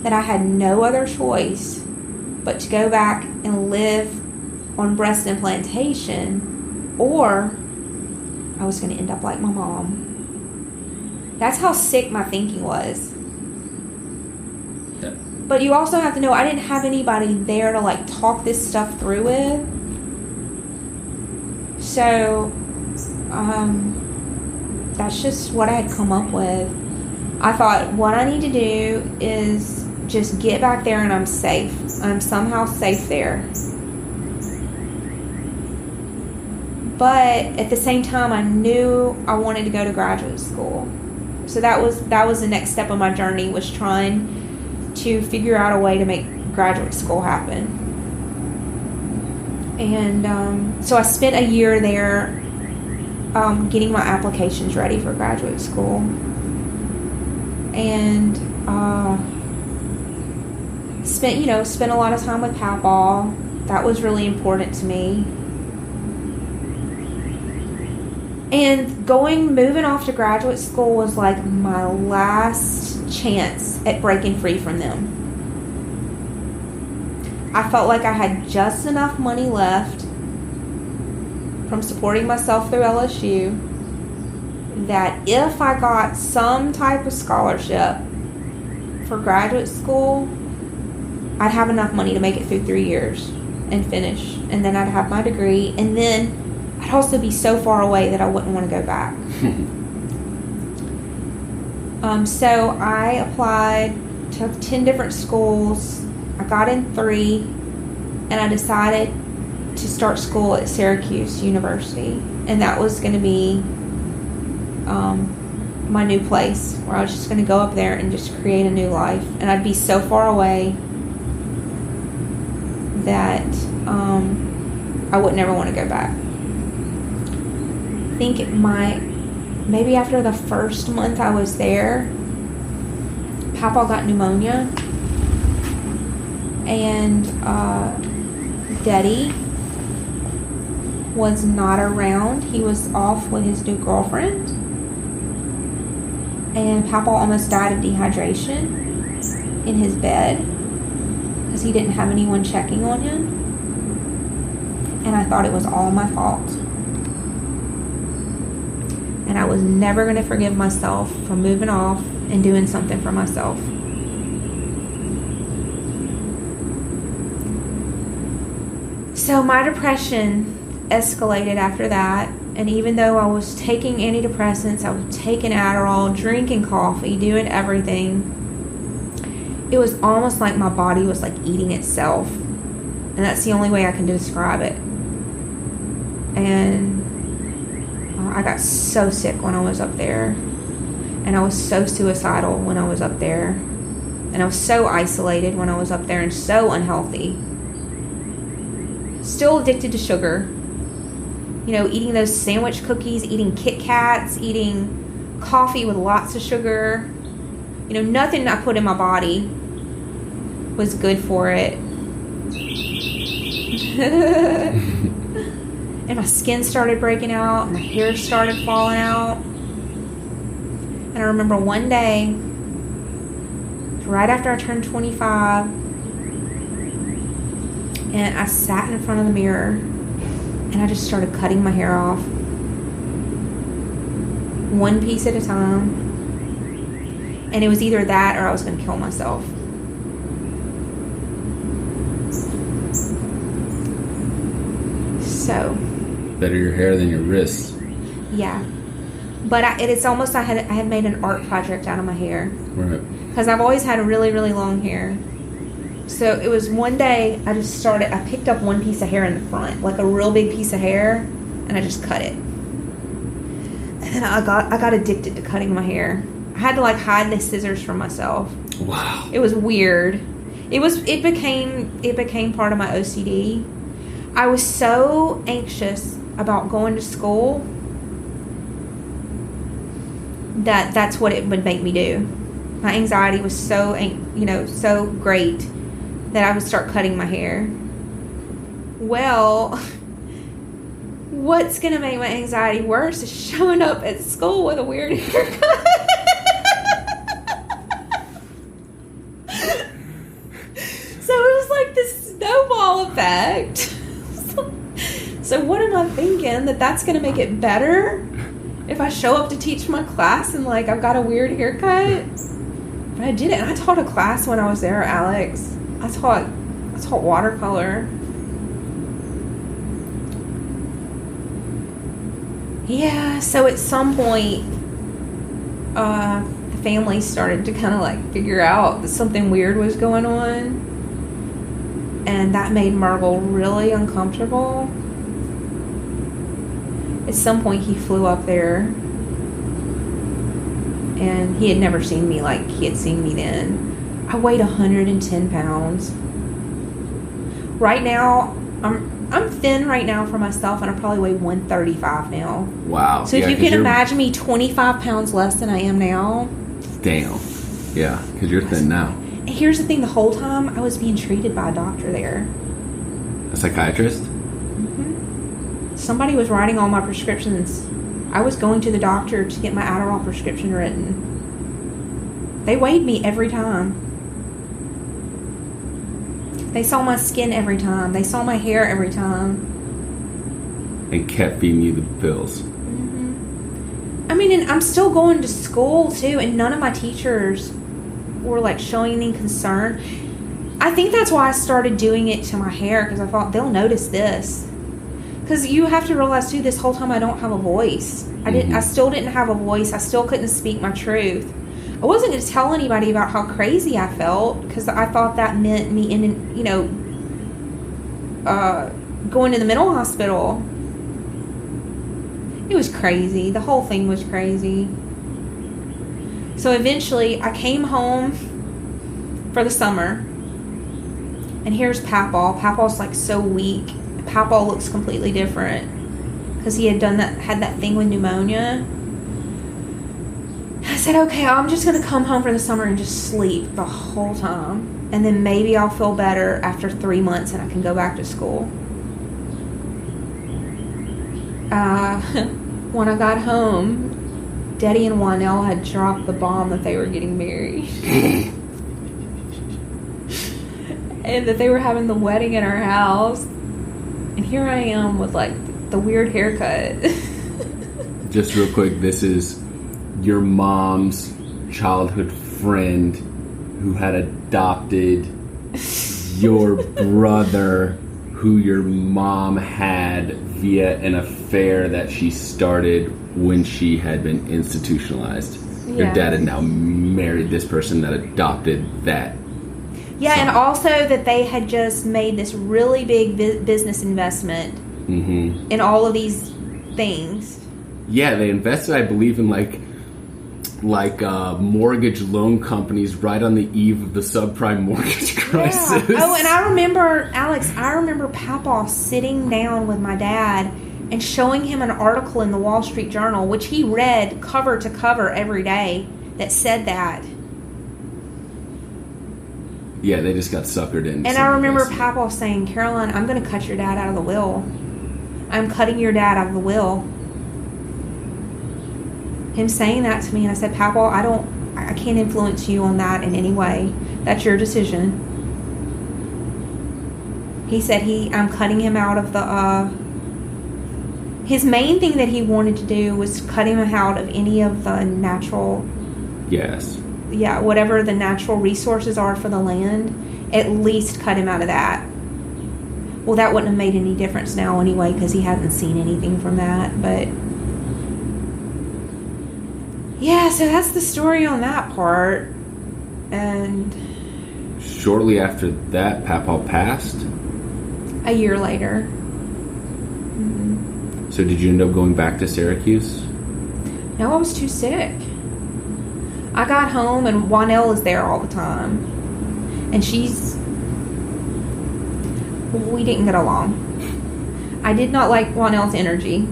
that I had no other choice but to go back and live on breast implantation, or I was going to end up like my mom. That's how sick my thinking was. Yeah. But you also have to know, I didn't have anybody there to like talk this stuff through with. So that's just what I had come up with. I thought, what I need to do is just get back there and I'm safe. I'm somehow safe there. But at the same time, I knew I wanted to go to graduate school. So that was the next step of my journey, was trying to figure out a way to make graduate school happen. And so I spent a year there getting my applications ready for graduate school. And spent a lot of time with Papaw. That was really important to me. And moving off to graduate school was like my last chance at breaking free from them. I felt like I had just enough money left from supporting myself through LSU that if I got some type of scholarship for graduate school, I'd have enough money to make it through 3 years and finish. And then I'd have my degree, and then I'd also be so far away that I wouldn't want to go back. So I applied to 10 different schools. I got in 3, and I decided to start school at Syracuse University. And that was going to be my new place, where I was just going to go up there and just create a new life. And I'd be so far away that I would never want to go back. I think maybe after the first month I was there, Papa got pneumonia, and Daddy was not around. He was off with his new girlfriend, and Papa almost died of dehydration in his bed because he didn't have anyone checking on him, and I thought it was all my fault. And I was never going to forgive myself for moving off and doing something for myself. So my depression escalated after that. And even though I was taking antidepressants, I was taking Adderall, drinking coffee, doing everything, it was almost like my body was like eating itself. And that's the only way I can describe it. And I got so sick when I was up there, and I was so suicidal when I was up there, and I was so isolated when I was up there, and so unhealthy. Still addicted to sugar, eating those sandwich cookies, eating Kit Kats, eating coffee with lots of sugar. Nothing I put in my body was good for it. And my skin started breaking out, and my hair started falling out. And I remember one day, right after I turned 25, and I sat in front of the mirror, and I just started cutting my hair off, one piece at a time. And it was either that or I was going to kill myself. So. Better your hair than your wrists. Yeah. But it's almost I had made an art project out of my hair. Right. Because I've always had really, really long hair. So it was one day I picked up one piece of hair in the front, like a real big piece of hair, and I just cut it. And then I got addicted to cutting my hair. I had to like hide the scissors from myself. Wow. It was weird. It became part of my OCD. I was so anxious about going to school that's what it would make me do. My anxiety was so great that I would start cutting my hair. Well, what's going to make my anxiety worse is showing up at school with a weird haircut. So it was like this snowball effect. So what am I thinking? That's going to make it better if I show up to teach my class and like I've got a weird haircut? But I did it. And I taught a class when I was there, Alex. I taught watercolor. Yeah, so at some point, the family started to kind of like figure out that something weird was going on. And that made Marvel really uncomfortable. At some point, he flew up there. And he had never seen me like he had seen me then. I weighed 110 pounds. Right now, I'm thin right now for myself, and I probably weigh 135 now. Wow. So if you can imagine me 25 pounds less than I am now. Damn. Yeah, because you're thin now. And here's the thing, the whole time I was being treated by a doctor there. A psychiatrist? Mm-hmm. Somebody was writing all my prescriptions. I was going to the doctor to get my Adderall prescription written. They weighed me every time. They saw my skin every time. They saw my hair every time. And kept feeding you the pills. Mm-hmm. I mean, and I'm still going to school, too, and none of my teachers were, like, showing any concern. I think that's why I started doing it to my hair, because I thought, they'll notice this. Because you have to realize, too, this whole time I don't have a voice. I still didn't have a voice. I still couldn't speak my truth. I wasn't going to tell anybody about how crazy I felt, because I thought that meant me going to the mental hospital. It was crazy. The whole thing was crazy. So eventually, I came home for the summer, and here's Papaw. Papaw's like so weak. Papaw looks completely different because he had that thing with pneumonia. I said, okay, I'm just going to come home for the summer and just sleep the whole time. And then maybe I'll feel better after 3 months and I can go back to school. When I got home, Daddy and Wanell had dropped the bomb that they were getting married. And that they were having the wedding in our house. And here I am with, like, the weird haircut. Just real quick, this is your mom's childhood friend who had adopted your brother, who your mom had via an affair that she started when she had been institutionalized. Yeah. Your dad had now married this person that adopted that. Yeah, and also that they had just made this really big business investment in all of these things. Yeah, they invested, I believe, in like mortgage loan companies right on the eve of the subprime mortgage crisis. Yeah. Oh, and I remember, Alex, Papaw sitting down with my dad and showing him an article in the Wall Street Journal, which he read cover to cover every day, that said that. Yeah, they just got suckered in. And I remember Papa saying, Caroline, I'm going to cut your dad out of the will. I'm cutting your dad out of the will. Him saying that to me, and I said, Papa, I can't influence you on that in any way. That's your decision. He said I'm cutting him out of the, his main thing that he wanted to do was cut him out of any of the natural. Yes. Yeah, whatever the natural resources are for the land, at least cut him out of that. Well, that wouldn't have made any difference now anyway, because he hasn't seen anything from that, but yeah, so that's the story on that part. And shortly after that, Papa passed? A year later. So did you end up going back to Syracuse? No, I was too sick. I got home and Juanelle is there all the time. And we didn't get along. I did not like Juanelle's energy.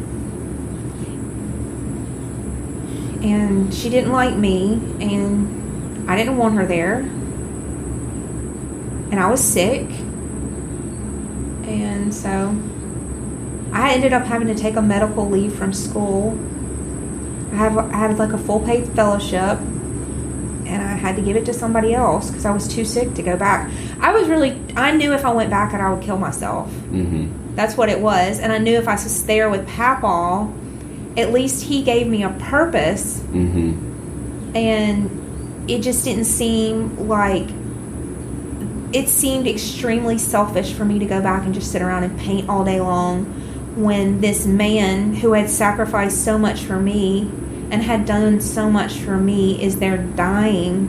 And she didn't like me, and I didn't want her there. And I was sick. And so I ended up having to take a medical leave from school. I had like a full paid fellowship, and I had to give it to somebody else because I was too sick to go back. I knew if I went back I would kill myself. Mm-hmm. That's what it was. And I knew if I was there with Papaw, at least he gave me a purpose. Mm-hmm. And it just didn't seem like, it seemed extremely selfish for me to go back and just sit around and paint all day long when this man who had sacrificed so much for me and had done so much for me is there dying,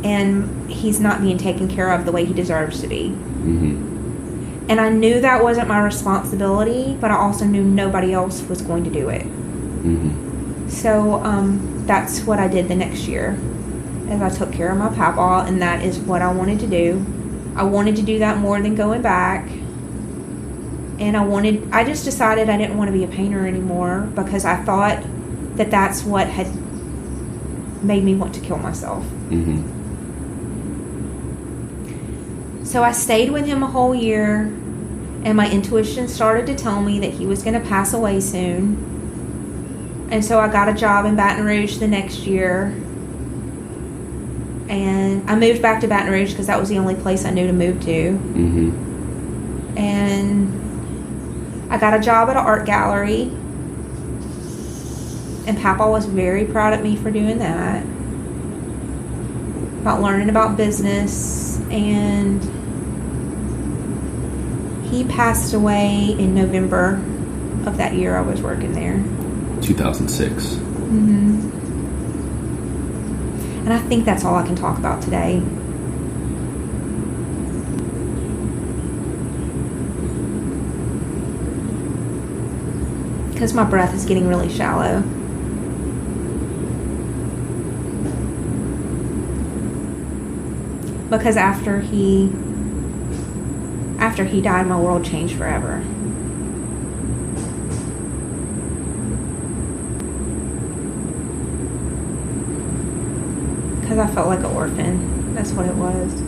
and he's not being taken care of the way he deserves to be. Mm-hmm. And I knew that wasn't my responsibility, but I also knew nobody else was going to do it. Mm-hmm. So that's what I did the next year, is I took care of my Papa, and that is what I wanted to do. I wanted to do that more than going back. And I just decided I didn't want to be a painter anymore because I thought that that's what had made me want to kill myself. Mm-hmm. So I stayed with him a whole year, and my intuition started to tell me that he was going to pass away soon. And so I got a job in Baton Rouge the next year. And I moved back to Baton Rouge because that was the only place I knew to move to. Mm-hmm. And I got a job at an art gallery, and Papa was very proud of me for doing that, about learning about business. And he passed away in November of that year I was working there. 2006. Mm-hmm. And I think that's all I can talk about today. Because my breath is getting really shallow. Because after he died, my world changed forever. Because I felt like an orphan. That's what it was.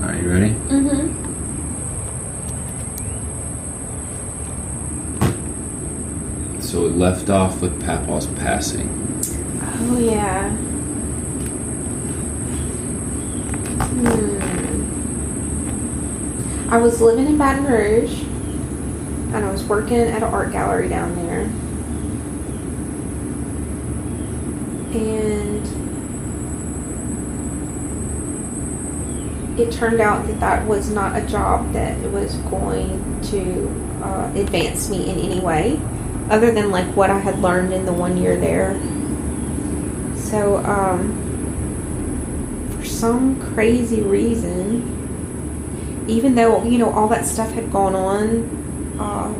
Are you ready? Mm-hmm. So it left off with Papa's passing. Oh, yeah. I was living in Baton Rouge, and I was working at an art gallery down there. And it turned out that was not a job that was going to advance me in any way, other than like what I had learned in the 1 year there. So, for some crazy reason, even though, all that stuff had gone on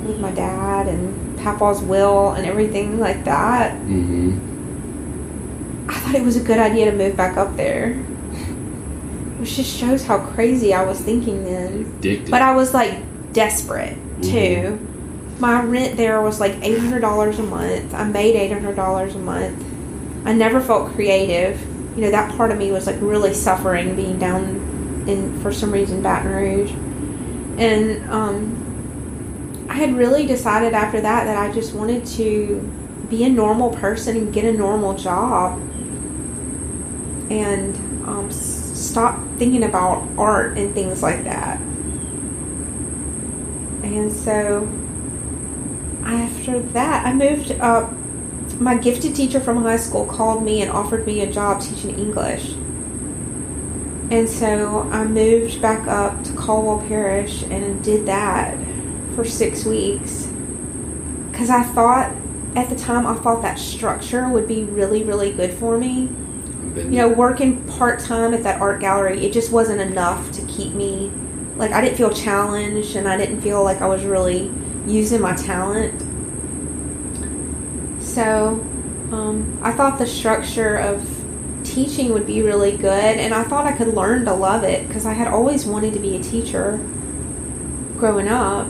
with my dad and Papa's will and everything like that, Mm-hmm. I thought it was a good idea to move back up there. Which just shows how crazy I was thinking then. Addicted. But I was like desperate too. My rent there was like $800 a month. I made $800 a month. I never felt creative. You know, that part of me was like really suffering being down in, for some reason, Baton Rouge. And I had really decided after that I just wanted to be a normal person and get a normal job and stop thinking about art and things like that. And so after that, I moved up. My gifted teacher from high school called me and offered me a job teaching English. And so I moved back up to Caldwell Parish and did that for 6 weeks. Because I thought, at the time, I thought that structure would be really, really good for me. You know, working part-time at that art gallery, it just wasn't enough to keep me, like, I didn't feel challenged and I didn't feel like I was really using my talent. So I thought the structure of teaching would be really good, and I thought I could learn to love it because I had always wanted to be a teacher growing up,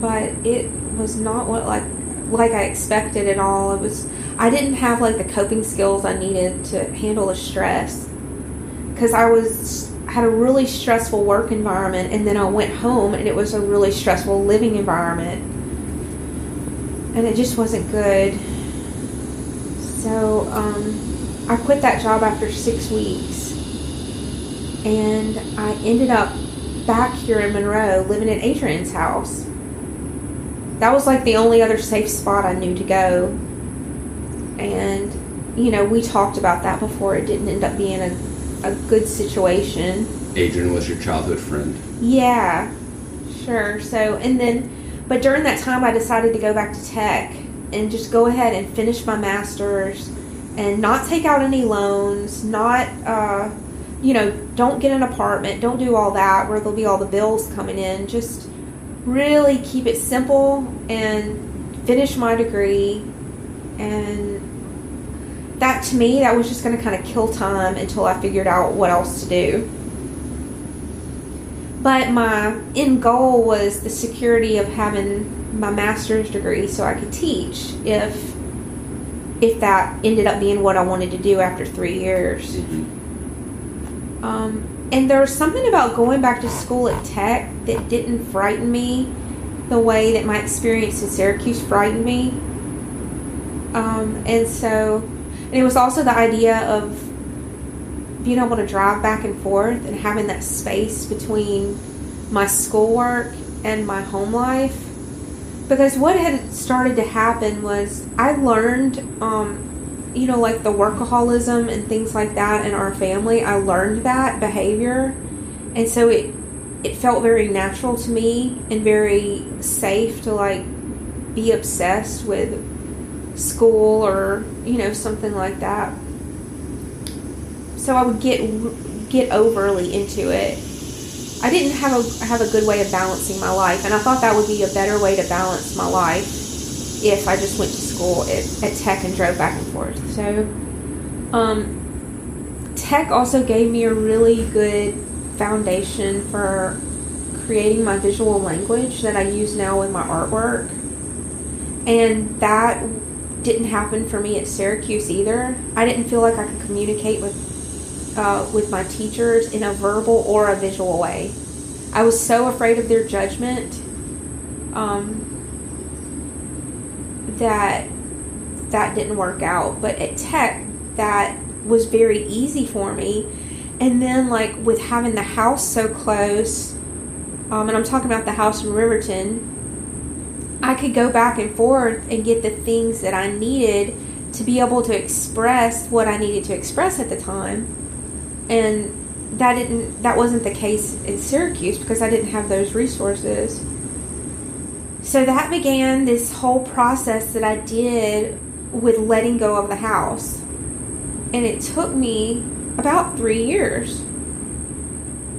but it was not what like I expected at all. I didn't have like the coping skills I needed to handle the stress because I had a really stressful work environment, and then I went home and it was a really stressful living environment, and it just wasn't good. So I quit that job after 6 weeks, and I ended up back here in Monroe living at Adrian's house. That was like the only other safe spot I knew to go. And, you know, we talked about that before. It didn't end up being a good situation. Adrian was your childhood friend. Yeah, sure. So, but during that time I decided to go back to tech and just go ahead and finish my master's and not take out any loans, not, don't get an apartment, don't do all that where there'll be all the bills coming in. Just really keep it simple and finish my degree. And that, to me, that was just going to kind of kill time until I figured out what else to do. But my end goal was the security of having my master's degree so I could teach if that ended up being what I wanted to do after 3 years. And there was something about going back to school at Tech that didn't frighten me the way that my experience in Syracuse frightened me. And it was also the idea of being able to drive back and forth and having that space between my schoolwork and my home life. Because what had started to happen was I learned, like the workaholism and things like that in our family. I learned that behavior. And so it felt very natural to me and very safe to like be obsessed with school or, something like that. So I would get overly into it. I didn't have a good way of balancing my life, and I thought that would be a better way to balance my life if I just went to school at Tech and drove back and forth. So Tech also gave me a really good foundation for creating my visual language that I use now with my artwork. And that didn't happen for me at Syracuse either. I didn't feel like I could communicate with my teachers in a verbal or a visual way. I was so afraid of their judgment that didn't work out. But at Tech, that was very easy for me. And then, like, with having the house so close, and I'm talking about the house in Riverton, I could go back and forth and get the things that I needed to be able to express what I needed to express at the time. And that wasn't the case in Syracuse because I didn't have those resources. So that began this whole process that I did with letting go of the house. And it took me about 3 years.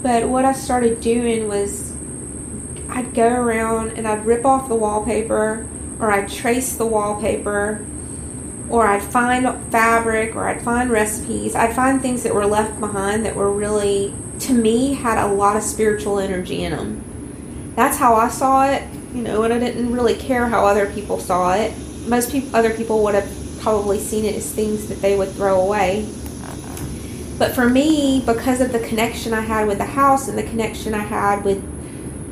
But what I started doing was I'd go around and I'd rip off the wallpaper, or I'd trace the wallpaper, or I'd find fabric, or I'd find recipes. I'd find things that were left behind that were really, to me, had a lot of spiritual energy in them. that's how I saw it, and I didn't really care how other people saw it. Other people would have probably seen it as things that they would throw away. But for me, because of the connection I had with the house and the connection I had with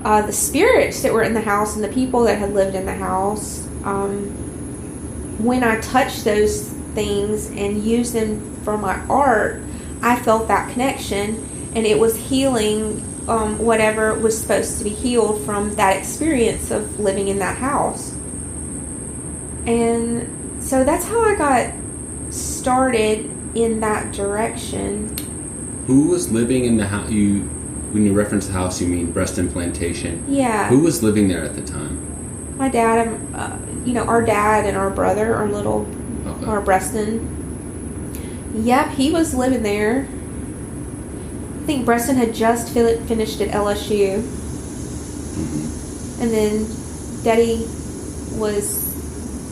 the spirits that were in the house and the people that had lived in the house, when I touched those things and used them for my art, I felt that connection, and it was healing whatever was supposed to be healed from that experience of living in that house. And so that's how I got started in that direction. Who was living in the house? When you reference the house, you mean Breaston Plantation? Yeah. Who was living there at the time? My dad, our dad and our brother, our Breaston. Yep, he was living there. I think Breaston had just finished at LSU. Mm-hmm. And then Daddy was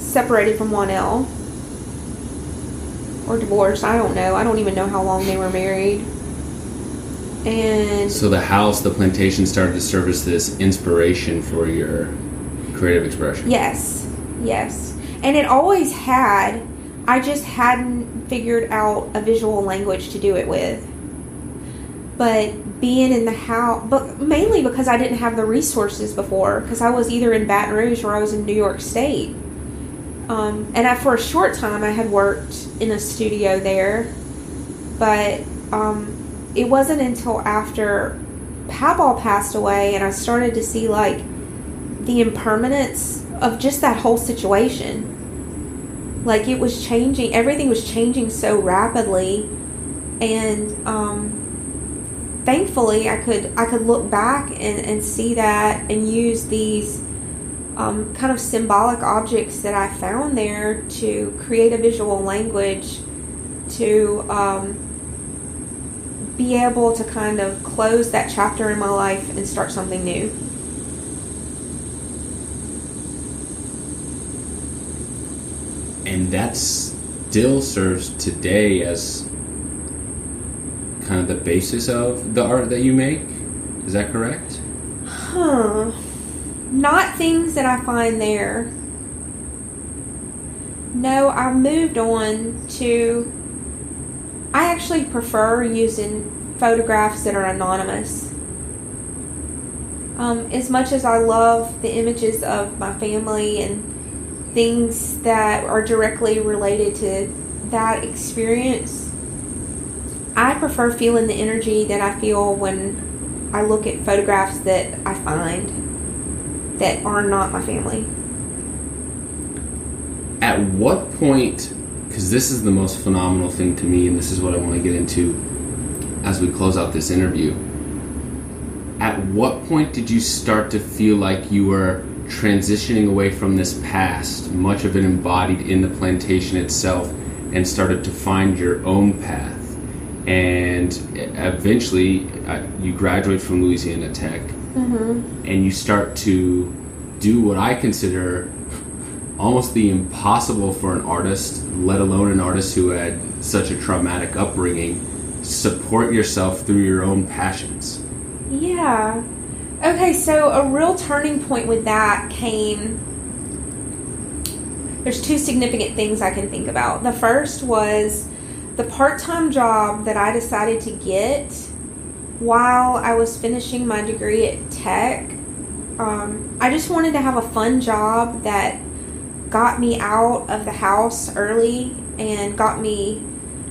separated from 1L. Or divorced, I don't know. I don't even know how long they were married. And so the house, the plantation, started to serve as this inspiration for your creative expression. Yes. And it always had. I just hadn't figured out a visual language to do it with. But being in the house, but mainly because I didn't have the resources before, because I was either in Baton Rouge or I was in New York State. And for a short time, I had worked in a studio there, but it wasn't until after Papaw passed away and I started to see like the impermanence of just that whole situation. Like it was changing, everything was changing so rapidly, and thankfully I could look back and see that and use these kind of symbolic objects that I found there to create a visual language to be able to kind of close that chapter in my life and start something new. And that still serves today as kind of the basis of the art that you make? Is that correct? Not things that I find there. No, I moved on to... I actually prefer using photographs that are anonymous. As much as I love the images of my family and things that are directly related to that experience, I prefer feeling the energy that I feel when I look at photographs that I find that are not my family. At what point, because this is the most phenomenal thing to me, and this is what I want to get into as we close out this interview, at what point did you start to feel like you were transitioning away from this past, much of it embodied in the plantation itself, and started to find your own path? And eventually you graduate from Louisiana Tech, mm-hmm. and you start to do what I consider almost the impossible for an artist, let alone an artist who had such a traumatic upbringing, support yourself through your own passions. Yeah. Okay, so a real turning point with that came... There's two significant things I can think about. The first was the part-time job that I decided to get while I was finishing my degree at Tech. I just wanted to have a fun job that got me out of the house early and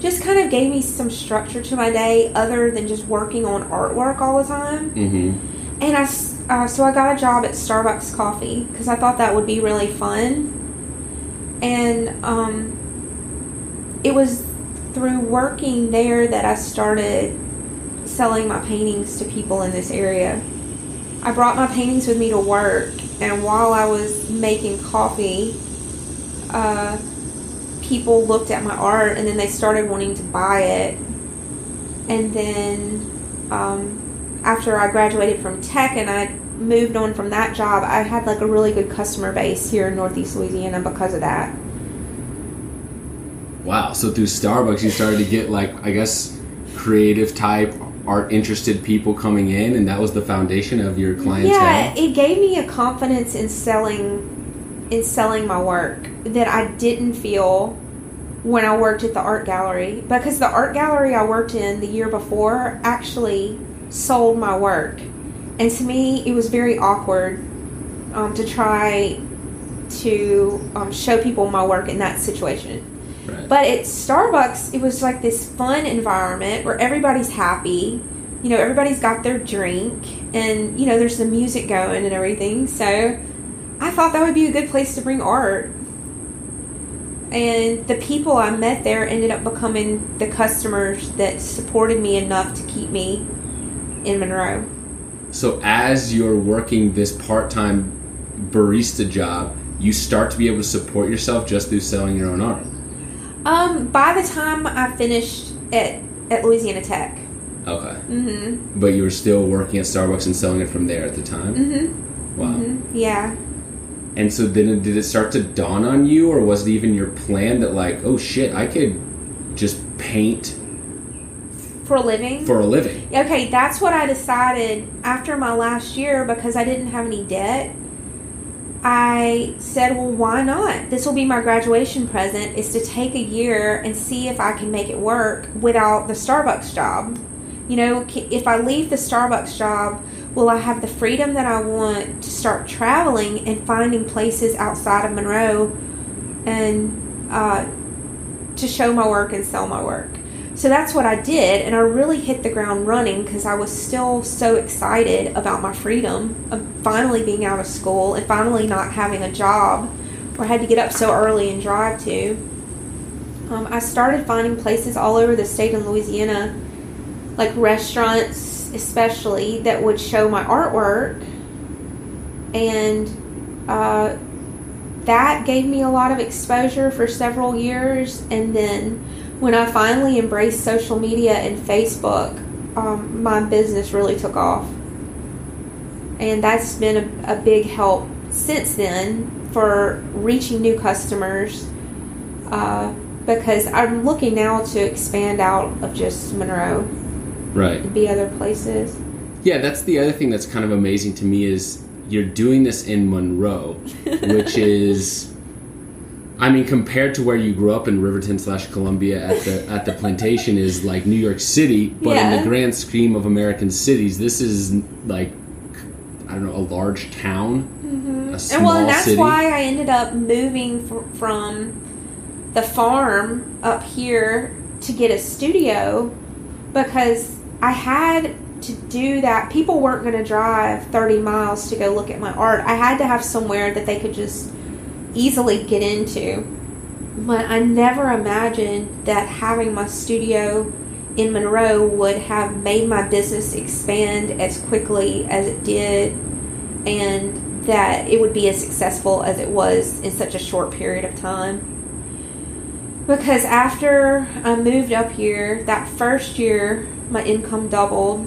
just kind of gave me some structure to my day other than just working on artwork all the time. Mm-hmm. And so I got a job at Starbucks Coffee because I thought that would be really fun. And it was through working there that I started selling my paintings to people in this area. I brought my paintings with me to work, and while I was making coffee, people looked at my art and then they started wanting to buy it. And then after I graduated from Tech and I moved on from that job, I had like a really good customer base here in Northeast Louisiana because of that. Wow, so through Starbucks you started to get, like, I guess, creative type art interested people coming in, and that was the foundation of your clientele? Yeah, it gave me a confidence in selling my work that I didn't feel when I worked at the art gallery, because the art gallery I worked in the year before actually sold my work, and to me it was very awkward to try to show people my work in that situation. Right. But at Starbucks, it was like this fun environment where everybody's happy. You know, everybody's got their drink, and, you know, there's the music going and everything. So I thought that would be a good place to bring art. And the people I met there ended up becoming the customers that supported me enough to keep me in Monroe. So as you're working this part-time barista job, you start to be able to support yourself just through selling your own art? By the time I finished at Louisiana Tech. Okay. Mm-hmm. But you were still working at Starbucks and selling it from there at the time? Mm-hmm. Wow. Mm-hmm. Yeah. And so then did it start to dawn on you, or was it even your plan that, like, oh shit, I could just paint for a living? For a living. Okay, that's what I decided after my last year, because I didn't have any debt. I said, well, why not? This will be my graduation present, is to take a year and see if I can make it work without the Starbucks job. You know, if I leave the Starbucks job, will I have the freedom that I want to start traveling and finding places outside of Monroe and to show my work and sell my work? So that's what I did, and I really hit the ground running because I was still so excited about my freedom of finally being out of school and finally not having a job where I had to get up so early and drive to. I started finding places all over the state of Louisiana, like restaurants especially, that would show my artwork, and that gave me a lot of exposure for several years. And then when I finally embraced social media and Facebook, my business really took off. And that's been a big help since then for reaching new customers, because I'm looking now to expand out of just Monroe. Right. And be other places. Yeah, that's the other thing that's kind of amazing to me is you're doing this in Monroe, which is... I mean, compared to where you grew up in Riverton/Columbia at the plantation is like New York City, but in the grand scheme of American cities, this is like, I don't know, a large town, a small and that's city. why I ended up moving from the farm up here to get a studio, because I had to do that. People weren't going to drive 30 miles to go look at my art. I had to have somewhere that they could just easily get into. But I never imagined that having my studio in Monroe would have made my business expand as quickly as it did, and that it would be as successful as it was in such a short period of time. Because after I moved up here, that first year my income doubled,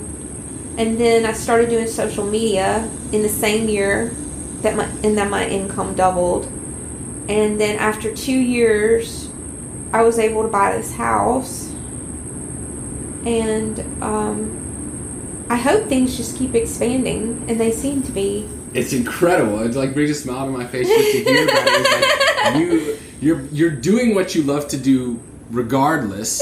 and then I started doing social media in the same year that my income doubled. And then after 2 years, I was able to buy this house. And I hope things just keep expanding, and they seem to be. It's incredible. It like brings a smile to my face just to hear about it. It's like you're doing what you love to do regardless,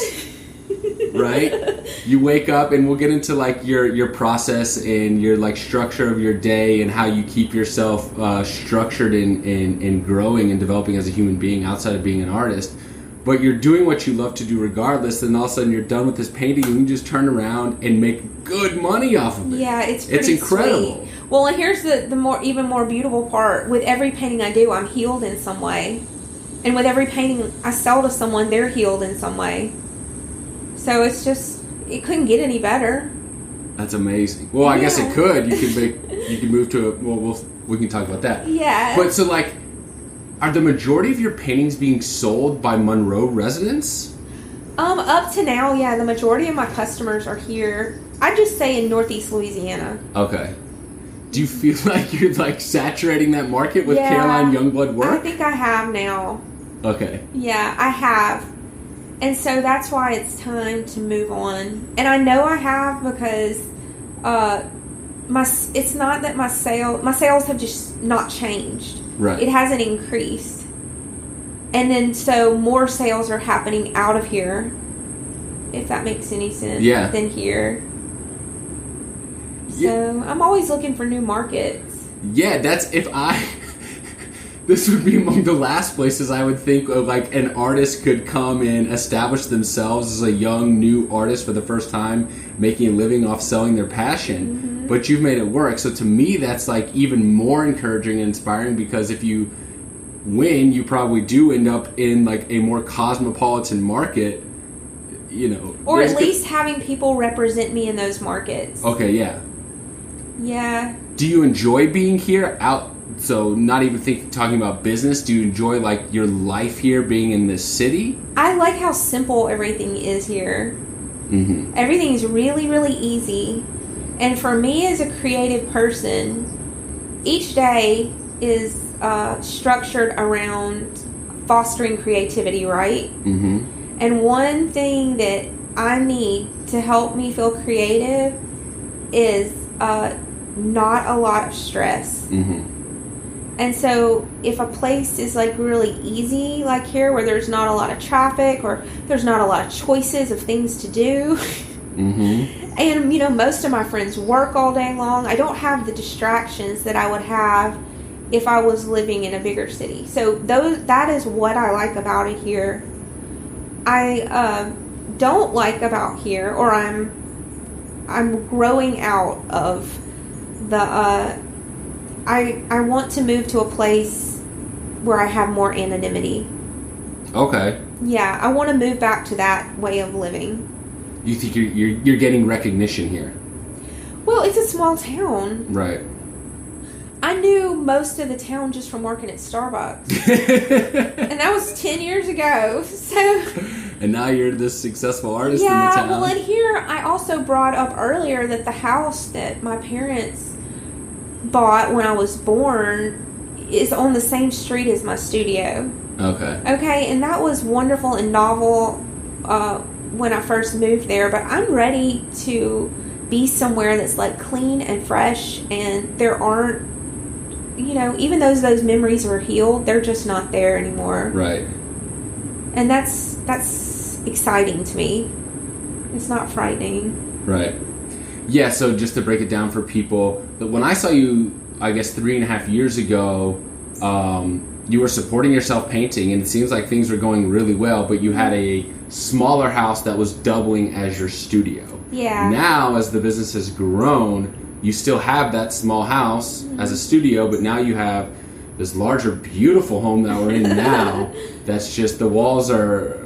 right? You wake up, and we'll get into like your process and your like structure of your day and how you keep yourself structured in growing and developing as a human being outside of being an artist. But you're doing what you love to do regardless, and all of a sudden you're done with this painting and you just turn around and make good money off of it. Yeah, it's incredible. Sweet. Well, and here's the even more beautiful part. With every painting I do, I'm healed in some way. And with every painting I sell to someone, they're healed in some way. So it's just, it couldn't get any better. That's amazing. Well, I guess it could. You could move to we can talk about that. Yeah. But so like, are the majority of your paintings being sold by Monroe residents? Up to now, yeah, the majority of my customers are here. I just say in Northeast Louisiana. Okay. Do you feel like you're like saturating that market with Caroline Youngblood work? I think I have now. Okay. Yeah, I have. And so that's why it's time to move on. And I know I have because it's not that my sales have just not changed. Right. It hasn't increased. And then so more sales are happening out of here, if that makes any sense, than here. So I'm always looking for new markets. Yeah, this would be among the last places I would think of, like, an artist could come and establish themselves as a young, new artist for the first time, making a living off selling their passion. Mm-hmm. But you've made it work. So to me, that's, like, even more encouraging and inspiring, because if you win, you probably do end up in, like, a more cosmopolitan market, you know. Or at least having people represent me in those markets. Okay, yeah. Yeah. Do you enjoy being here So not even talking about business, do you enjoy, like, your life here, being in this city? I like how simple everything is here. Mm-hmm. Everything is really, really easy. And for me as a creative person, each day is structured around fostering creativity, right? Mm-hmm. And one thing that I need to help me feel creative is not a lot of stress. Mm-hmm. And so if a place is, like, really easy, like here, where there's not a lot of traffic or there's not a lot of choices of things to do, mm-hmm. and, you know, most of my friends work all day long, I don't have the distractions that I would have if I was living in a bigger city. So that is what I like about it here. I don't like about here, or I'm growing out of the... I want to move to a place where I have more anonymity. Okay. Yeah, I want to move back to that way of living. You think you're getting recognition here? Well, it's a small town. Right. I knew most of the town just from working at Starbucks. And that was 10 years ago. So. And now you're this successful artist in the town. Yeah, well, and here I also brought up earlier that the house that my parents bought when I was born is on the same street as my studio. Okay, and that was wonderful and novel when I first moved there, but I'm ready to be somewhere that's, like, clean and fresh, and there aren't, you know, even though those memories are healed, they're just not there anymore. Right. And that's exciting to me. It's not frightening. Right. Yeah, so just to break it down for people, when I saw you, I guess 3.5 years ago, you were supporting yourself painting, and it seems like things were going really well, but you had a smaller house that was doubling as your studio. Yeah. Now, as the business has grown, you still have that small house as a studio, but now you have this larger, beautiful home that we're in now. That's just, the walls are...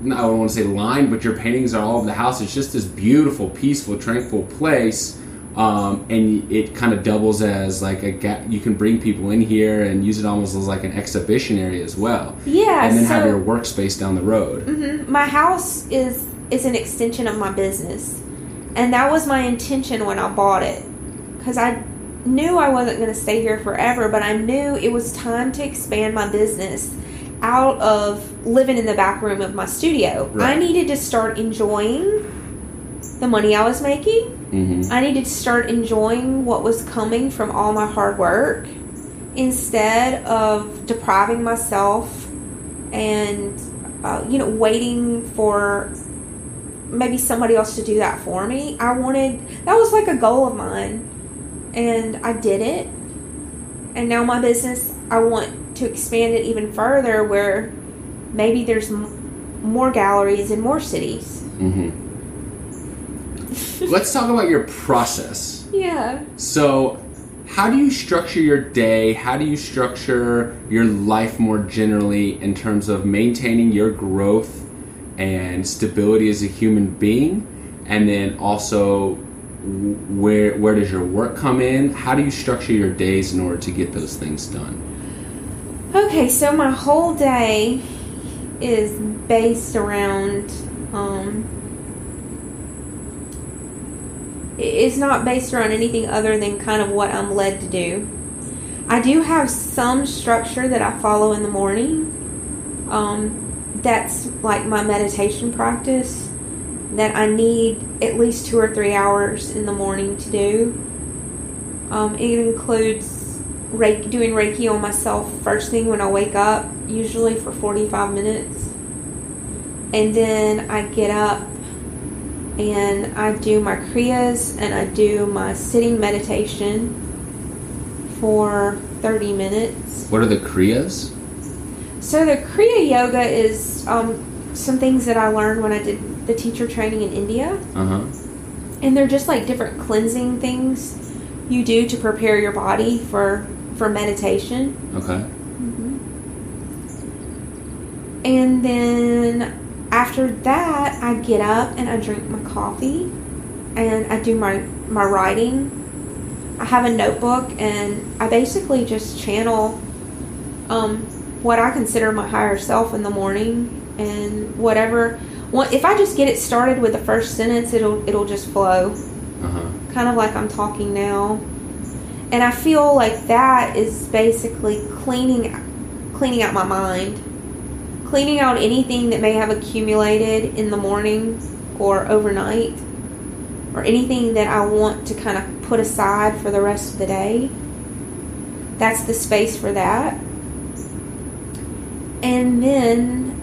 I don't want to say lined, but your paintings are all over the house. It's just this beautiful, peaceful, tranquil place, and it kind of doubles as, like, you can bring people in here and use it almost as, like, an exhibition area as well. Yeah, and then have your workspace down the road. Mm-hmm. My house is an extension of my business, and that was my intention when I bought it, because I knew I wasn't going to stay here forever, but I knew it was time to expand my business out of living in the back room of my studio. Right. I needed to start enjoying the money I was making. Mm-hmm. I needed to start enjoying what was coming from all my hard work, instead of depriving myself and waiting for maybe somebody else to do that for me. That was like a goal of mine, and I did it. And now my business, I want to expand it even further, where maybe there's more galleries in more cities. Mm-hmm. Let's talk about your process. Yeah. So, how do you structure your day? How do you structure your life more generally in terms of maintaining your growth and stability as a human being? And then also, where does your work come in? How do you structure your days in order to get those things done? Okay, so my whole day is based around, it's not based around anything other than kind of what I'm led to do. I do have some structure that I follow in the morning. that's like my meditation practice that I need at least 2 or 3 hours in the morning to do. It includes doing Reiki on myself first thing when I wake up, usually for 45 minutes. And then I get up and I do my Kriyas and I do my sitting meditation for 30 minutes. What are the Kriyas? So the Kriya Yoga is some things that I learned when I did the teacher training in India. Uh-huh. And they're just like different cleansing things you do to prepare your body for meditation. Okay. And then after that, I get up and I drink my coffee and I do my writing. I have a notebook and I basically just channel what I consider my higher self in the morning, and whatever. If I just get it started with the first sentence, it'll just flow. Uh-huh. Kind of like I'm talking now. And I feel like that is basically cleaning out my mind. Cleaning out anything that may have accumulated in the morning or overnight, or anything that I want to kind of put aside for the rest of the day. That's the space for that. And then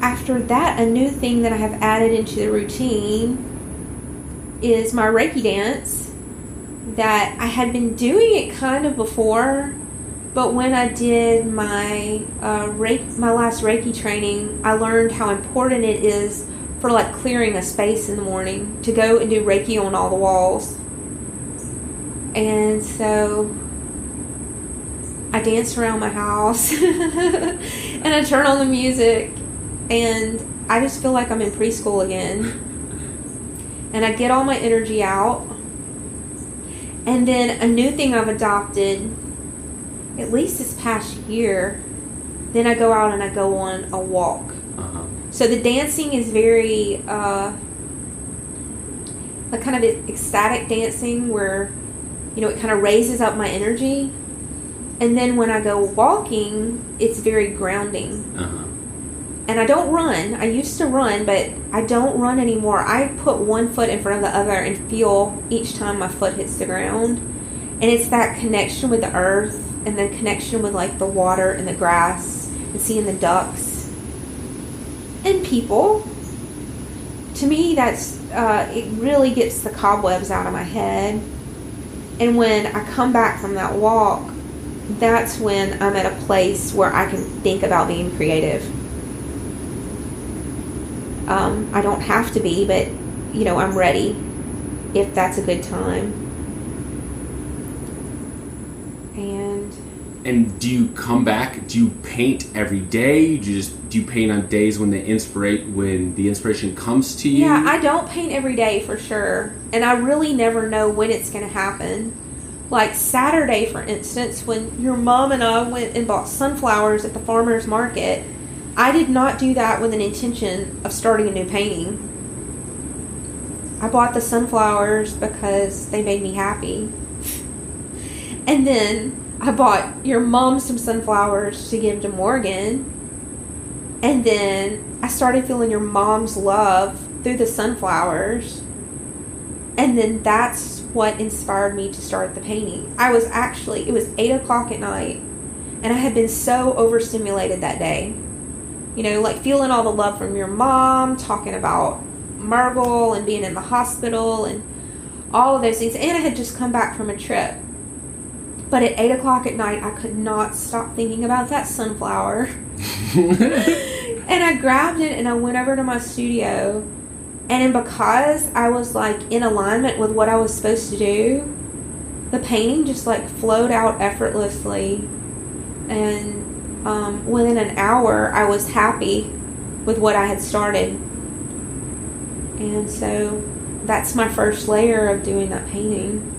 after that, a new thing that I have added into the routine is my Reiki dance. That I had been doing it kind of before, but when I did my last Reiki training, I learned how important it is for like clearing a space in the morning to go and do Reiki on all the walls. And so I dance around my house and I turn on the music and I just feel like I'm in preschool again. And I get all my energy out. And then a new thing I've adopted, at least this past year, then I go out and I go on a walk. Uh-huh. So the dancing is very, like kind of ecstatic dancing where, it kind of raises up my energy. And then when I go walking, it's very grounding. Uh-huh. And I don't run. I used to run, but I don't run anymore. I put one foot in front of the other and feel each time my foot hits the ground. And it's that connection with the earth and the connection with like the water and the grass and seeing the ducks and people. To me, that's it really gets the cobwebs out of my head. And when I come back from that walk, that's when I'm at a place where I can think about being creative. I don't have to be, but, I'm ready if that's a good time. And do you come back, do you paint every day? Do you paint on days when the inspiration comes to you? Yeah, I don't paint every day for sure. And I really never know when it's going to happen. Like Saturday, for instance, when your mom and I went and bought sunflowers at the farmer's market, I did not do that with an intention of starting a new painting. I bought the sunflowers because they made me happy. And then I bought your mom some sunflowers to give to Morgan. And then I started feeling your mom's love through the sunflowers. And then that's what inspired me to start the painting. It was 8 o'clock at night. And I had been so overstimulated that day. Like feeling all the love from your mom, talking about Margot and being in the hospital and all of those things. And I had just come back from a trip. But at 8 o'clock at night, I could not stop thinking about that sunflower. And I grabbed it and I went over to my studio. And because I was like in alignment with what I was supposed to do, the painting just like flowed out effortlessly. And within an hour, I was happy with what I had started. And so that's my first layer of doing that painting.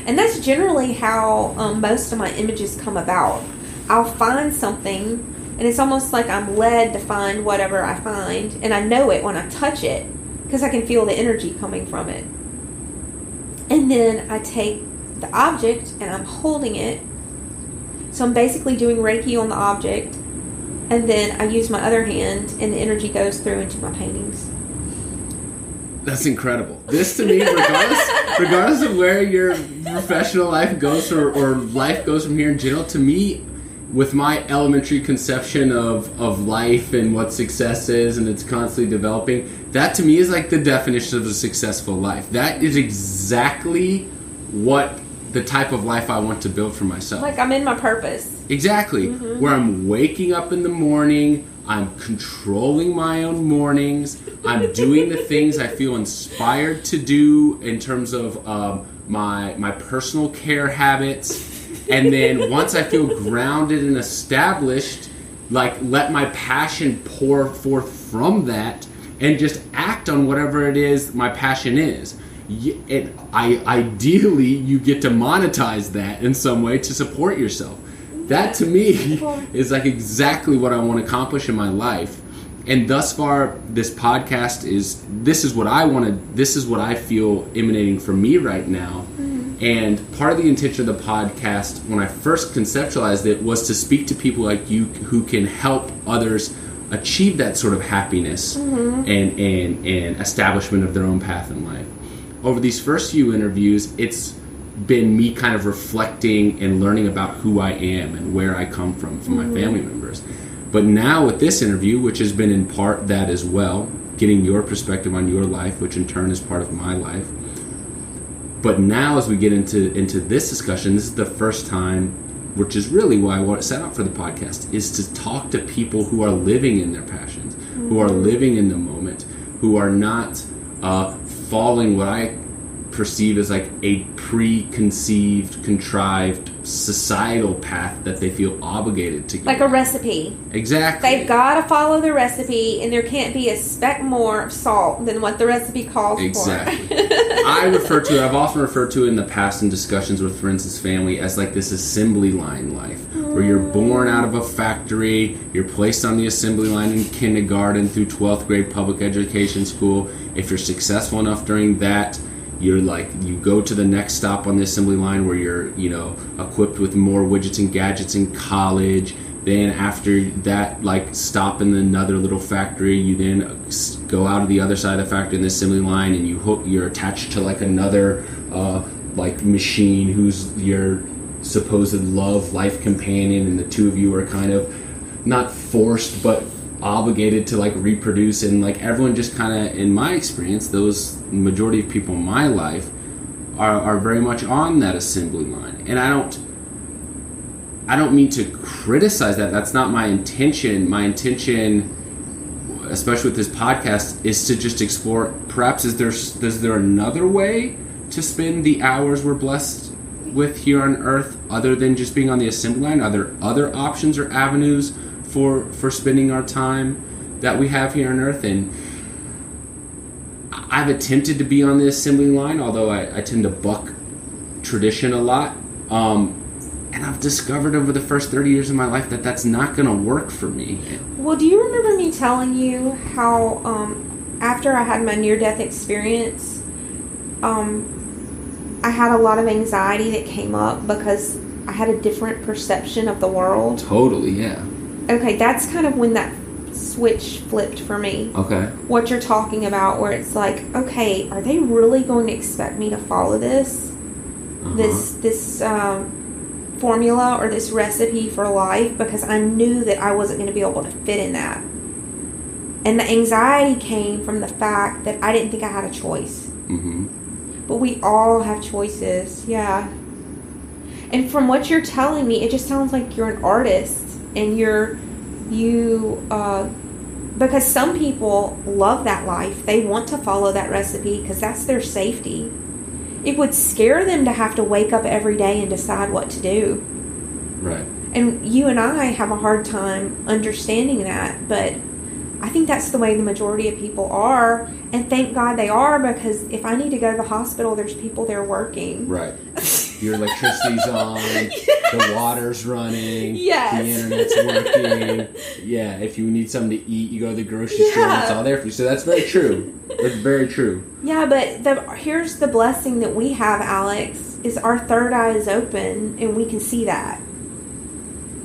And that's generally how most of my images come about. I'll find something, and it's almost like I'm led to find whatever I find, and I know it when I touch it because I can feel the energy coming from it. And then I take the object and I'm holding it. So I'm basically doing Reiki on the object. and then I use my other hand, and the energy goes through into my paintings. That's incredible. This to me, regardless of where your professional life goes or life goes from here in general, to me, with my elementary conception of life and what success is, and it's constantly developing, that to me is like the definition of a successful life. That is exactly what the type of life I want to build for myself. Like I'm in my purpose. Exactly. Mm-hmm. Where I'm waking up in the morning, I'm controlling my own mornings, I'm doing the things I feel inspired to do in terms of my personal care habits. And then once I feel grounded and established, like let my passion pour forth from that and just act on whatever it is my passion is. Ideally, you get to monetize that in some way to support yourself. That to me is like exactly what I want to accomplish in my life. And thus far, this podcast this is what I feel emanating from me right now. Mm-hmm. And part of the intention of the podcast, when I first conceptualized it, was to speak to people like you who can help others achieve that sort of happiness mm-hmm. and establishment of their own path in life. Over these first few interviews, it's been me kind of reflecting and learning about who I am and where I come from mm-hmm. my family members. But now with this interview, which has been in part that as well, getting your perspective on your life, which in turn is part of my life. But now as we get into this discussion, this is the first time, which is really why I want to set up for the podcast, is to talk to people who are living in their passions, mm-hmm. who are living in the moment, who are not following what I perceive as like a preconceived, contrived societal path that they feel obligated to go. Like a recipe. Exactly. They've got to follow the recipe, and there can't be a speck more of salt than what the recipe calls exactly. for. I've often referred to it in the past in discussions with friends and family as like this assembly line life, where you're born out of a factory, you're placed on the assembly line in kindergarten through 12th grade public education school. If you're successful enough during that, you go to the next stop on the assembly line where you're, equipped with more widgets and gadgets in college. Then after that, stop in another little factory, you then go out of the other side of the factory in the assembly line, and you're attached to another machine who's your supposed life companion, and the two of you are kind of not forced but obligated to reproduce, and everyone just kind of, in my experience, those majority of people in my life are very much on that assembly line. And I don't mean to criticize that. That's not my intention. My intention, especially with this podcast, is to just explore, perhaps is there another way to spend the hours we're blessed with here on earth other than just being on the assembly line? Are there other options or avenues for spending our time that we have here on earth? And I've attempted to be on the assembly line, although I tend to buck tradition a lot. And I've discovered over the first 30 years of my life that that's not going to work for me. Well, do you remember me telling you how after I had my near-death experience, I had a lot of anxiety that came up because I had a different perception of the world? Totally, yeah. Okay, that's kind of when that switch flipped for me. Okay. What you're talking about, where it's like, okay, are they really going to expect me to follow this? Uh-huh. This formula or this recipe for life? Because I knew that I wasn't going to be able to fit in that. And the anxiety came from the fact that I didn't think I had a choice. Mm-hmm. But we all have choices, yeah. And from what you're telling me, it just sounds like you're an artist. And because some people love that life. They want to follow that recipe because that's their safety. It would scare them to have to wake up every day and decide what to do. Right. And you and I have a hard time understanding that, but I think that's the way the majority of people are. And thank God they are, because if I need to go to the hospital, there's people there working. Right. Your electricity's on, yes. The water's running, yes. The internet's working. Yeah, if you need something to eat, you go to the grocery store and it's all there for you. So that's very true. That's very true. Yeah, but here's the blessing that we have, Alex, is our third eye is open and we can see that.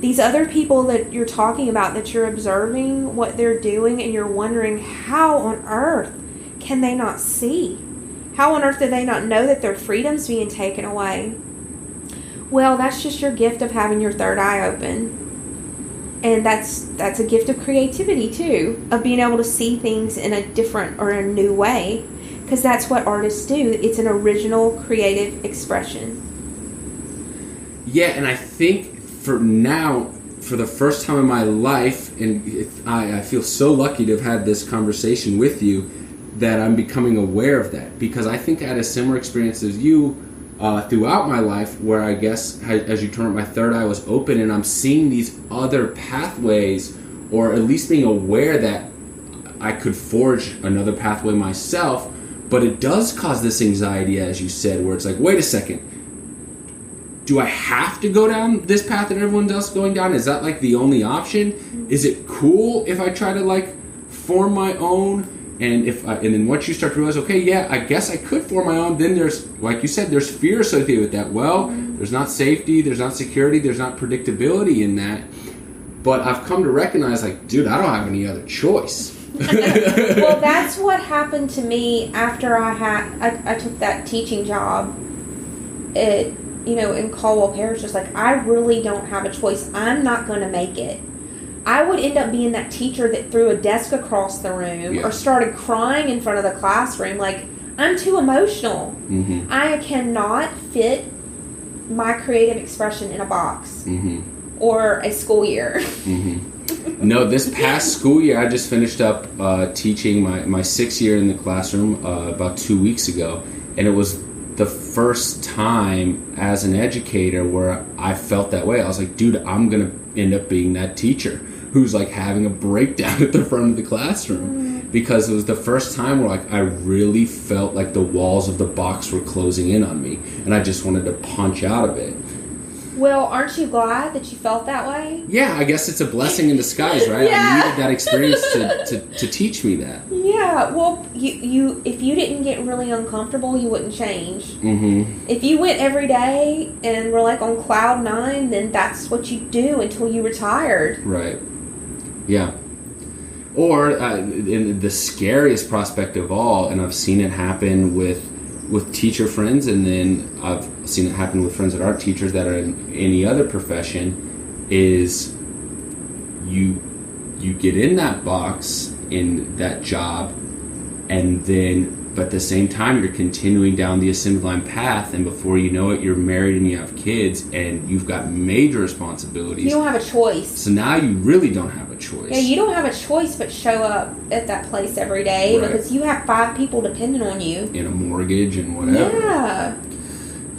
these other people that you're talking about, that you're observing what they're doing, and you're wondering, how on earth can they not see? How on earth do they not know that their freedom's being taken away? Well, that's just your gift of having your third eye open. And that's a gift of creativity too, of being able to see things in a different or a new way, because that's what artists do. It's an original creative expression. Yeah, and I think for now, for the first time in my life, and I feel so lucky to have had this conversation with you, that I'm becoming aware of that, because I think I had a similar experience as you throughout my life, where I guess, as you turn up, my third eye was open, and I'm seeing these other pathways, or at least being aware that I could forge another pathway myself. But it does cause this anxiety, as you said, where it's like, wait a second, do I have to go down this path that everyone else is going down? Is that like the only option? Is it cool if I try to like form my own? And then once you start to realize, okay, yeah, I guess I could form my own, then there's, like you said, there's fear associated with that. Well, there's not safety, there's not security, there's not predictability in that. But I've come to recognize, like, dude, I don't have any other choice. Well, that's what happened to me after I took that teaching job in Caldwell Parish. Just like, I really don't have a choice. I'm not going to make it. I would end up being that teacher that threw a desk across the room or started crying in front of the classroom. Like, I'm too emotional. Mm-hmm. I cannot fit my creative expression in a box or a school year. Mm-hmm. No, this past school year, I just finished up teaching my 6th year in the classroom about 2 weeks ago. And it was the first time as an educator where I felt that way. I was like, dude, I'm going to end up being that teacher who's like having a breakdown at the front of the classroom, because it was the first time where like I really felt like the walls of the box were closing in on me, and I just wanted to punch out of it. Well, aren't you glad that you felt that way? Yeah, I guess it's a blessing in disguise, right? Yeah. I needed that experience to teach me that. Yeah, well, you if you didn't get really uncomfortable, you wouldn't change. Mm-hmm. If you went every day and were like on cloud 9, then that's what you do until you retired. Right. Yeah. Or in the scariest prospect of all, and I've seen it happen with teacher friends, and then I've seen it happen with friends that aren't teachers that are in any other profession, is you get in that box, in that job, and then but at the same time you're continuing down the assembly line path, and before you know it, you're married and you have kids and you've got major responsibilities. You don't have a choice. So now you really don't have a choice. Yeah, you don't have a choice but show up at that place every day, right, because you have 5 people depending on you. In a mortgage and whatever. Yeah.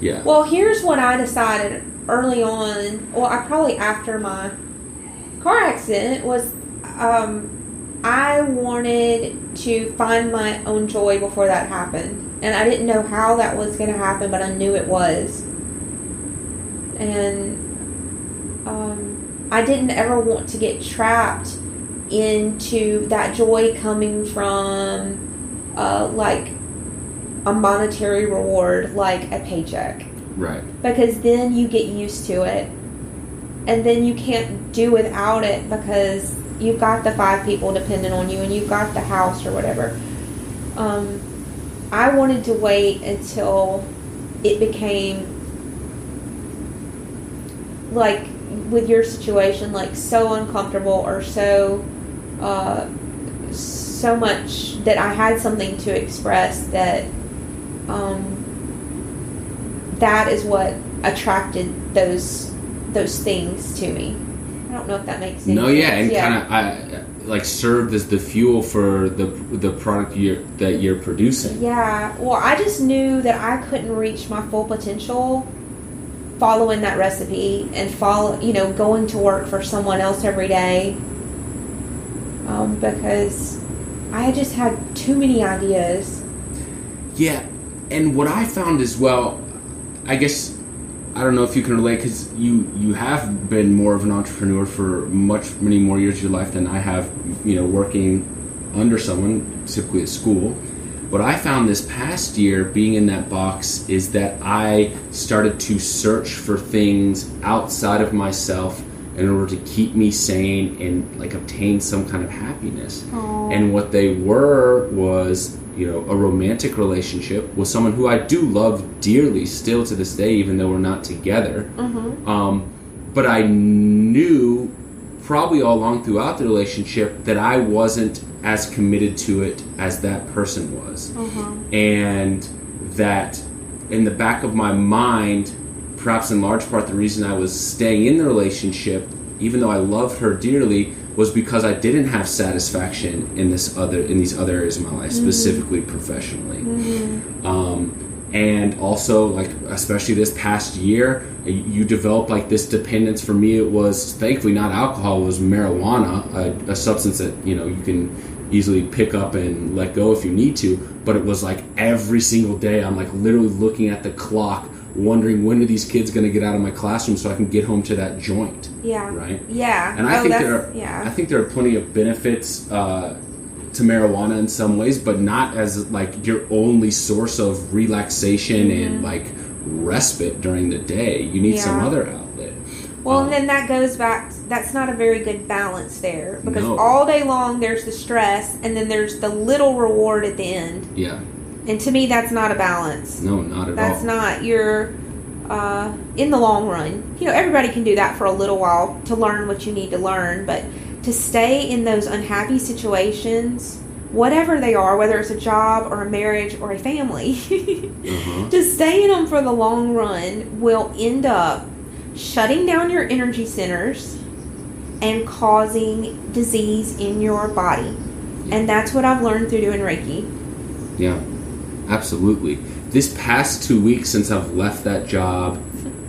Yeah. Well, here's what I decided early on. Well, probably after my car accident was, I wanted to find my own joy before that happened. And I didn't know how that was going to happen, but I knew it was. And I didn't ever want to get trapped into that joy coming from like a monetary reward, like a paycheck. Right. Because then you get used to it. And then you can't do without it, because you've got the 5 people dependent on you, and you've got the house or whatever. I wanted to wait until it became, like with your situation, like so uncomfortable or so much that I had something to express, that that is what attracted those things to me. I don't know if that makes sense. No, yeah, and kind of like served as the fuel for the product that you're producing. Yeah, well, I just knew that I couldn't reach my full potential following that recipe and going to work for someone else every day, because I just had too many ideas. Yeah, and what I found as well, I guess, I don't know if you can relate, because you have been more of an entrepreneur for many more years of your life than I have, working under someone, typically at school. What I found this past year, being in that box, is that I started to search for things outside of myself in order to keep me sane and like obtain some kind of happiness. Aww. And what they were was, you know, a romantic relationship with someone who I do love dearly still to this day, even though we're not together. But I knew probably all along throughout the relationship that I wasn't as committed to it as that person was. And that in the back of my mind, perhaps in large part the reason I was staying in the relationship, even though I loved her dearly, was because I didn't have satisfaction in these other areas of my life, specifically professionally. And also, like, especially this past year, you develop like this dependence. For me, it was thankfully not alcohol, it was marijuana, a substance that, you know, you can easily pick up and let go if you need to. But it was like every single day I'm like literally looking at the clock, wondering when are these kids going to get out of my classroom so I can get home to that joint. Yeah. Right. Yeah. And I think there are plenty of benefits to marijuana in some ways, but not as like your only source of relaxation and like respite during the day. You need some other outlet. Well, and then that goes back, that's not a very good balance there, because No. all day long there's the stress and then there's the little reward at the end. Yeah. And to me, that's not a balance. No, not at all. That's not your, in the long run. You know, everybody can do that for a little while to learn what you need to learn, but to stay in those unhappy situations, whatever they are, whether it's a job or a marriage or a family, to stay in them for the long run will end up shutting down your energy centers and causing disease in your body. And that's what I've learned through doing Reiki. Yeah, absolutely. This past 2 weeks since I've left that job,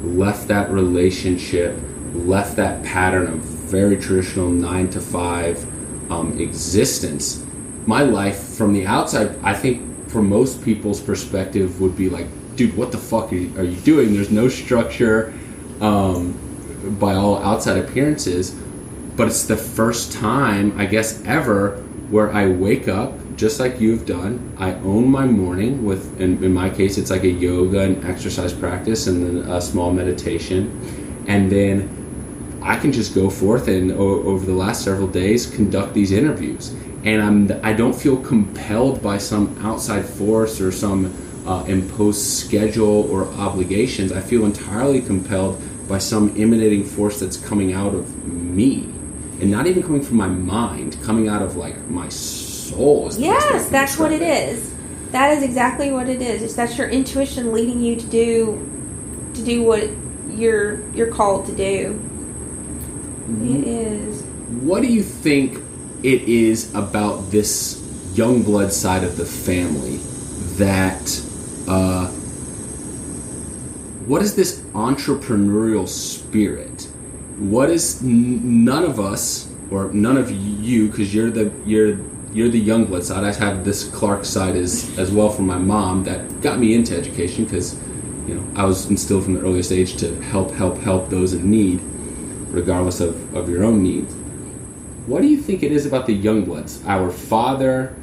left that relationship, left that pattern of very traditional 9 to 5 existence, my life from the outside, I think from most people's perspective, would be like, dude, what the fuck are you doing? There's no structure by all outside appearances. But it's the first time, I guess, ever where I wake up just like you've done. I own my morning with, in my case, it's like a yoga and exercise practice and then a small meditation. And then I can just go forth and over the last several days conduct these interviews. And I don't feel compelled by some outside force or some imposed schedule or obligations. I feel entirely compelled by some emanating force that's coming out of me. And not even coming from my mind, coming out of like my soul. Yes, that's what it is. That is exactly what it is. It's that's your intuition leading you to do what you're called to do. It is. What do you think it is about this Youngblood side of the family that what is this entrepreneurial spirit? What is none of us, or none of you, because you're the Youngblood side. I have this Clark side as well from my mom that got me into education because, you know, I was instilled from the earliest age to help those in need, regardless of your own needs. What do you think it is about the Youngbloods? Our father,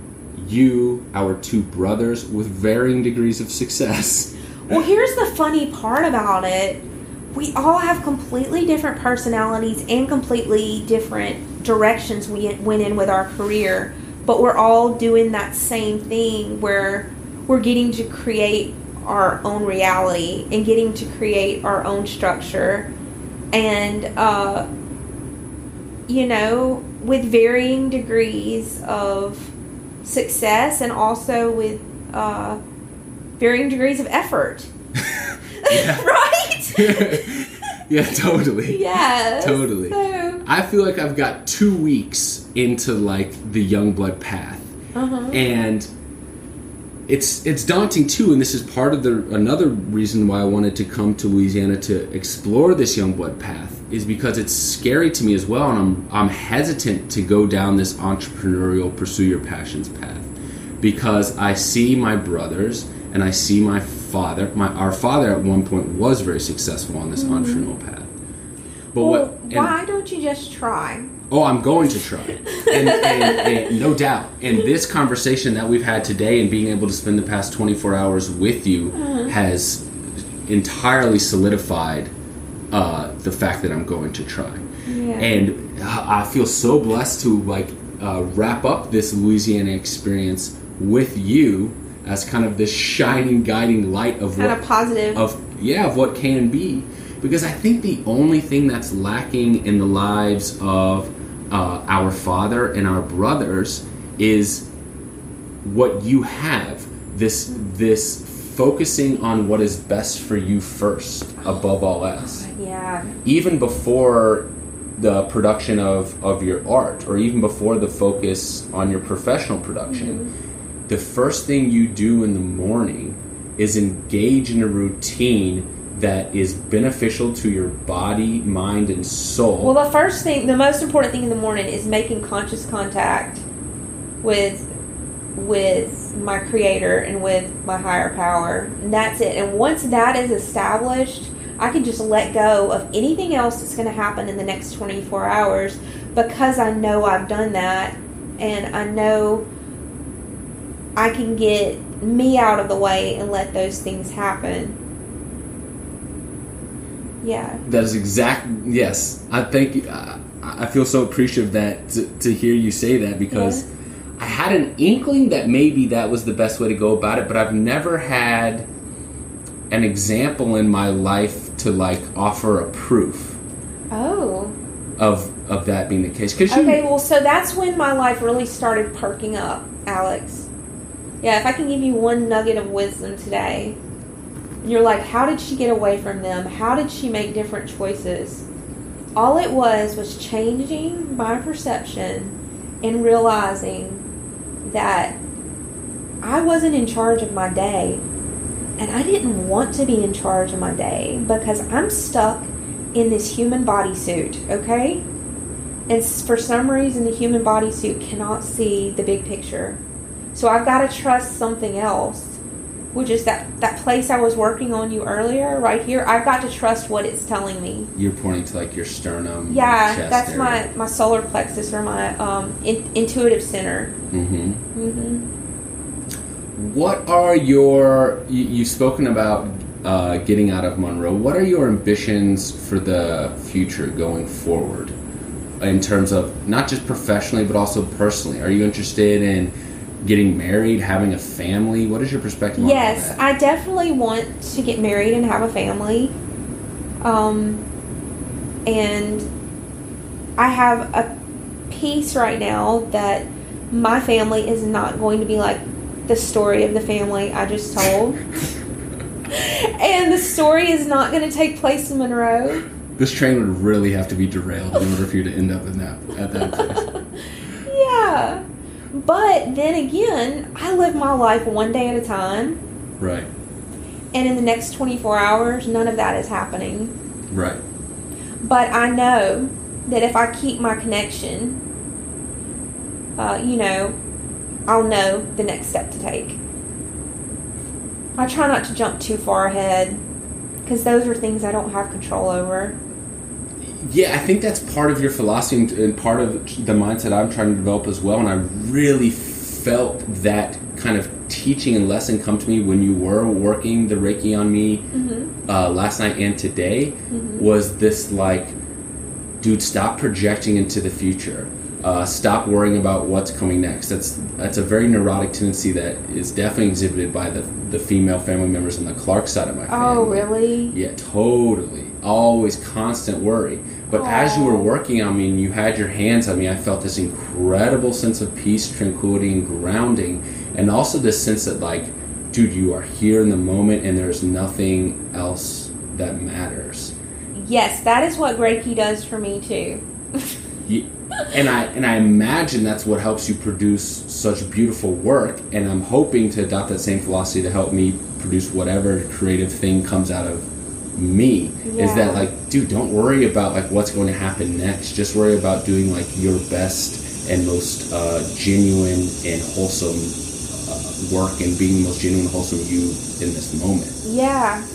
you, our two brothers with varying degrees of success. Well, here's the funny part about it. We all have completely different personalities and completely different directions we went in with our career, but we're all doing that same thing where we're getting to create our own reality and getting to create our own structure. And, you know, with varying degrees of success and also with varying degrees of effort. Right? Yeah, totally. Yeah. Totally. So, I feel like I've got 2 weeks into like the Youngblood path. And it's daunting too, and this is part of another reason why I wanted to come to Louisiana to explore this Youngblood path, is because it's scary to me as well, and I'm hesitant to go down this entrepreneurial pursue your passions path, because I see my brothers and I see my father. Our father at one point was very successful on this entrepreneurial path. But why don't you just try? Oh, I'm going to try. And no doubt. And this conversation that we've had today and being able to spend the past 24 hours with you has entirely solidified the fact that I'm going to try. Yeah. And I feel so blessed to wrap up this Louisiana experience with you as kind of this shining, guiding light of kind of positive of what can be. Because I think the only thing that's lacking in the lives of our father and our brothers is what you have. This focusing on what is best for you first, above all else. Yeah. Even before the production of your art, or even before the focus on your professional production, the first thing you do in the morning is engage in a routine that is beneficial to your body, mind, and soul. Well, the most important thing in the morning is making conscious contact with my creator and with my higher power. And that's it. And once that is established, I can just let go of anything else that's going to happen in the next 24 hours, because I know I've done that, and I know I can get me out of the way and let those things happen. Yeah. That is yes. I think I feel so appreciative to hear you say that, because I had an inkling that maybe that was the best way to go about it, but I've never had an example in my life to offer a proof of that being the case. Well, so that's when my life really started perking up, Alex. Yeah, if I can give you one nugget of wisdom today, you're like, how did she get away from them? How did she make different choices? All it was changing my perception and realizing that I wasn't in charge of my day. And I didn't want to be in charge of my day, because I'm stuck in this human bodysuit, okay? And for some reason, the human bodysuit cannot see the big picture. So I've got to trust something else, which is that place I was working on you earlier, right here. I've got to trust what it's telling me. You're pointing to your sternum. Yeah, chest that's area. my solar plexus, or my intuitive center. What are you've spoken about getting out of Monroe. What are your ambitions for the future going forward, in terms of not just professionally but also personally? Are you interested in getting married, having a family? What is your perspective on that? Yes, I definitely want to get married and have a family. And I have a peace right now that my family is not going to be like the story of the family I just told. And the story is not going to take place in Monroe. This train would really have to be derailed in order for you to end up at that place. Yeah. But then again, I live my life one day at a time. Right. And in the next 24 hours, none of that is happening. Right. But I know that if I keep my connection, I'll know the next step to take. I try not to jump too far ahead, because those are things I don't have control over. Yeah, I think that's part of your philosophy and part of the mindset I'm trying to develop as well. And I really felt that kind of teaching and lesson come to me when you were working the Reiki on me last night and today. Was this dude, stop projecting into the future. Stop worrying about what's coming next. That's a very neurotic tendency that is definitely exhibited by the female family members on the Clark side of my family. Oh, really? Yeah, totally. Always constant worry. But as you were working on me and you had your hands on me, I felt this incredible sense of peace, tranquility, and grounding. And also this sense that, dude, you are here in the moment and there's nothing else that matters. Yes, that is what Reiki does for me, too. And I imagine that's what helps you produce such beautiful work, and I'm hoping to adopt that same philosophy to help me produce whatever creative thing comes out of me. Yeah. Is that dude, don't worry about what's going to happen next. Just worry about doing your best and most genuine and wholesome work, and being the most genuine and wholesome you in this moment. Yeah.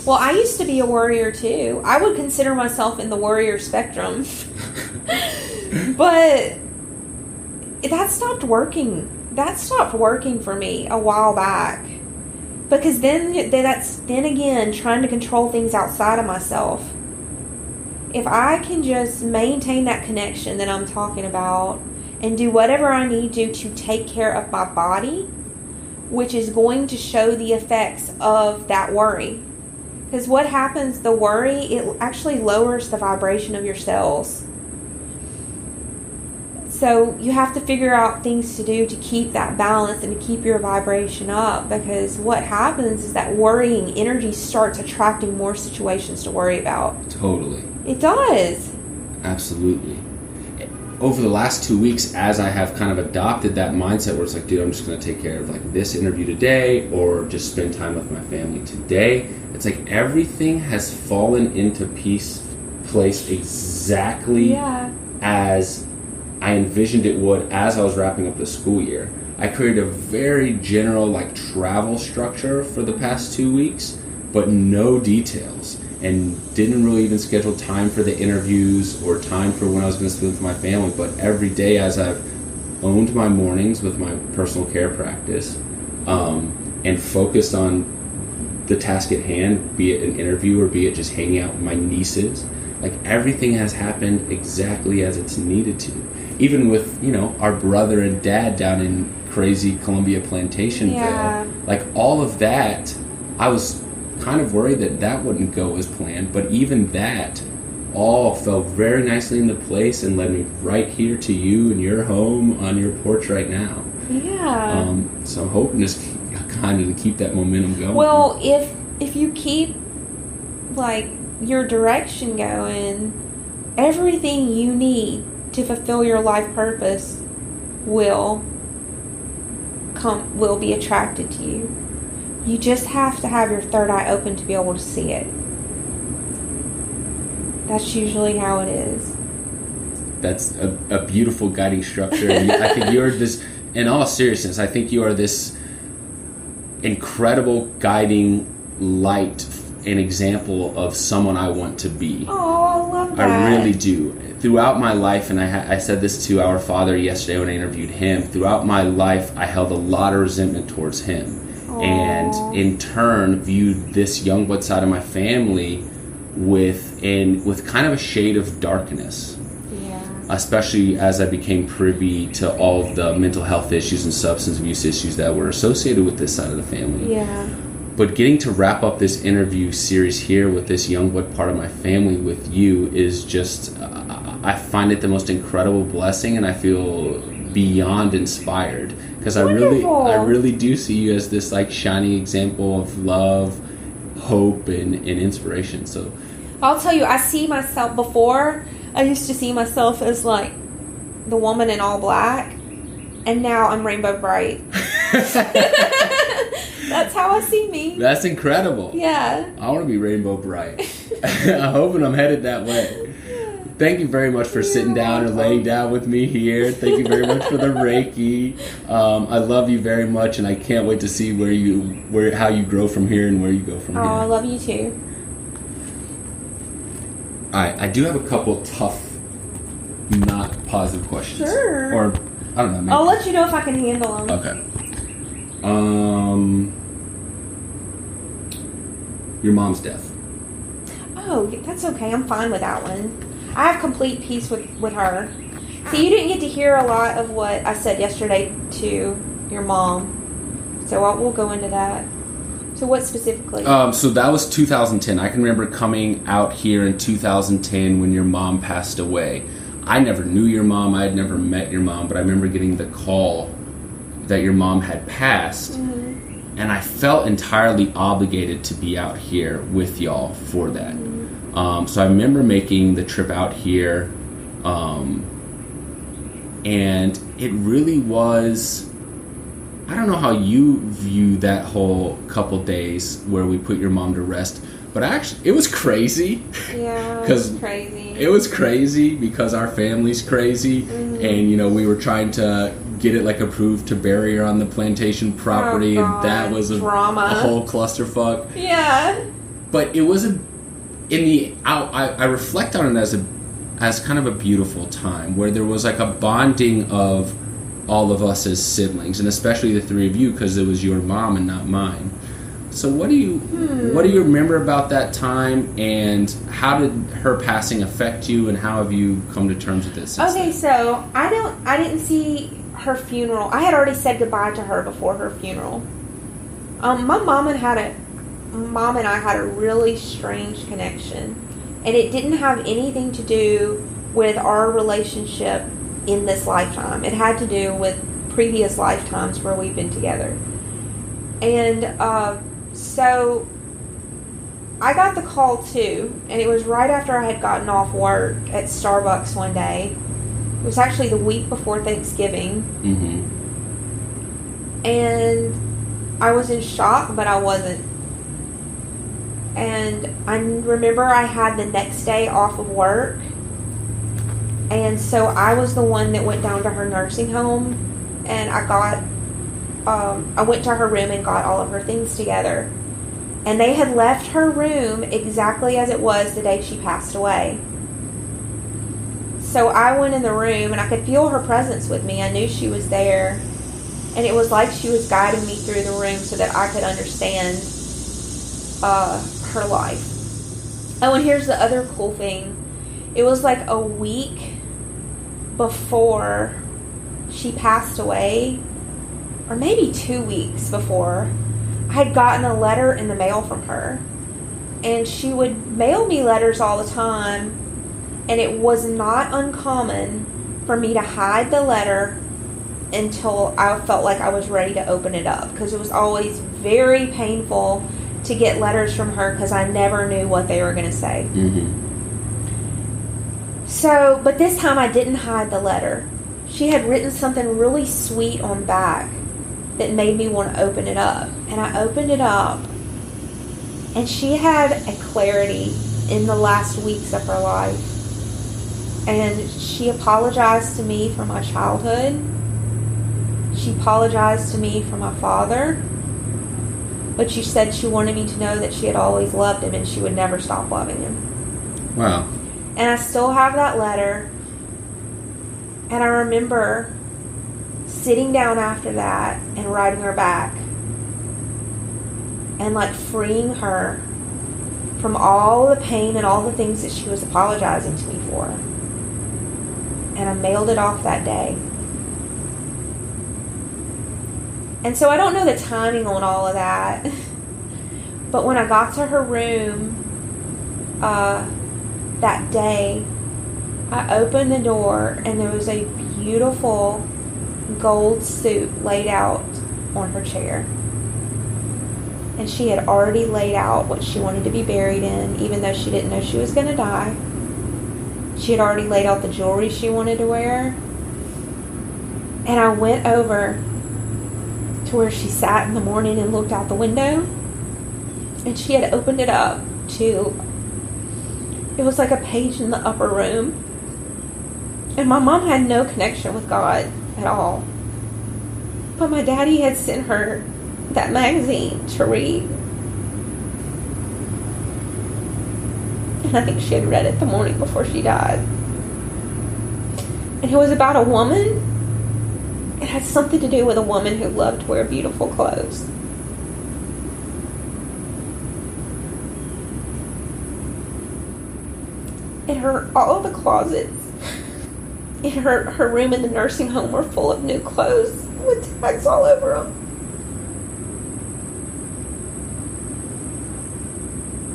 Well, I used to be a warrior too. I would consider myself in the warrior spectrum. But that stopped working. That stopped working for me a while back. Because then again, trying to control things outside of myself. if I can just maintain that connection that I'm talking about and do whatever I need to take care of my body, which is going to show the effects of that worry. Because what happens, the worry, it actually lowers the vibration of your cells. So you have to figure out things to do to keep that balance and to keep your vibration up. Because what happens is that worrying energy starts attracting more situations to worry about. Totally. It does. Absolutely. Over the last 2 weeks, as I have kind of adopted that mindset where it's like, dude, I'm just going to take care of like this interview today or just spend time with my family today. It's like everything has fallen into place exactly as I envisioned it would as I was wrapping up the school year. I created a very general like travel structure for the past 2 weeks, but no details. And didn't really even schedule time for the interviews or time for when I was going to spend with my family. But every day as I've owned my mornings with my personal care practice and focused on the task at hand, be it an interview or be it just hanging out with my nieces, like everything has happened exactly as it's needed to. Even with, you know, our brother and dad down in crazy Columbia Plantationville, like all of that, I was kind of worried that wouldn't go as planned, but even that all fell very nicely into place and led me right here to you in your home on your porch right now. So I'm hoping just kind of to keep that momentum going. Well, if you keep like your direction going, everything you need to fulfill your life purpose will be attracted to you. You just have to have your third eye open to be able to see it. That's usually how it is. That's a beautiful guiding structure. And I think you're this, in all seriousness, I think you are this incredible guiding light and example of someone I want to be. Oh, I love that. I really do. Throughout my life, and I said this to our father yesterday when I interviewed him, throughout my life I held a lot of resentment towards him. And in turn viewed this Youngblood side of my family with kind of a shade of darkness. Especially as I became privy to all of the mental health issues and substance abuse issues that were associated with this side of the family. But getting to wrap up this interview series here with this Youngblood part of my family with you is just, I find it the most incredible blessing, and I feel beyond inspired. Because I really do see you as this like shining example of love, hope, and inspiration. So I'll tell you, I see myself before. I used to see myself as like the woman in all black, and now I'm rainbow bright. That's how I see me. That's incredible. Yeah. I want to be rainbow bright. I'm hoping I'm headed that way. Thank you very much for sitting down and laying down with me here. Thank you very much for the Reiki. I love you very much, and I can't wait to see how you grow from here and where you go from here. Oh, I love you too. All right, I do have a couple tough, not positive questions. Sure. Or I don't know. Maybe. I'll let you know if I can handle them. Okay. Your mom's death. Oh, that's okay. I'm fine with that one. I have complete peace with her. See, you didn't get to hear a lot of what I said yesterday to your mom. So we'll go into that. So what specifically? So that was 2010. I can remember coming out here in 2010 when your mom passed away. I never knew your mom. I had never met your mom, but I remember getting the call that your mom had passed. Mm-hmm. And I felt entirely obligated to be out here with y'all for that. Mm-hmm. So I remember making the trip out here, and it really was, I don't know how you view that whole couple days where we put your mom to rest, but actually it was crazy. Yeah, it was crazy. It was crazy because our family's crazy, mm-hmm. and we were trying to get it like approved to bury her on the plantation property, and that was a whole clusterfuck. Yeah. But it was I reflect on it as kind of a beautiful time where there was like a bonding of all of us as siblings, and especially the three of you because it was your mom and not mine. So what do you remember about that time, and how did her passing affect you, and how have you come to terms with it since Okay, then? so I didn't see her funeral. I had already said goodbye to her before her funeral. My mom and I had a really strange connection, and it didn't have anything to do with our relationship in this lifetime. It had to do with previous lifetimes where we've been together. And so I got the call too, and it was right after I had gotten off work at Starbucks one day. It was actually the week before Thanksgiving. Mm-hmm. And I was in shock, but I wasn't. And I remember I had the next day off of work. And so I was the one that went down to her nursing home, and I went to her room and got all of her things together. And they had left her room exactly as it was the day she passed away. So I went in the room, and I could feel her presence with me. I knew she was there. And it was like she was guiding me through the room so that I could understand her life. Oh, and here's the other cool thing. It was like a week before she passed away, or maybe 2 weeks before, I had gotten a letter in the mail from her. And she would mail me letters all the time, and it was not uncommon for me to hide the letter until I felt like I was ready to open it up, because it was always very painful to get letters from her because I never knew what they were going to say. Mm-hmm. So, but this time I didn't hide the letter. She had written something really sweet on back that made me want to open it up. And I opened it up, and she had a clarity in the last weeks of her life. And she apologized to me for my childhood. She apologized to me for my father. But she said she wanted me to know that she had always loved him and she would never stop loving him. Wow. And I still have that letter. And I remember sitting down after that and writing her back. And like freeing her from all the pain and all the things that she was apologizing to me for. And I mailed it off that day. And so I don't know the timing on all of that. But when I got to her room that day, I opened the door, and there was a beautiful gold suit laid out on her chair. And she had already laid out what she wanted to be buried in, even though she didn't know she was going to die. She had already laid out the jewelry she wanted to wear. And I went over to where she sat in the morning and looked out the window. And she had opened it up to, it was like a page in the upper room. And my mom had no connection with God at all. But my daddy had sent her that magazine to read. And I think she had read it the morning before she died. And it was about a woman. It had something to do with a woman who loved to wear beautiful clothes. And all of the closets in her room in the nursing home were full of new clothes with tags all over them.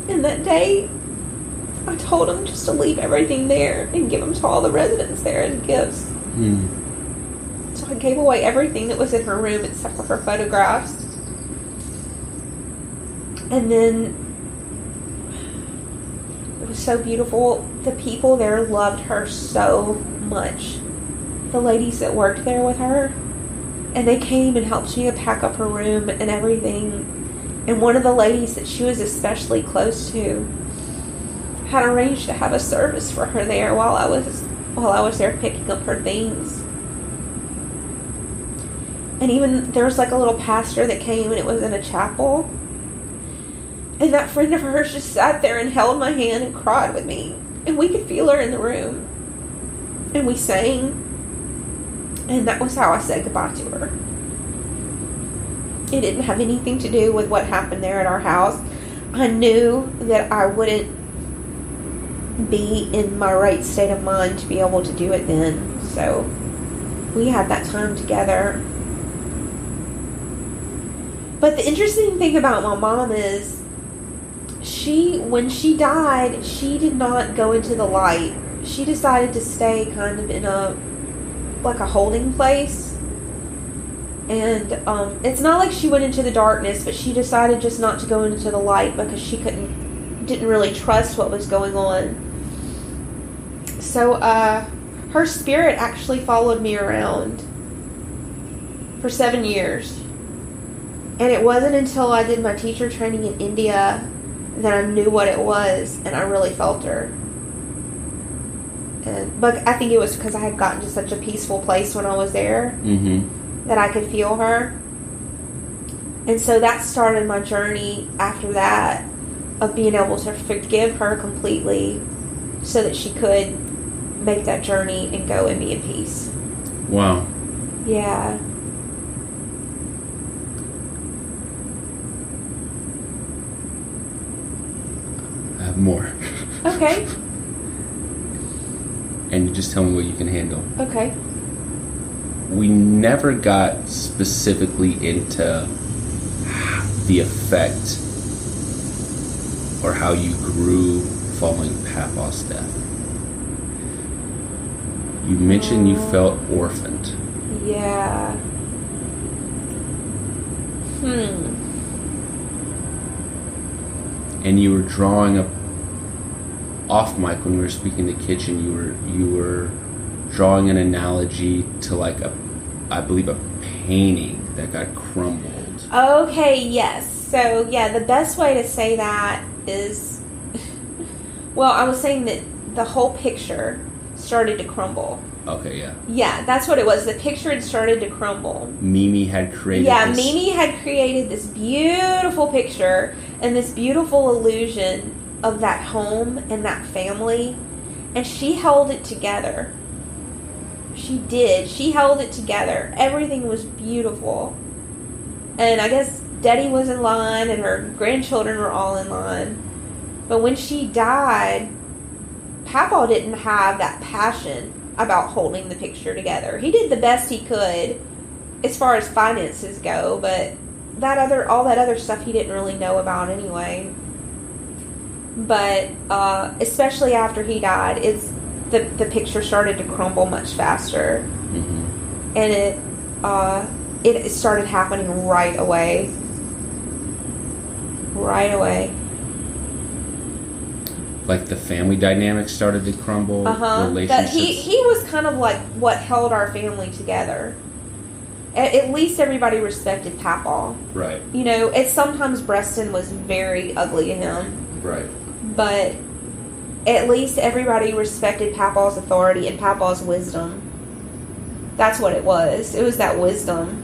And that day, I told him just to leave everything there and give them to all the residents there as gifts. So I gave away everything that was in her room except for her photographs. And then it was so beautiful. The people there loved her so much. The ladies that worked there with her. And they came and helped me to pack up her room and everything. And one of the ladies that she was especially close to had arranged to have a service for her there while I was there picking up her things. And even there was like a little pastor that came, and it was in a chapel. And that friend of hers just sat there and held my hand and cried with me. And we could feel her in the room. And we sang. And that was how I said goodbye to her. It didn't have anything to do with what happened there at our house. I knew that I wouldn't be in my right state of mind to be able to do it then. So we had that time together. But the interesting thing about my mom is when she died, she did not go into the light. She decided to stay kind of in a holding place. And it's not like she went into the darkness, but she decided just not to go into the light because she didn't really trust what was going on. So her spirit actually followed me around for 7 years. And it wasn't until I did my teacher training in India that I knew what it was, and I really felt her. But I think it was because I had gotten to such a peaceful place when I was there. Mm-hmm. That I could feel her. And so that started my journey after that of being able to forgive her completely so that she could make that journey and go and be in peace. Wow. Yeah. I have more. Okay. And you just tell me what you can handle. Okay. We never got specifically into the effect or how you grew following Papa's death. You mentioned you felt orphaned. Yeah. And you were drawing up off mic when we were speaking in the kitchen. You were drawing an analogy to I believe a painting that got crumbled. Okay, yes. So, yeah, the best way to say that is, well, I was saying that the whole picture started to crumble. Okay, yeah. Yeah, that's what it was. The picture had started to crumble. Mimi had created Mimi had created this beautiful picture and this beautiful illusion of that home and that family, and she held it together. She did. She held it together. Everything was beautiful. And I guess Daddy was in line and her grandchildren were all in line. But when she died, Papa didn't have that passion about holding the picture together. He did the best he could as far as finances go, but all that other stuff he didn't really know about anyway. But especially after he died, the picture started to crumble much faster. Mm-hmm. And it started happening right away. Right away. Like the family dynamics started to crumble. Relationships. But he was kind of like what held our family together. At least everybody respected Papa. Right. You know, sometimes Preston was very ugly to him. Right. But at least everybody respected Papa's authority and Papa's wisdom. That's what it was. It was that wisdom.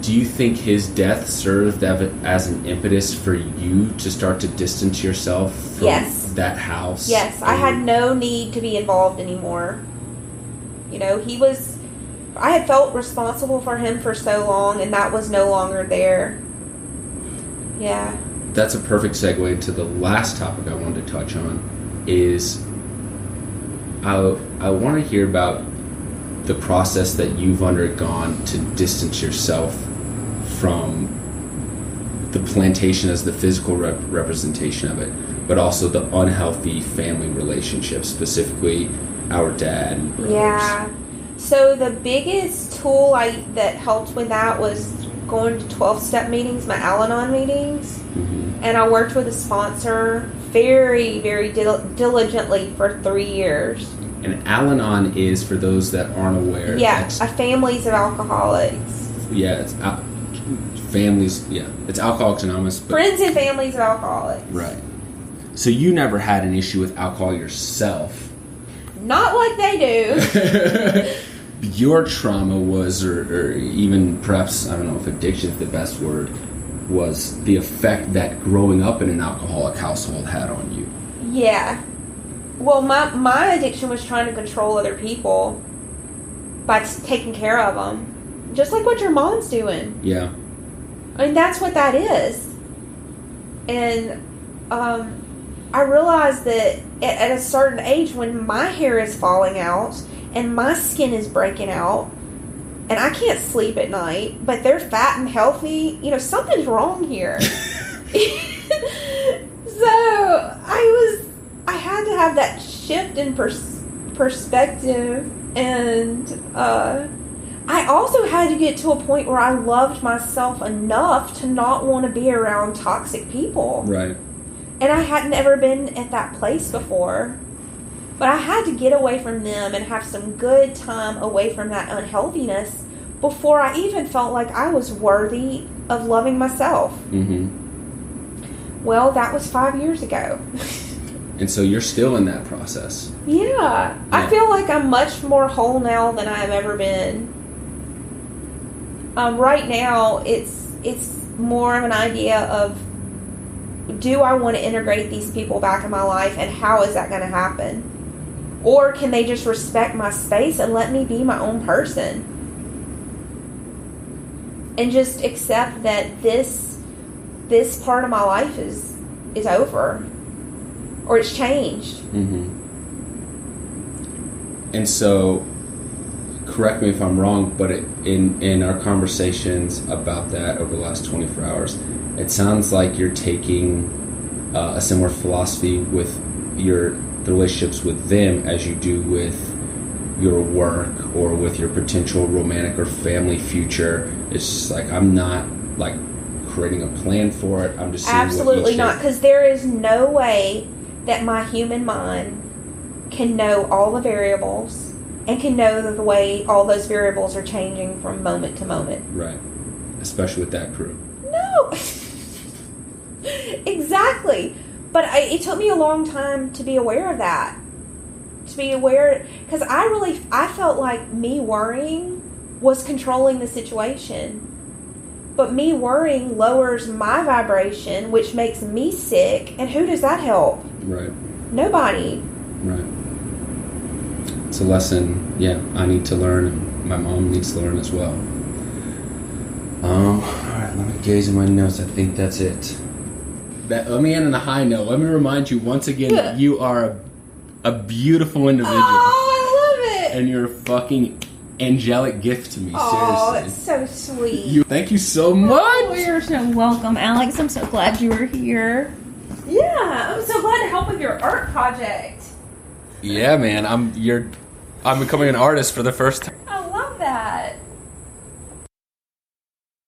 Do you think his death served as an impetus for you to start to distance yourself from that house? Yes. I had no need to be involved anymore. You know, I had felt responsible for him for so long, and that was no longer there. Yeah. That's a perfect segue into the last topic I wanted to touch on is I want to hear about the process that you've undergone to distance yourself from the plantation as the physical representation of it, but also the unhealthy family relationships, specifically our dad and brothers. Yeah. So the biggest tool that helped with that was going to 12-step meetings, my Al-Anon meetings. Mm-hmm. And I worked with a sponsor very, very diligently for 3 years. And Al-Anon is, for those that aren't aware... Yeah, a families of alcoholics. Yeah, it's families... Yeah, it's Alcoholics Anonymous. But, Friends and families of alcoholics. Right. So you never had an issue with alcohol yourself. Not like they do. Your trauma was, or even perhaps, I don't know if addiction is the best word, was the effect that growing up in an alcoholic household had on you. Yeah. Well, my addiction was trying to control other people by taking care of them. Just like what your mom's doing. Yeah. I mean, that's what that is. And I realized that at a certain age, when my hair is falling out and my skin is breaking out and I can't sleep at night, but they're fat and healthy, something's wrong here. So I had to have that shift in perspective, and I also had to get to a point where I loved myself enough to not want to be around toxic people. Right. And I hadn't ever been at that place before. But I had to get away from them and have some good time away from that unhealthiness before I even felt like I was worthy of loving myself. Mm-hmm. Well, that was 5 years ago. And so you're still in that process. Yeah. I feel like I'm much more whole now than I've ever been. Right now, it's more of an idea of, do I want to integrate these people back in my life, and how is that going to happen? Or can they just respect my space and let me be my own person? And just accept that this part of my life is over. Or it's changed. Mm-hmm. And so, correct me if I'm wrong, but in our conversations about that over the last 24 hours, it sounds like you're taking a similar philosophy with the relationships with them as you do with your work or with your potential romantic or family future. It's just like, I'm not like creating a plan for it. I'm just seeing absolutely not, because there is no way that my human mind can know all the variables and can know the way all those variables are changing from moment to moment. Right. Especially with that crew. No. Exactly. But it took me a long time to be aware of that. To be aware, because I felt like me worrying was controlling the situation. But me worrying lowers my vibration, which makes me sick. And who does that help? Right. Nobody. Right. It's a lesson, I need to learn, and my mom needs to learn as well. Alright, let me gaze in my notes. I think that's it. Let me end on a high note. Let me remind you once again that you are a beautiful individual. Oh, I love it. And you're a fucking angelic gift to me. Oh, seriously. that's so sweet. Thank you so much. Oh, you're so welcome, Alex. I'm so glad you were here. Yeah, I'm so glad to help with your art project. Yeah, man. I'm becoming an artist for the first time. I love that.